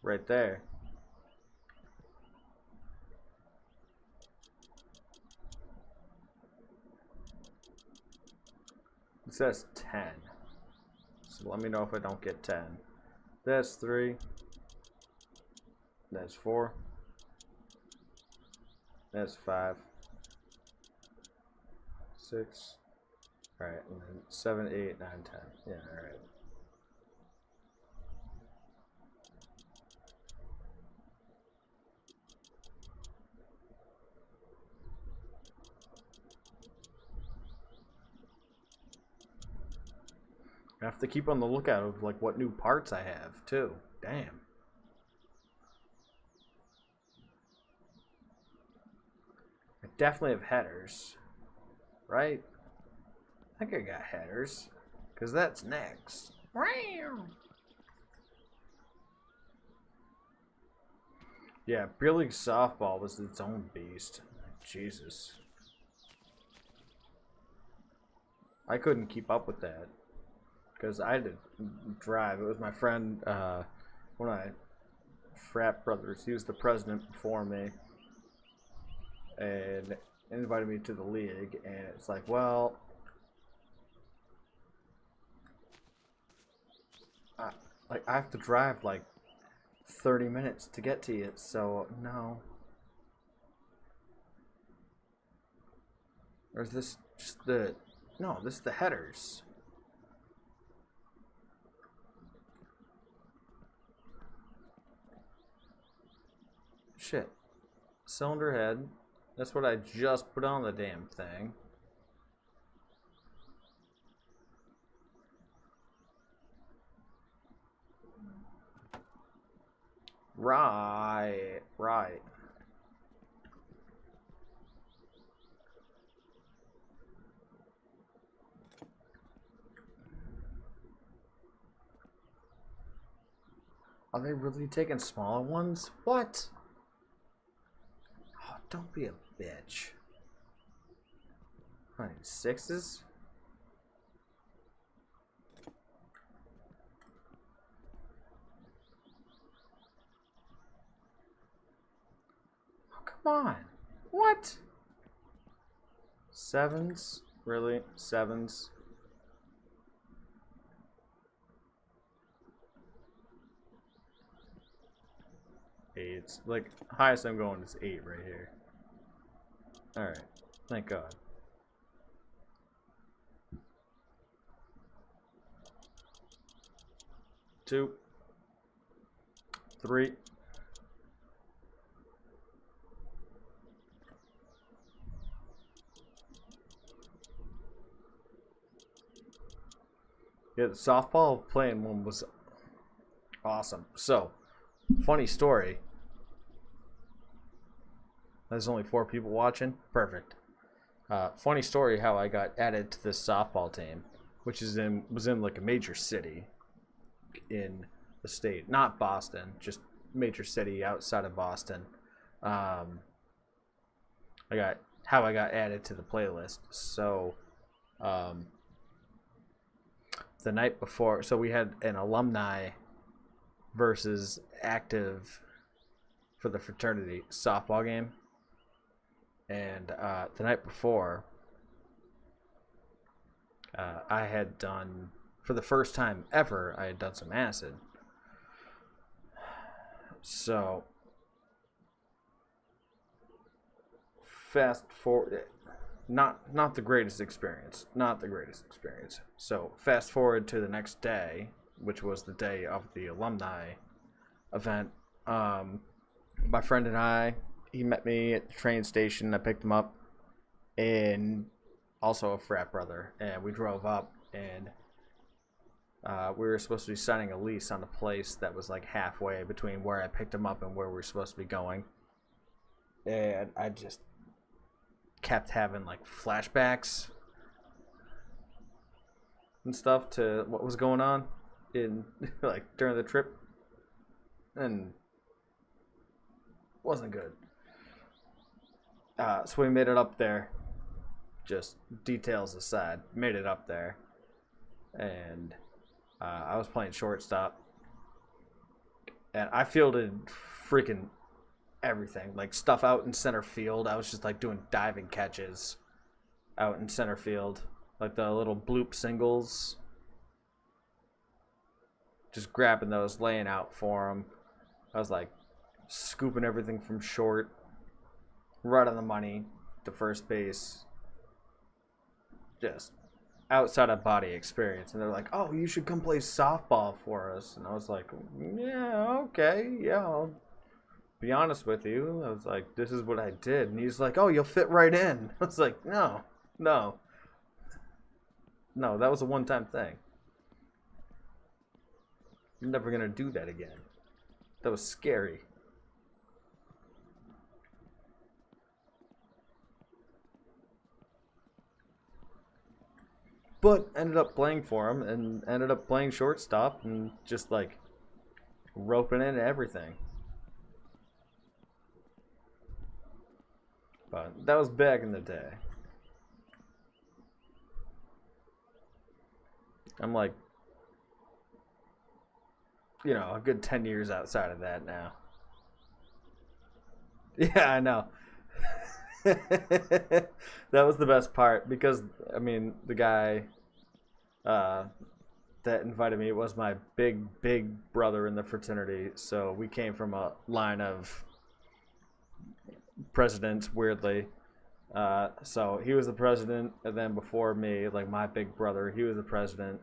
Right there. It says 10. So let me know if I don't get 10. That's 3. That's 4. That's 5. 6. Alright, and then 7, 8, 9, 10. Yeah, alright. I have to keep on the lookout of like what new parts I have too. Damn. I definitely have headers. Right? I think I got headers. Because that's next. Yeah, beer league softball was its own beast. Jesus. I couldn't keep up with that. Because I had to drive. It was my friend, one of my frat brothers. He was the president before me. And invited me to the league. And it's like, well, I have to drive like 30 minutes to get to it. So, no. Or is this just the... No, this is the headers. Shit. Cylinder head. That's what I just put on the damn thing. Right. Right. Are they really taking smaller ones? What? Oh, don't be a bitch. I need 6s? Oh, come on. What? 7s? Really? 7s? Eights. Like, highest I'm going is 8 right here. Alright. Thank God. Two. 3. Yeah, the softball playing one was awesome. So, funny story. There's only 4 people watching. Perfect. Funny story how I got added to this softball team, which was in like a major city in the state, not Boston, just major city outside of Boston. I got added to the playlist. So, the night before, so we had an alumni versus active for the fraternity softball game. And the night before, I had done, for the first time ever, I had done some acid. So, fast forward, not the greatest experience. Not the greatest experience. So, fast forward to the next day, which was the day of the alumni event. My friend and I, he met me at the train station. I picked him up, and also a frat brother. And we drove up, and we were supposed to be signing a lease on a place that was like halfway between where I picked him up and where we were supposed to be going. and I just kept having like flashbacks and stuff to what was going on in like during the trip, and wasn't good. So we made it up there. Just details aside, made it up there, and I was playing shortstop, and I fielded freaking everything, like stuff out in center field. I was just like doing diving catches out in center field, like the little bloop singles, just grabbing those, laying out for them. I was like scooping everything from short, right on the money to first base. Just outside of body experience. And they're like, oh, you should come play softball for us. And I was like, yeah, okay, yeah, I'll be honest with you. I was like, this is what I did. And he's like, oh, you'll fit right in. I was like, no, that was a one-time thing. I'm never gonna do that again. That was scary. But ended up playing for him and ended up playing shortstop and just like roping in everything. But that was back in the day. I'm like, you know, a good 10 years outside of that now. Yeah, I know. That was the best part because, I mean, the guy that invited me was my big brother in the fraternity. So we came from a line of presidents, weirdly. So he was the president, and then before me, like my big brother, he was the president.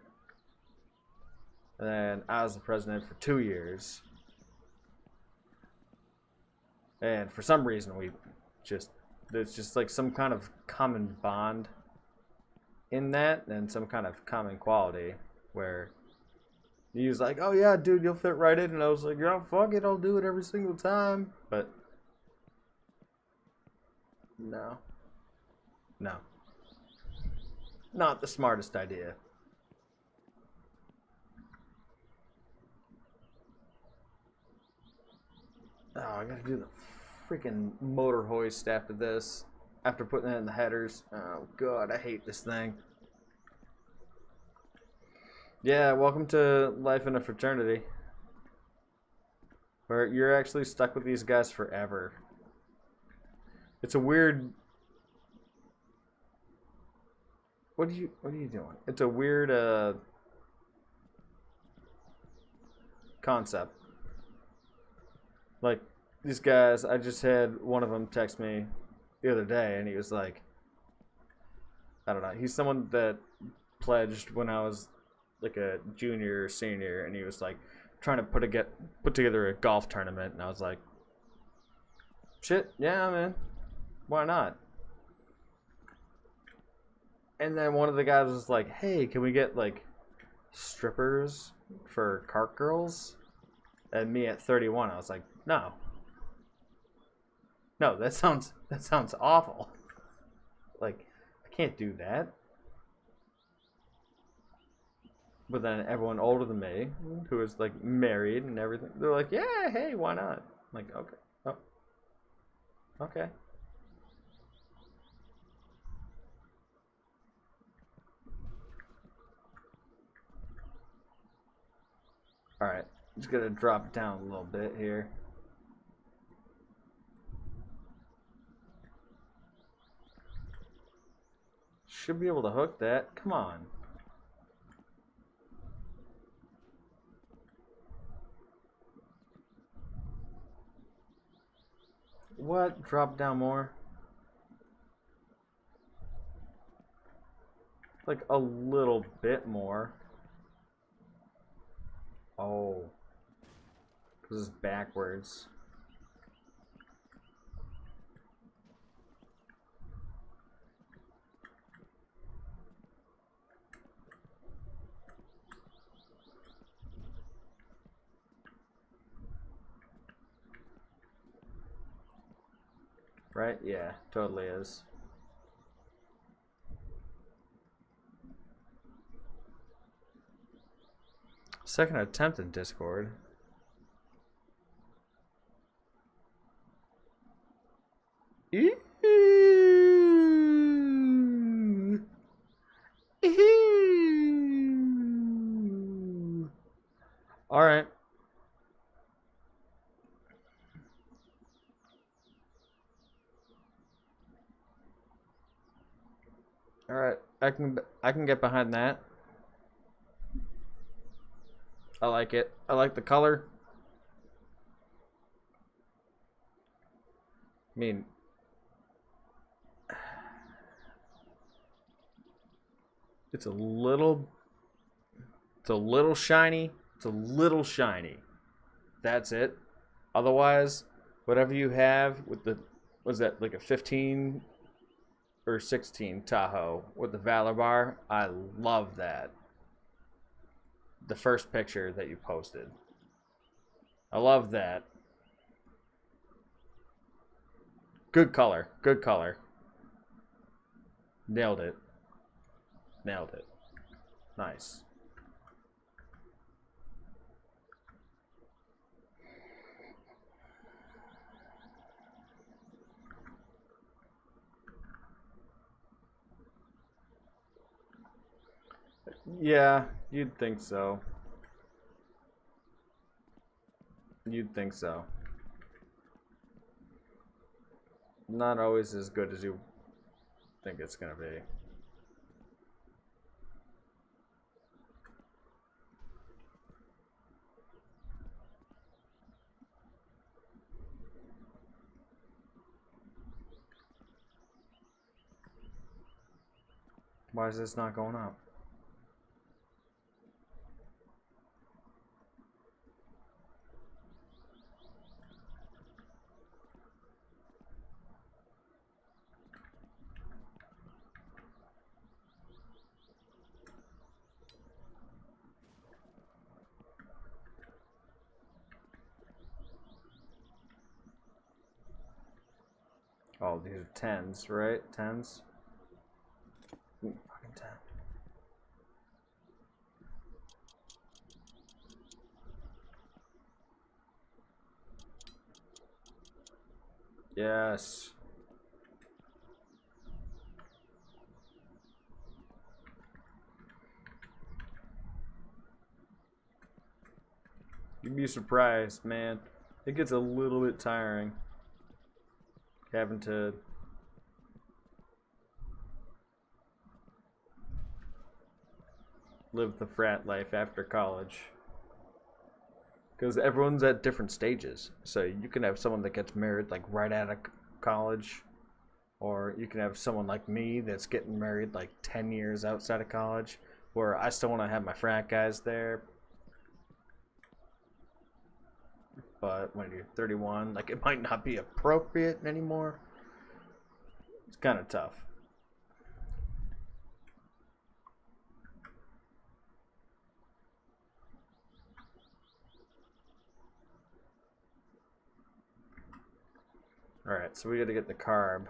And then I was the president for 2 years. And for some reason, there's just like some kind of common bond in that and some kind of common quality where he was like, oh yeah, dude, you'll fit right in. And I was like, yeah, fuck it, I'll do it every single time. But no. Not the smartest idea. Oh, I gotta do the freaking motor hoist after this. After putting that in the headers. Oh, God, I hate this thing. Yeah, welcome to life in a fraternity. Where you're actually stuck with these guys forever. It's a weird... What are you doing? It's a weird, concept. Like, these guys, I just had one of them text me the other day, and he was like, I don't know, he's someone that pledged when I was like a junior or senior, and he was like trying to put together a golf tournament, and I was like, shit, yeah, man, why not? And then one of the guys was like, hey, can we get like strippers for cart girls? And me at 31, I was like, no, that sounds awful. Like, I can't do that. But then everyone older than me, who was like married and everything, they're like, yeah, hey, why not? I'm like, okay, oh, okay. All right, just gonna drop it down a little bit here. Should be able to hook that. Come on. What? Drop down more? Like a little bit more. Oh. This is backwards. right? Yeah, totally is. Second attempt in Discord. All right. All right. I can get behind that. I like it. I like the color. I mean, it's a little shiny. It's a little shiny. That's it. Otherwise, whatever you have with the, was that like a 15 or 16 Tahoe with the Valor bar? I love that. The first picture that you posted. I love that. Good color. Good color. Nailed it. Nailed it. Nice. Yeah, you'd think so. You'd think so. Not always as good as you think it's gonna be. Why is this not going up? Oh, these are tens, right? Tens? Ooh, fucking 10. Yes. You'd be surprised, man. It gets a little bit tiring having to live the frat life after college. Because everyone's at different stages. So you can have someone that gets married like right out of college, or you can have someone like me that's getting married like 10 years outside of college, where I still want to have my frat guys there. But when you're 31, like it might not be appropriate anymore. It's kind of tough. Alright, so we gotta get the carb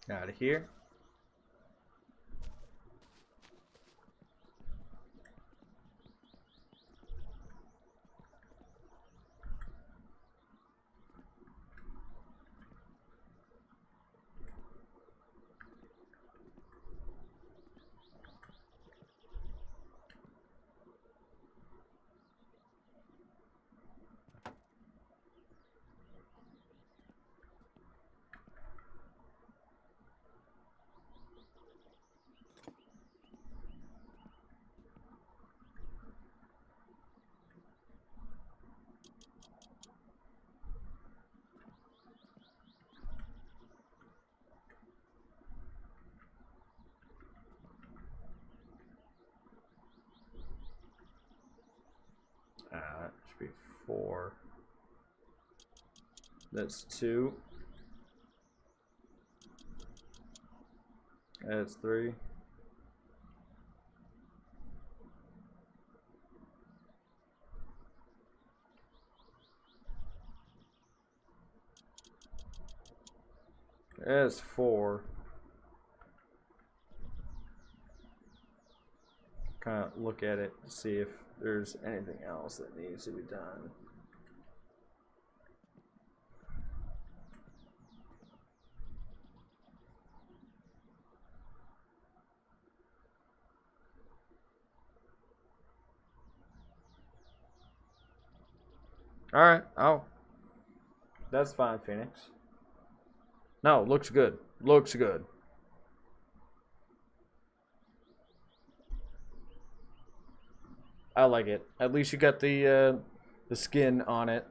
out of here. That should be 4. That's 2. That's 3. There's 4. Kind of look at it to see if there's anything else that needs to be done. Alright, oh. That's fine, Phoenix. No, looks good. Looks good. I like it. At least you got the skin on it.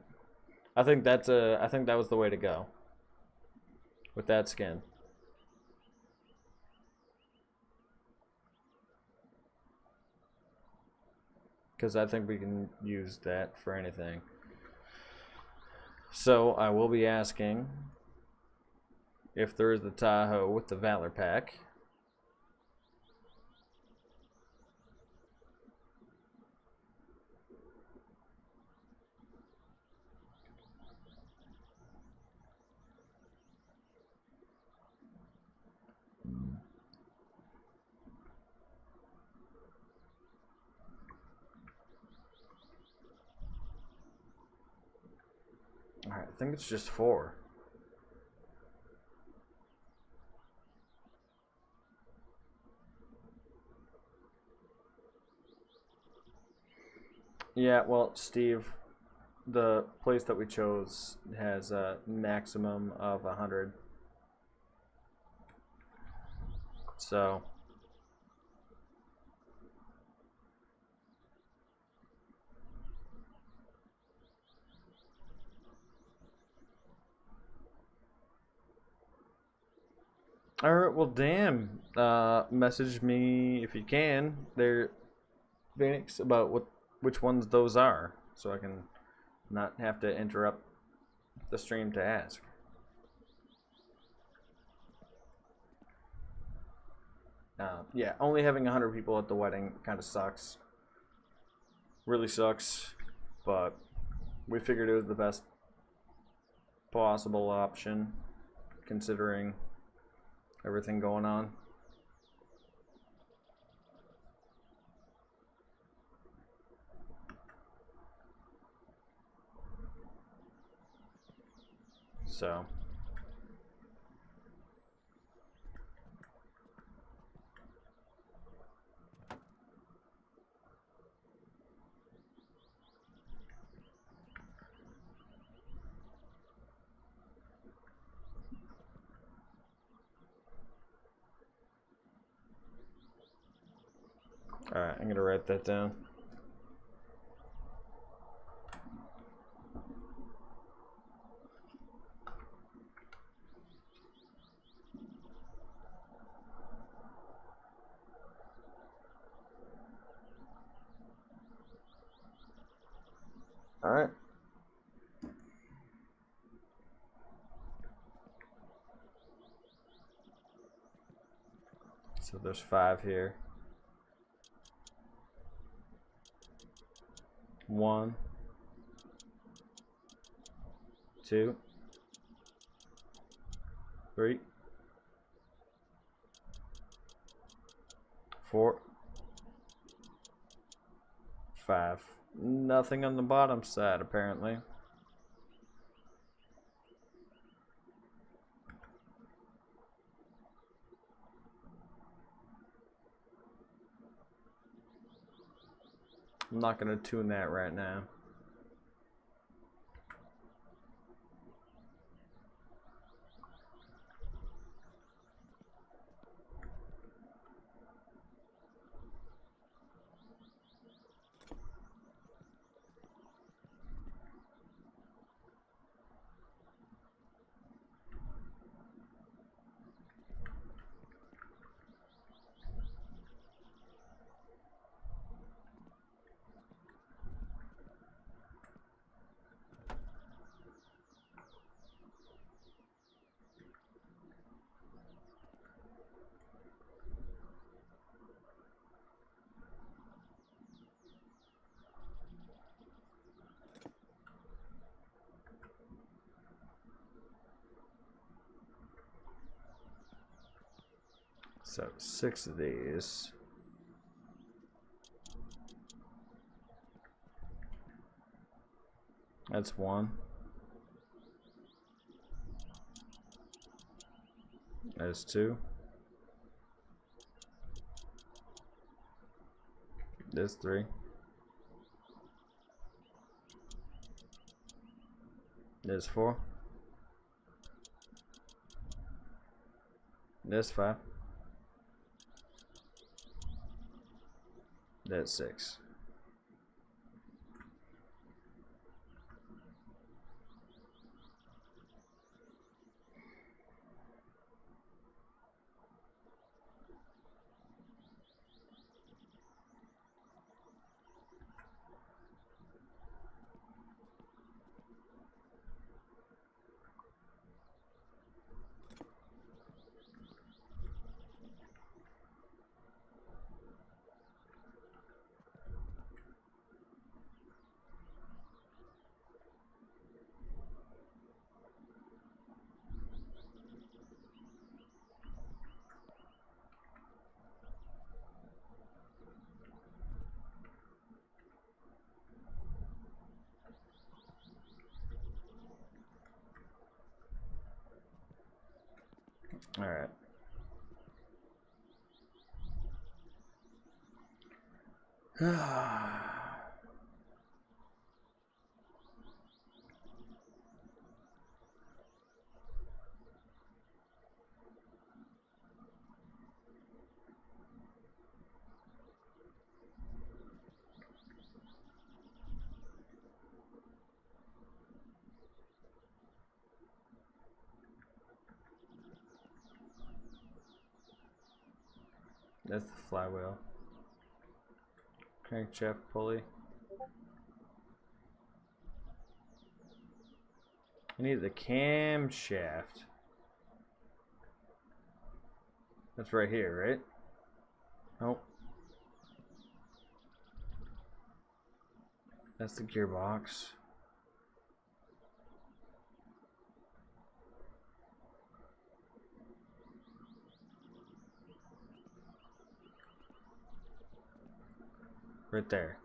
I think that was the way to go. With that skin. Because I think we can use that for anything. So I will be asking if there is the Tahoe with the Valor Pack. Alright, I think it's just 4. Yeah, well, Steve, the place that we chose has a maximum of 100. So alright, well damn. Message me if you can there, Phoenix, about which ones those are, so I can not have to interrupt the stream to ask. Yeah, only having 100 people at the wedding kind of sucks. Really sucks, but we figured it was the best possible option considering everything going on. So alright, I'm gonna write that down. Alright. So there's 5 here. 1, 2, 3, 4, 5. Nothing on the bottom side, apparently. I'm not going to tune that right now. So 6 of these. That's 1. That's 2. That's 3. That's 4. That's 5. That's 6. All right. That's the flywheel. Crankshaft pulley. I need the camshaft. That's right here, right? Nope. That's the gearbox. Right there.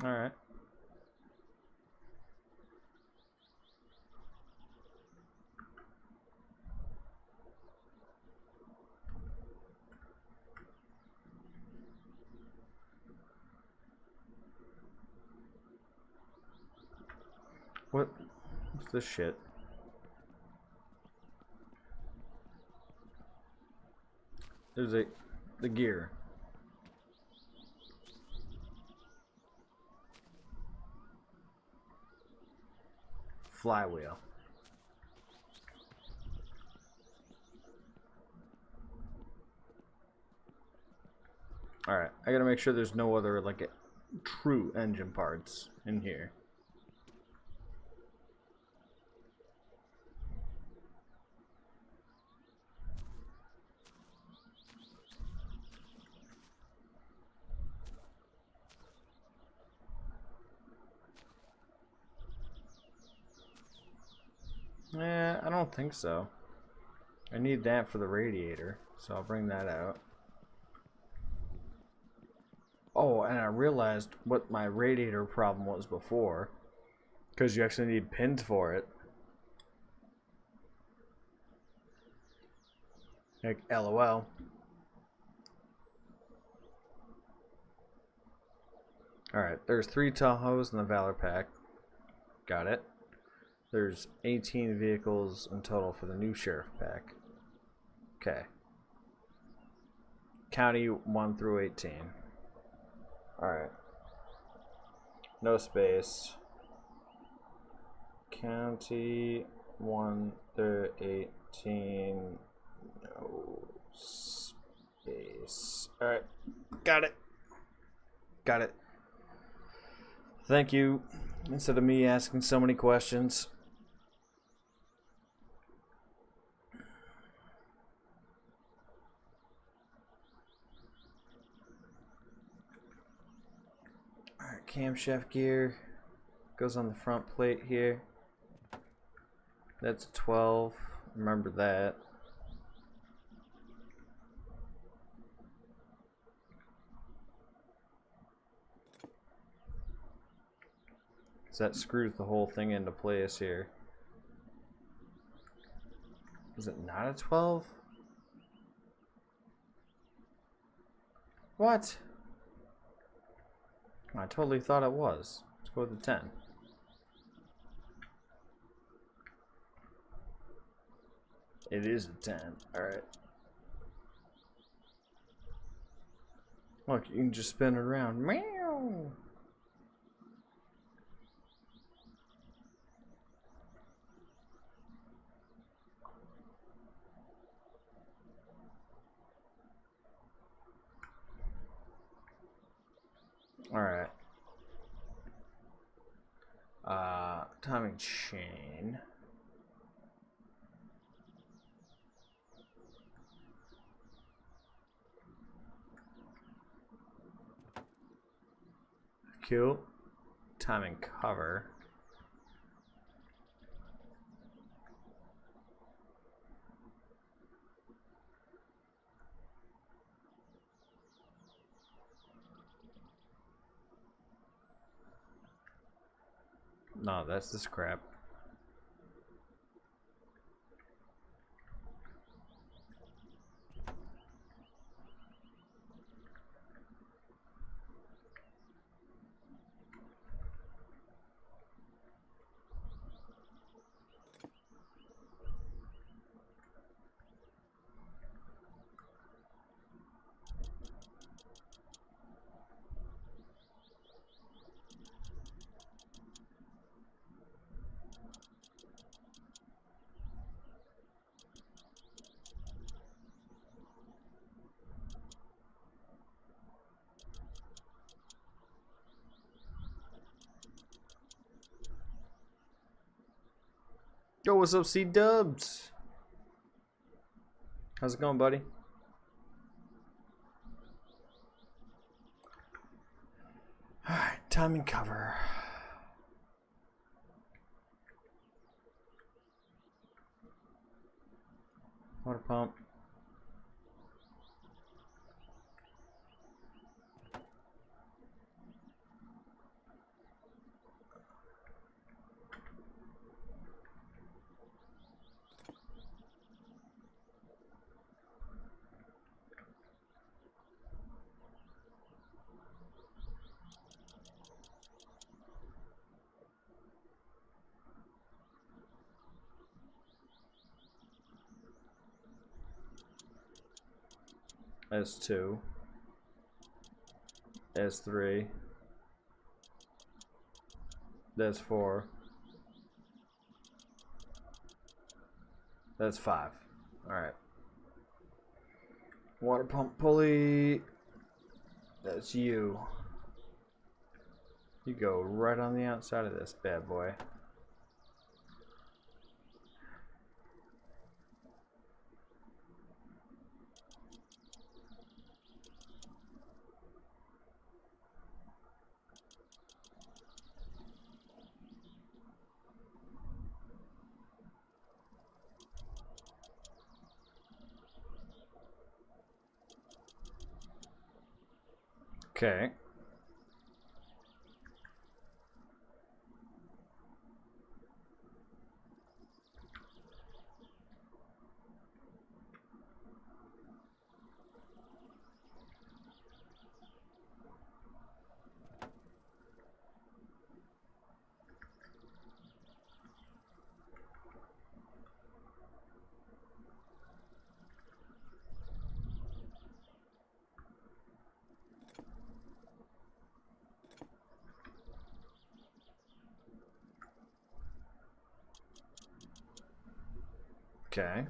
All right. What's this shit? There's the gear. Flywheel. Alright, I gotta make sure there's no other, like, true engine parts in here. I don't think so. I need that for the radiator, so I'll bring that out. Oh, and I realized what my radiator problem was before. Because you actually need pins for it. Like, LOL. Alright, there's 3 Tahoes in the Valor pack. Got it. There's 18 vehicles in total for the new Sheriff pack. Okay. County 1 through 18. Alright. No space. County 1 through 18. No space. Alright. Got it. Got it. Thank you. Instead of me asking so many questions. Alright, camshaft gear goes on the front plate here. That's a 12. Remember that. So that screws the whole thing into place here. Is it not a 12? What? I totally thought it was. Let's go with the 10. It is a 10. Alright. Look, you can just spin it around. Meow! Alright. Timing chain. Cool. Timing cover. No, that's this crap. Yo, what's up, C-Dubs? How's it going, buddy? Alright, timing cover. Water pump. S2. S3. That's 4. That's 5. Alright. Water pump pulley. That's you. You go right on the outside of this bad boy. Okay. Okay.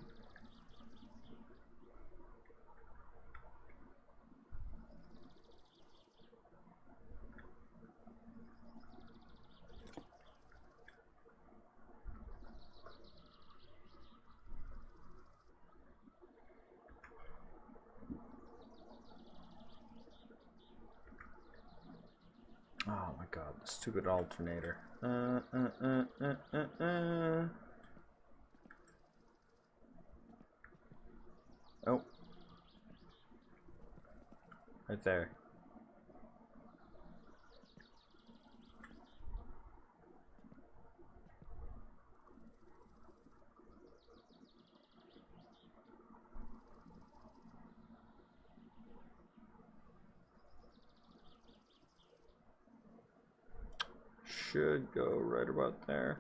Oh my god, the stupid alternator. Oh. Right there. Should go right about there.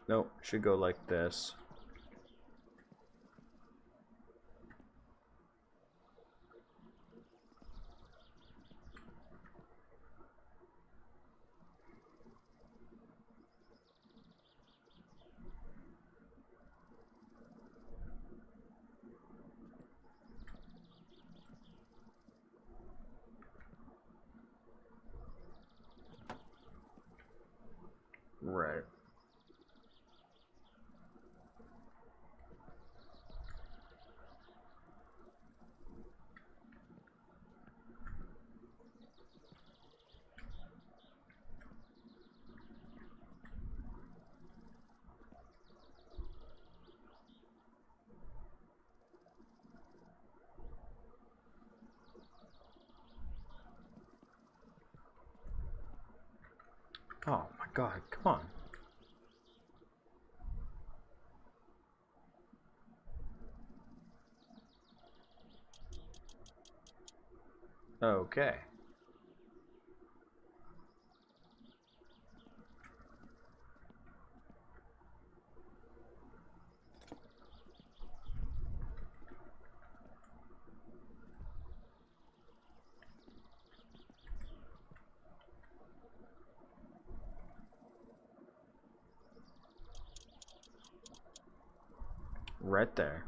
Nope, should go like this. Right. Oh my god, come on. Okay. Right there.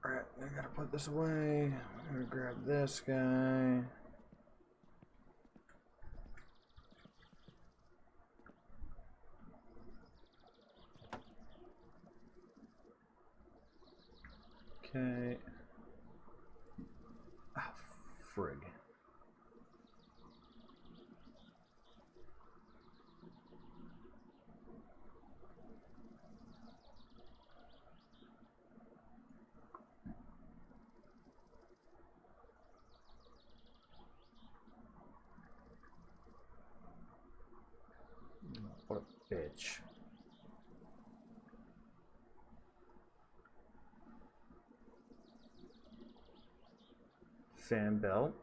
Alright, I gotta put this away. I'm gonna grab this guy. Okay. Ah, frig. What a bitch. Fan belt.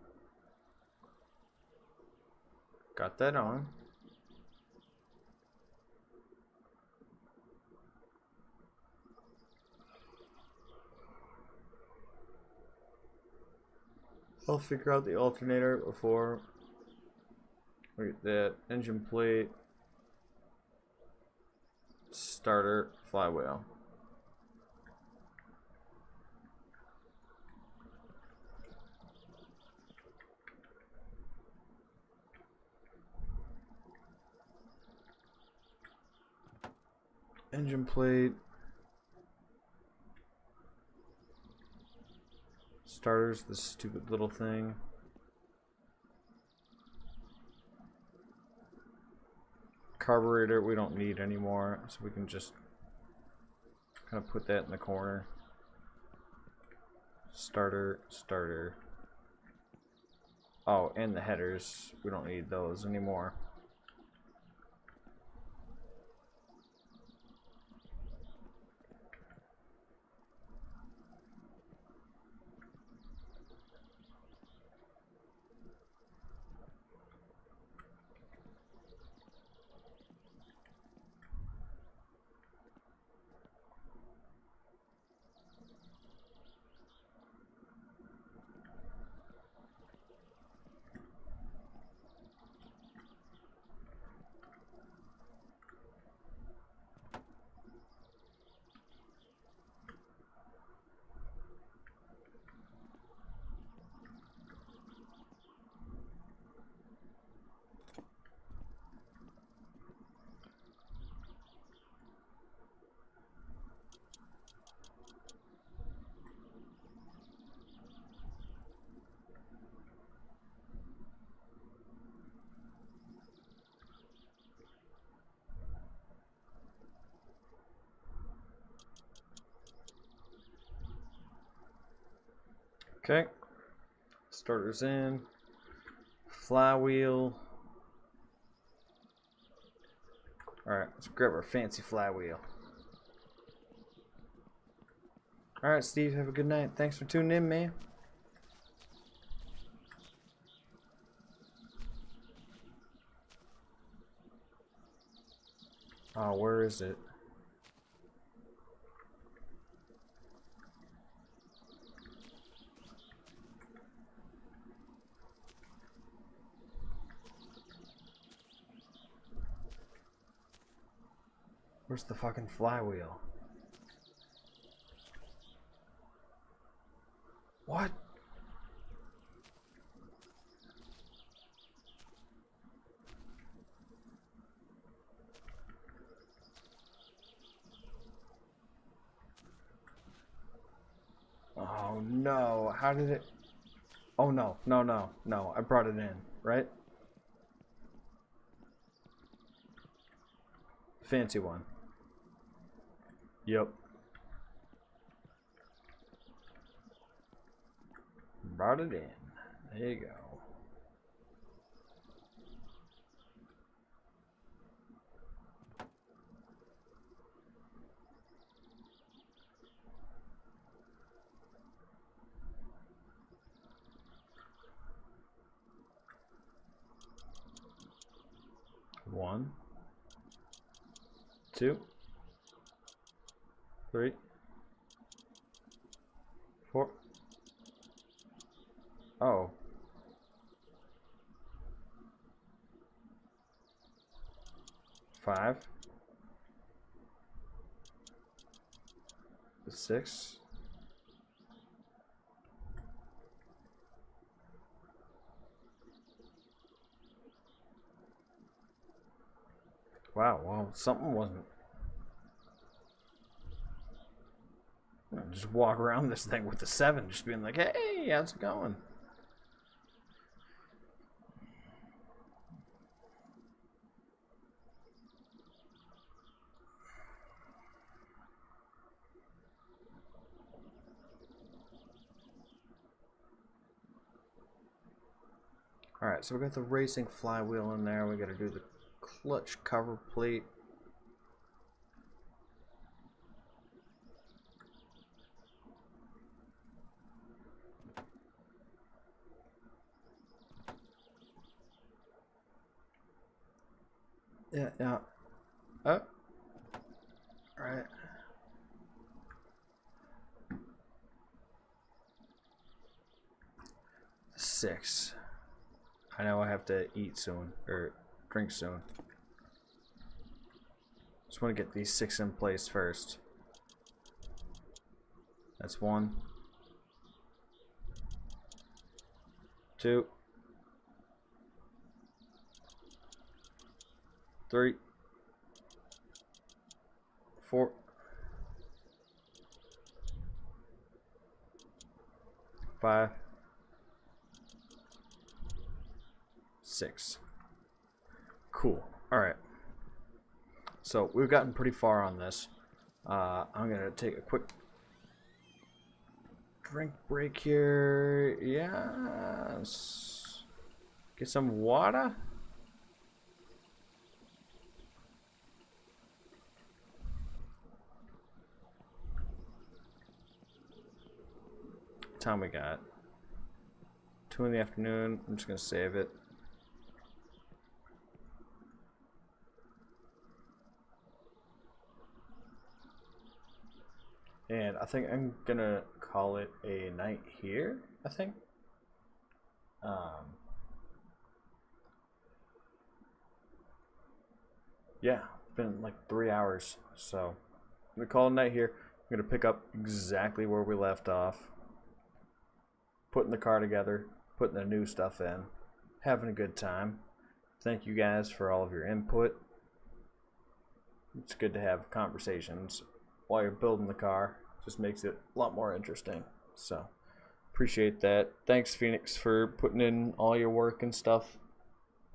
Got that on. I'll figure out the alternator before. Wait, that engine plate, starter, flywheel. Engine plate, starters, this stupid little thing. Carburetor we don't need anymore, so we can just kind of put that in the corner. Starter, starter. Oh, and the headers, we don't need those anymore. Okay. Starters in. Flywheel. Alright, let's grab our fancy flywheel. Alright, Steve, have a good night. Thanks for tuning in, man. Oh, where is it? Where's the fucking flywheel? What? Oh no, how did it... Oh no, no, I brought it in, right? Fancy one. Yep. Brought it in. There you go. One, two, three, four. Oh. Five. Six. Wow, well, something wasn't. Just walk around this thing with the 7, just being like, hey, how's it going? Alright, so we got the racing flywheel in there. We got to do the clutch cover plate. Yeah. Oh. Alright. Six. I know I have to eat soon, or drink soon. Just want to get these 6 in place first. That's 1. 2. 3. 4. 5. 6. Cool. Alright. So we've gotten pretty far on this. I'm going to take a quick drink break here. Yes. Get some water. What time we got? 2 in the afternoon. I'm just going to save it. And I think I'm gonna call it a night here, I think. Yeah, it's been like 3 hours. So I'm gonna call it a night here. I'm gonna pick up exactly where we left off. Putting the car together, putting the new stuff in, having a good time. Thank you guys for all of your input. It's good to have conversations while you're building the car. Just makes it a lot more interesting. So appreciate that. Thanks, Phoenix, for putting in all your work and stuff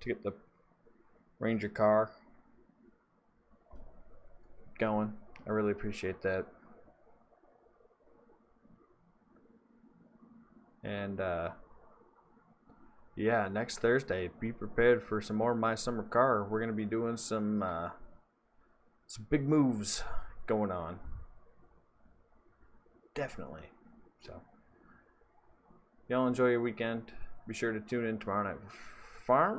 to get the Ranger car going. I really appreciate that. And yeah, next Thursday, be prepared for some more My Summer Car. We're gonna be doing some big moves going on. Definitely. So, y'all enjoy your weekend. Be sure to tune in tomorrow night for farming.